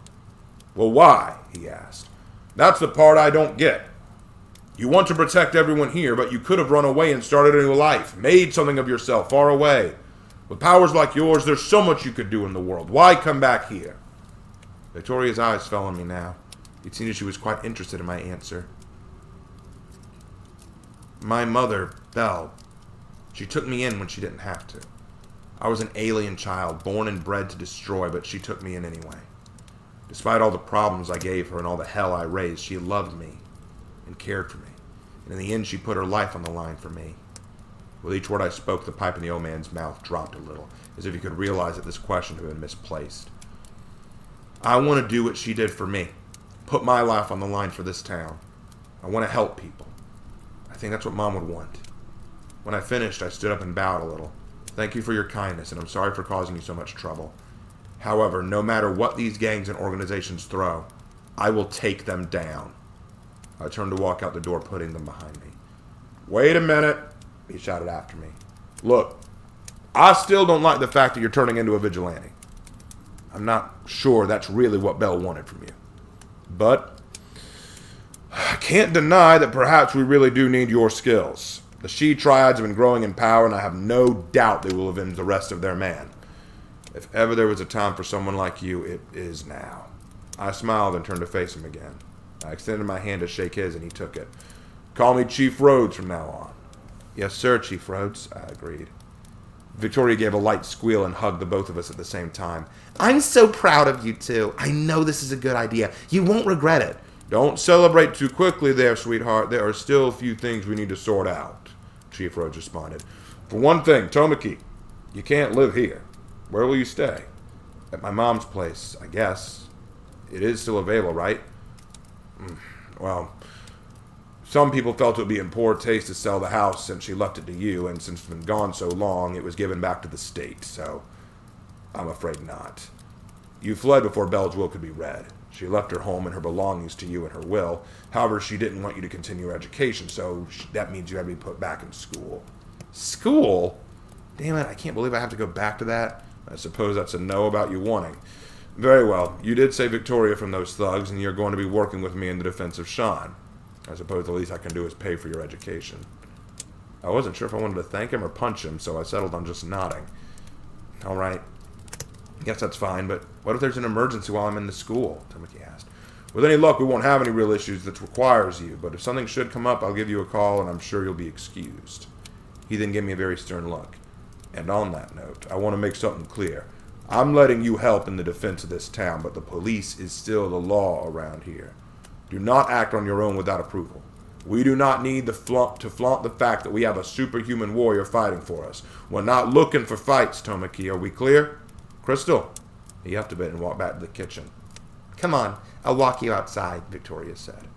Well, why? He asked. That's the part I don't get. You want to protect everyone here, but you could have run away and started a new life, made something of yourself far away. With powers like yours, there's so much you could do in the world. Why come back here? Victoria's eyes fell on me now. It seemed she was quite interested in my answer. My mother, Belle, she took me in when she didn't have to. I was an alien child, born and bred to destroy, but she took me in anyway. Despite all the problems I gave her and all the hell I raised, she loved me and cared for me. And in the end, she put her life on the line for me. With each word I spoke, the pipe in the old man's mouth dropped a little, as if he could realize that this question had been misplaced. I want to do what she did for me. Put my life on the line for this town. I want to help people. I think that's what Mom would want. When I finished, I stood up and bowed a little. Thank you for your kindness, and I'm sorry for causing you so much trouble. However, no matter what these gangs and organizations throw, I will take them down. I turned to walk out the door, putting them behind me. Wait a minute, he shouted after me. Look, I still don't like the fact that you're turning into a vigilante. I'm not sure that's really what Belle wanted from you. But I can't deny that perhaps we really do need your skills. The She-Triads have been growing in power, and I have no doubt they will avenge the rest of their man. If ever there was a time for someone like you, it is now. I smiled and turned to face him again. I extended my hand to shake his, and he took it. Call me Chief Rhodes from now on. Yes, sir, Chief Rhodes, I agreed. Victoria gave a light squeal and hugged the both of us at the same time. I'm so proud of you two. I know this is a good idea. You won't regret it. Don't celebrate too quickly there, sweetheart. There are still a few things we need to sort out, Chief Rhodes responded. For one thing, Tomaki, you can't live here. Where will you stay? At my mom's place, I guess. It is still available, right? Well, some people felt it would be in poor taste to sell the house since she left it to you, and since it's been gone so long, it was given back to the state, so I'm afraid not. You fled before Belle's will could be read. She left her home and her belongings to you in her will. However, she didn't want you to continue your education, so that means you had to be put back in school. School? Damn it, I can't believe I have to go back to that. I suppose that's a no about you wanting. Very well, you did save Victoria from those thugs, and you're going to be working with me in the defense of Sean. I suppose the least I can do is pay for your education. I wasn't sure if I wanted to thank him or punch him, so I settled on just nodding. All right. Guess that's fine, but what if there's an emergency while I'm in the school? Tomaki asked. With any luck, we won't have any real issues that requires you, but if something should come up, I'll give you a call, and I'm sure you'll be excused. He then gave me a very stern look. And on that note, I want to make something clear. I'm letting you help in the defense of this town, but the police is still the law around here. Do not act on your own without approval. We do not need to flaunt the fact that we have a superhuman warrior fighting for us. We're not looking for fights, Tomaki. Are we clear? Crystal? He huffed a bit and walked back to the kitchen. Come on, I'll walk you outside, Victoria said.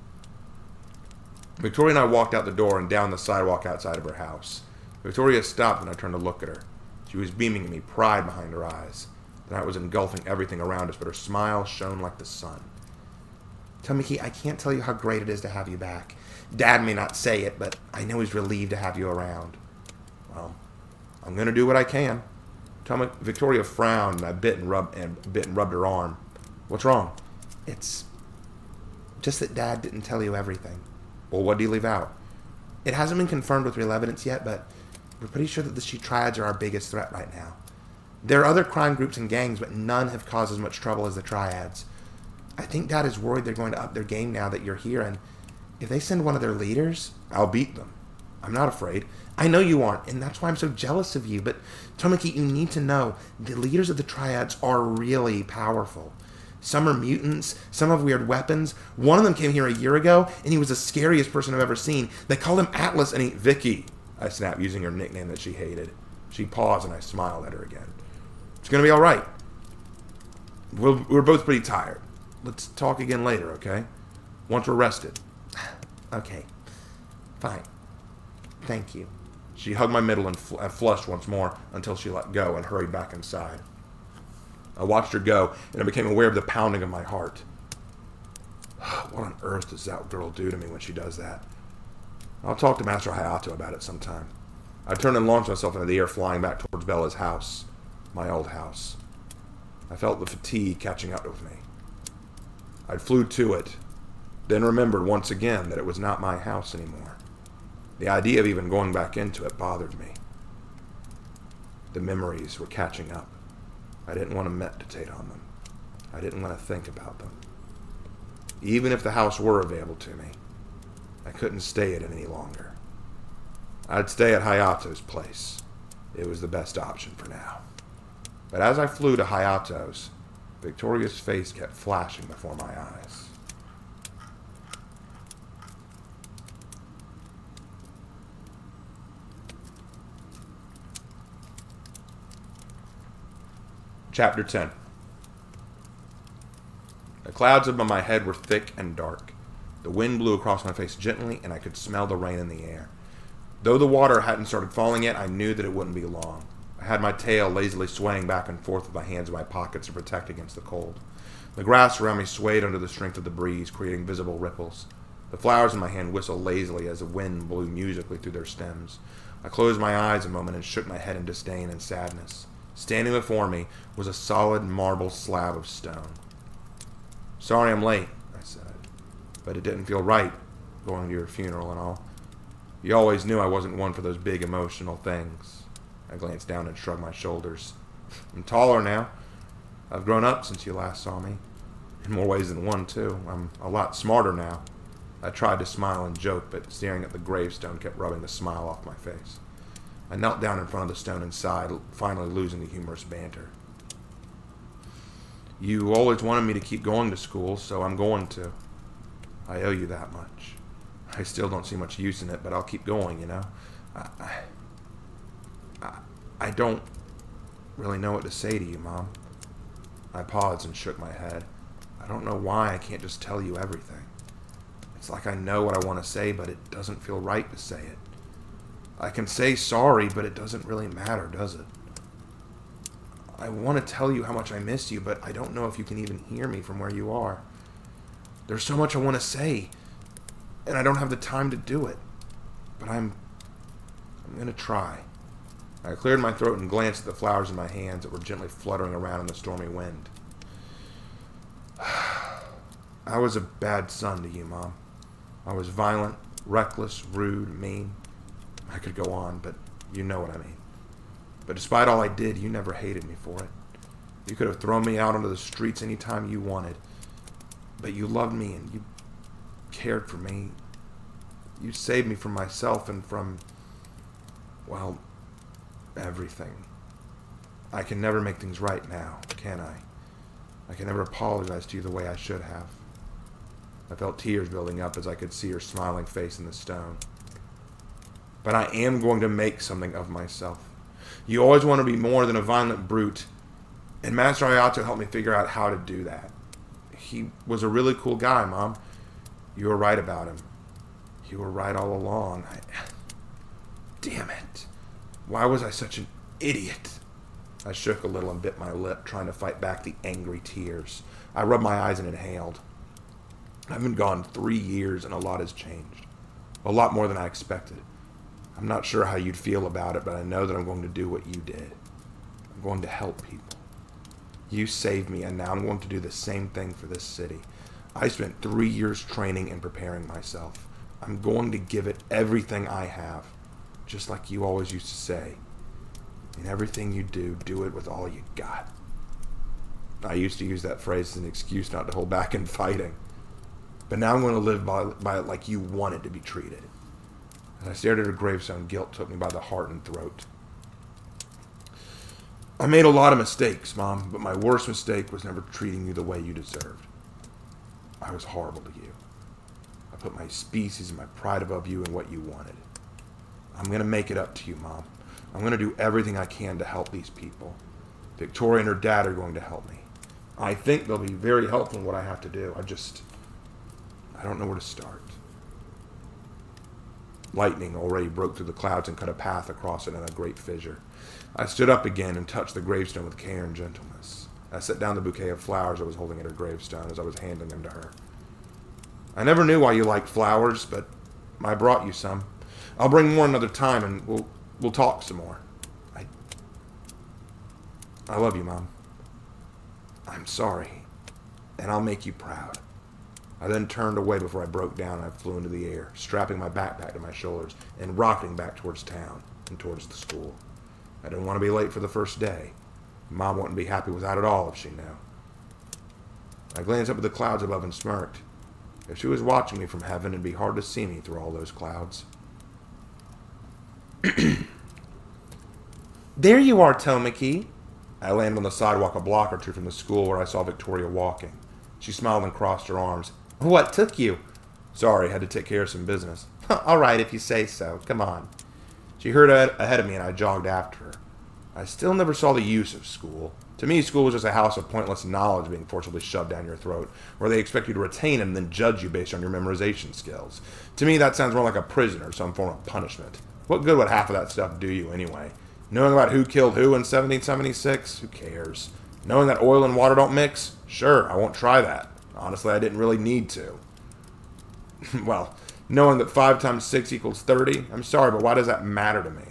Victoria and I walked out the door and down the sidewalk outside of her house. Victoria stopped and I turned to look at her. She was beaming at me, pride behind her eyes. The night was engulfing everything around us, but her smile shone like the sun. Tomaki, I can't tell you how great it is to have you back. Dad may not say it, but I know he's relieved to have you around. Well, I'm going to do what I can. Victoria frowned, and I bit and rubbed her arm. What's wrong? It's just that Dad didn't tell you everything. Well, what did he leave out? It hasn't been confirmed with real evidence yet, but we're pretty sure that the She Triads are our biggest threat right now. There are other crime groups and gangs, but none have caused as much trouble as the Triads. I think Dad is worried they're going to up their game now that you're here, and if they send one of their leaders, I'll beat them. I'm not afraid. I know you aren't, and that's why I'm so jealous of you, but Tomaki, you need to know, the leaders of the Triads are really powerful. Some are mutants, some have weird weapons. One of them came here a year ago, and he was the scariest person I've ever seen. They called him Atlas, and he... Vicky, I snapped, using her nickname that she hated. She paused, and I smiled at her again. It's going to be all right. We're both pretty tired. Let's talk again later, okay? Once we're rested. Okay. Fine. Thank you. She hugged my middle and flushed once more until she let go and hurried back inside. I watched her go, and I became aware of the pounding of my heart. What on earth does that girl do to me when she does that? I'll talk to Master Hayato about it sometime. I turned and launched myself into the air, flying back towards Bella's house. My old house. I felt the fatigue catching up with me. I flew to it, then remembered once again that it was not my house anymore. The idea of even going back into it bothered me. The memories were catching up. I didn't want to meditate on them. I didn't want to think about them. Even if the house were available to me, I couldn't stay at it any longer. I'd stay at Hayato's place. It was the best option for now. But as I flew to Hayato's, Victoria's face kept flashing before my eyes. Chapter 10. The clouds above my head were thick and dark. The wind blew across my face gently, and I could smell the rain in the air. Though the water hadn't started falling yet, I knew that it wouldn't be long. I had my tail lazily swaying back and forth with my hands in my pockets to protect against the cold. The grass around me swayed under the strength of the breeze, creating visible ripples. The flowers in my hand whistled lazily as the wind blew musically through their stems. I closed my eyes a moment and shook my head in disdain and sadness. Standing before me was a solid marble slab of stone. "Sorry I'm late," I said, "but it didn't feel right, going to your funeral and all. You always knew I wasn't one for those big emotional things." I glanced down and shrugged my shoulders. "I'm taller now. I've grown up since you last saw me. In more ways than one, too. I'm a lot smarter now." I tried to smile and joke, but staring at the gravestone kept rubbing the smile off my face. I knelt down in front of the stone and sighed, finally losing the humorous banter. "You always wanted me to keep going to school, so I'm going to. I owe you that much. I still don't see much use in it, but I'll keep going, you know. I don't really know what to say to you, Mom." I paused and shook my head. I don't know why I can't just tell you everything. It's like I know what I want to say, but it doesn't feel right to say it. I can say sorry, but it doesn't really matter, does it? I want to tell you how much I miss you, but I don't know if you can even hear me from where you are. There's so much I want to say, and I don't have the time to do it. But I'm going to try. I cleared my throat and glanced at the flowers in my hands that were gently fluttering around in the stormy wind. I was a bad son to you, Mom. I was violent, reckless, rude, mean. I could go on, but you know what I mean. But despite all I did, you never hated me for it. You could have thrown me out onto the streets any time you wanted. But you loved me and you cared for me. You saved me from myself and from, well, everything. I can never make things right now, can I? I can never apologize to you the way I should have. I felt tears building up as I could see her smiling face in the stone. But I am going to make something of myself. You always want to be more than a violent brute, and Master Hayato helped me figure out how to do that. He was a really cool guy, Mom. You were right about him. You were right all along. Damn it. Why was I such an idiot? I shook a little and bit my lip, trying to fight back the angry tears. I rubbed my eyes and inhaled. I've been gone 3 years and a lot has changed. A lot more than I expected. I'm not sure how you'd feel about it, but I know that I'm going to do what you did. I'm I'm going to help people. You saved me, and now I'm going to do the same thing for this city. I spent 3 years training and preparing myself. I'm going to give it everything I have, just like you always used to say. In everything you do, do it with all you got. I used to use that phrase as an excuse not to hold back in fighting. But now I'm going to live by it like you wanted to be treated. As I stared at her gravestone, guilt took me by the heart and throat. I made a lot of mistakes, Mom, but my worst mistake was never treating you the way you deserved. I was horrible to you. I put my species and my pride above you and what you wanted. I'm going to make it up to you, Mom. I'm going to do everything I can to help these people. Victoria and her dad are going to help me. I think they'll be very helpful in what I have to do. I don't know where to start. Lightning already broke through the clouds and cut a path across it in a great fissure. I stood up again and touched the gravestone with care and gentleness. I set down the bouquet of flowers I was holding at her gravestone as I was handing them to her. I never knew why you liked flowers, but I brought you some. I'll bring more another time, and we'll talk some more. I love you, Mom. I'm sorry, and I'll make you proud. I then turned away before I broke down and I flew into the air, strapping my backpack to my shoulders and rocketing back towards town and towards the school. I didn't want to be late for the first day. Mom wouldn't be happy with that at all if she knew. I glanced up at the clouds above and smirked. If she was watching me from heaven, it'd be hard to see me through all those clouds. There you are, Tomaki. I landed on the sidewalk a block or two from the school where I saw Victoria walking. She smiled and crossed her arms. What took you? Sorry, had to take care of some business. All right, if you say so. Come on. She hurried ahead of me and I jogged after her. I still never saw the use of school. To me, school was just a house of pointless knowledge being forcibly shoved down your throat, where they expect you to retain it and then judge you based on your memorization skills. To me, that sounds more like a prison or some form of punishment. What good would half of that stuff do you anyway? Knowing about who killed who in 1776? Who cares? Knowing that oil and water don't mix? Sure, I won't try that. Honestly, I didn't really need to. Well, knowing that 5 times 6 equals 30? I'm sorry, but why does that matter to me?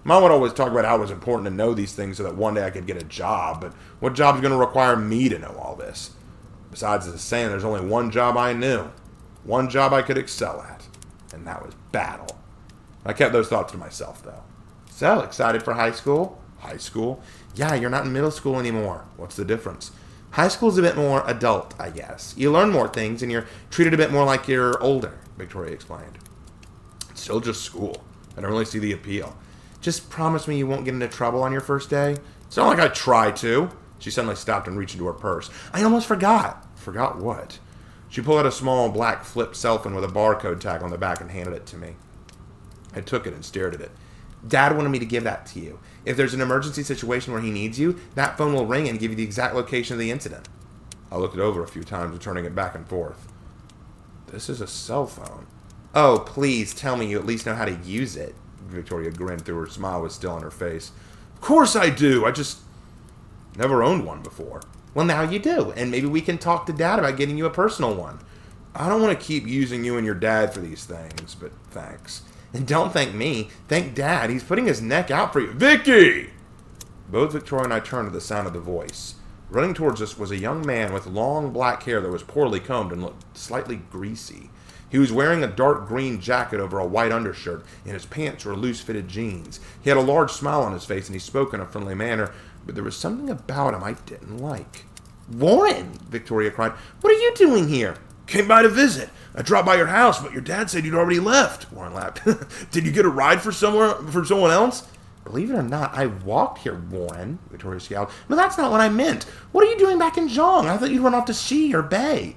Mom would always talk about how it was important to know these things so that one day I could get a job, but what job is going to require me to know all this? Besides, as a saying, there's only one job I knew. One job I could excel at. And that was battle. I kept those thoughts to myself, though. So, excited for high school? High school? Yeah, you're not in middle school anymore. What's the difference? High school's a bit more adult, I guess. You learn more things, and you're treated a bit more like you're older, Victoria explained. It's still just school. I don't really see the appeal. Just promise me you won't get into trouble on your first day. It's not like I try to. She suddenly stopped and reached into her purse. I almost forgot. Forgot what? She pulled out a small black flip cell phone with a barcode tag on the back and handed it to me. I took it and stared at it. Dad wanted me to give that to you. If there's an emergency situation where he needs you, that phone will ring and give you the exact location of the incident. I looked it over a few times, returning it back and forth. This is a cell phone. Oh, please tell me you at least know how to use it. Victoria grinned through her smile was still on her face. Of course I do. I just never owned one before. Well, now you do, and maybe we can talk to Dad about getting you a personal one. I don't want to keep using you and your dad for these things, but thanks. And don't thank me. Thank Dad. He's putting his neck out for you. Vicky! Both Victoria and I turned to the sound of the voice. Running towards us was a young man with long black hair that was poorly combed and looked slightly greasy. He was wearing a dark green jacket over a white undershirt, and his pants were loose-fitted jeans. He had a large smile on his face, and he spoke in a friendly manner, but there was something about him I didn't like. Warren! Victoria cried. What are you doing here? Came by to visit. I dropped by your house, but your dad said you'd already left. Warren laughed. Did you get a ride for someone else? Believe it or not, I walked here, Warren, Victoria scowled. But that's not what I meant. What are you doing back in Zhong? I thought you'd run off to Xi or Bay.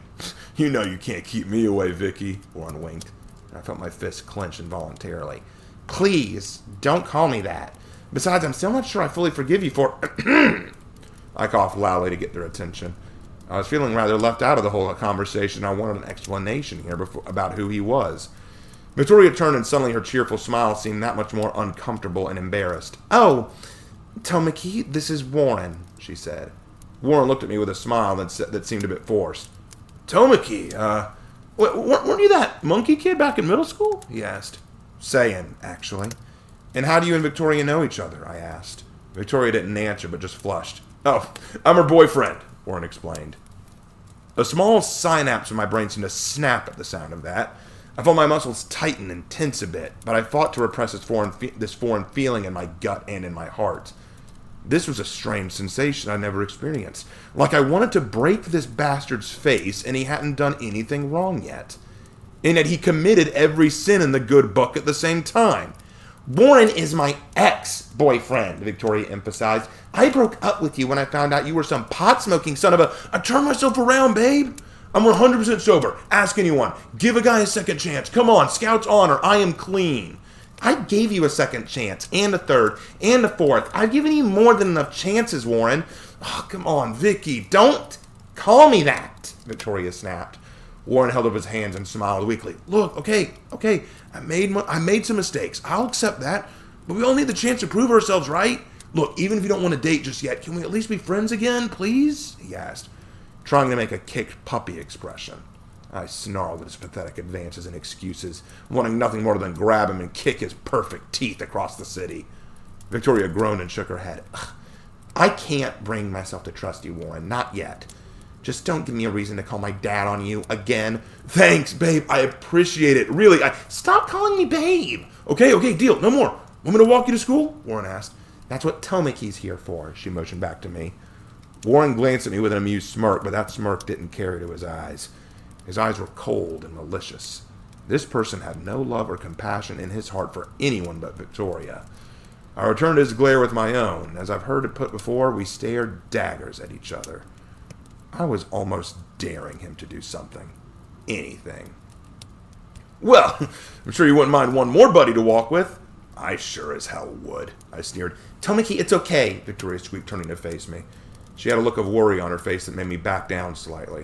You know you can't keep me away, Vicky, Warren winked. I felt my fist clench involuntarily. Please, don't call me that. Besides, I'm still not sure I fully forgive you for... I coughed loudly to get their attention. I was feeling rather left out of the whole conversation. I wanted an explanation here about who he was. Victoria turned and suddenly her cheerful smile seemed that much more uncomfortable and embarrassed. Oh, Tomaki, this is Warren, she said. Warren looked at me with a smile that seemed a bit forced. Tomaki, weren't you that monkey kid back in middle school? He asked. Saiyan, actually. And how do you and Victoria know each other? I asked. Victoria didn't answer, but just flushed. Oh, I'm her boyfriend, Warren explained. A small synapse in my brain seemed to snap at the sound of that. I felt my muscles tighten and tense a bit, but I fought to repress this foreign feeling in my gut and in my heart. This was a strange sensation I never experienced. Like I wanted to break this bastard's face, and he hadn't done anything wrong yet. And yet he committed every sin in the good book at the same time. Warren is my ex-boyfriend, Victoria emphasized. I broke up with you when I found out you were some pot-smoking son of a... I turned myself around, babe. I'm 100% sober. Ask anyone. Give a guy a second chance. Come on, Scout's honor. I am clean. I gave you a second chance, and a third, and a fourth. I've given you more than enough chances, Warren. Oh, come on, Vicky. Don't call me that, Victoria snapped. Warren held up his hands and smiled weakly. Look, okay. I made some mistakes. I'll accept that. But we all need the chance to prove ourselves, right? Look, even if you don't want to date just yet, can we at least be friends again, please? He asked, trying to make a kicked puppy expression. I snarled at his pathetic advances and excuses, wanting nothing more than grab him and kick his perfect teeth across the city. Victoria groaned and shook her head. I can't bring myself to trust you, Warren. Not yet. Just don't give me a reason to call my dad on you again. Thanks, babe. I appreciate it. Really, Stop calling me babe. Okay, deal. No more. Want me to walk you to school? Warren asked. That's what Tomaki's here for, she motioned back to me. Warren glanced at me with an amused smirk, but that smirk didn't carry to his eyes. His eyes were cold and malicious. This person had no love or compassion in his heart for anyone but Victoria. I returned his glare with my own. As I've heard it put before, we stared daggers at each other. I was almost daring him to do something. Anything. Well, I'm sure you wouldn't mind one more buddy to walk with. I sure as hell would, I sneered. Tomaki, it's okay, Victoria squeaked, turning to face me. She had a look of worry on her face that made me back down slightly.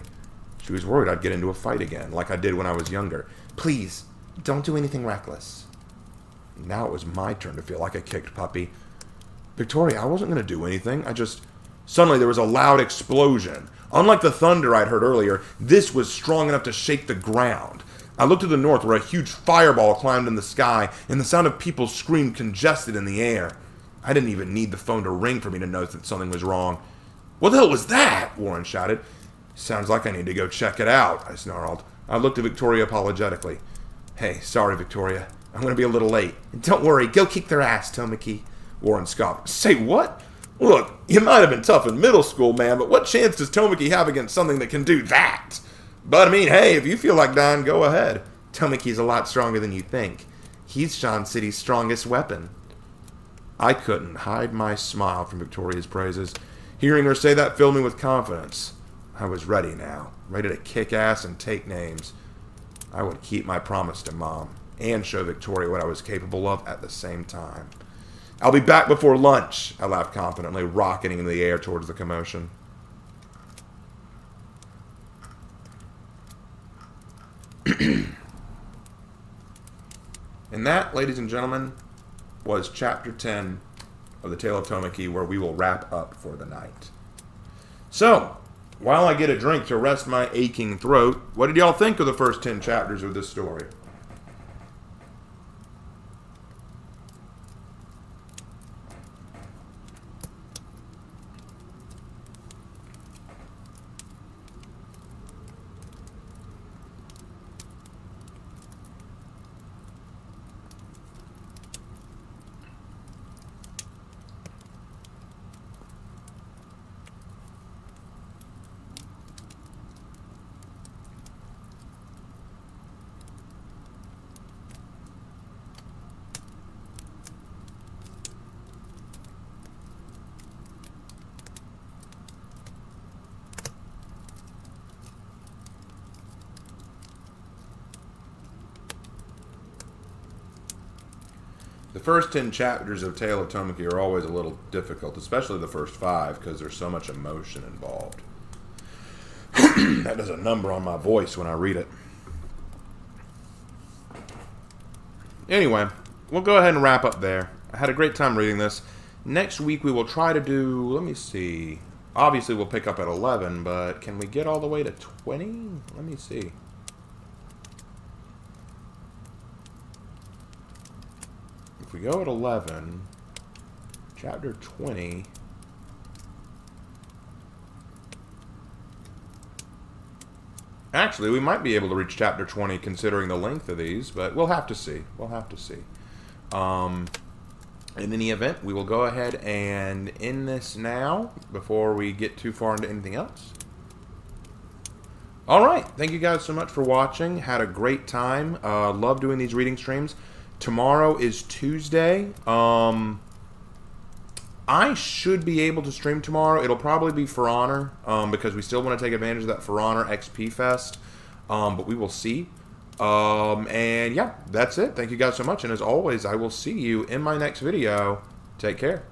She was worried I'd get into a fight again, like I did when I was younger. Please, don't do anything reckless. Now it was my turn to feel like a kicked puppy. Victoria, I wasn't going to do anything. Suddenly there was a loud explosion. Unlike the thunder I'd heard earlier, this was strong enough to shake the ground. I looked to the north where a huge fireball climbed in the sky, and the sound of people's scream congested in the air. I didn't even need the phone to ring for me to know that something was wrong. What the hell was that? Warren shouted. Sounds like I need to go check it out, I snarled. I looked at Victoria apologetically. Hey, sorry, Victoria. I'm going to be a little late. Don't worry, go kick their ass, Tomaki. Warren scoffed. Say what? Look, you might have been tough in middle school, man, but what chance does Tomaki have against something that can do that? But I mean, hey, if you feel like dying, go ahead. Tomaki's a lot stronger than you think. He's Sean City's strongest weapon. I couldn't hide my smile from Victoria's praises. Hearing her say that filled me with confidence. I was ready now, ready to kick ass and take names. I would keep my promise to Mom and show Victoria what I was capable of at the same time. I'll be back before lunch, I laughed confidently, rocketing in the air towards the commotion. And that, ladies and gentlemen, was Chapter 10 of the Tale of Tomaki, where we will wrap up for the night. So, while I get a drink to rest my aching throat, what did y'all think of the first 10 chapters of this story? The first 10 chapters of Tale of Tomaki are always a little difficult, especially the first 5, because there's so much emotion involved. That does a number on my voice when I read it. Anyway, we'll go ahead and wrap up there. I had a great time reading this. Next week we will try to do, let me see. Obviously we'll pick up at 11, but can we get all the way to 20? Let me see. If we go at 11, Chapter 20. Actually, we might be able to reach Chapter 20 considering the length of these, but we'll have to see. We'll have to see. In any event, we will go ahead and end this now before we get too far into anything else. Alright, thank you guys so much for watching. Had a great time. Love doing these reading streams. Tomorrow is Tuesday. I should be able to stream tomorrow. It'll probably be For Honor, because we still want to take advantage of that For Honor XP Fest. But we will see. And yeah, that's it. Thank you guys so much. And as always, I will see you in my next video. Take care.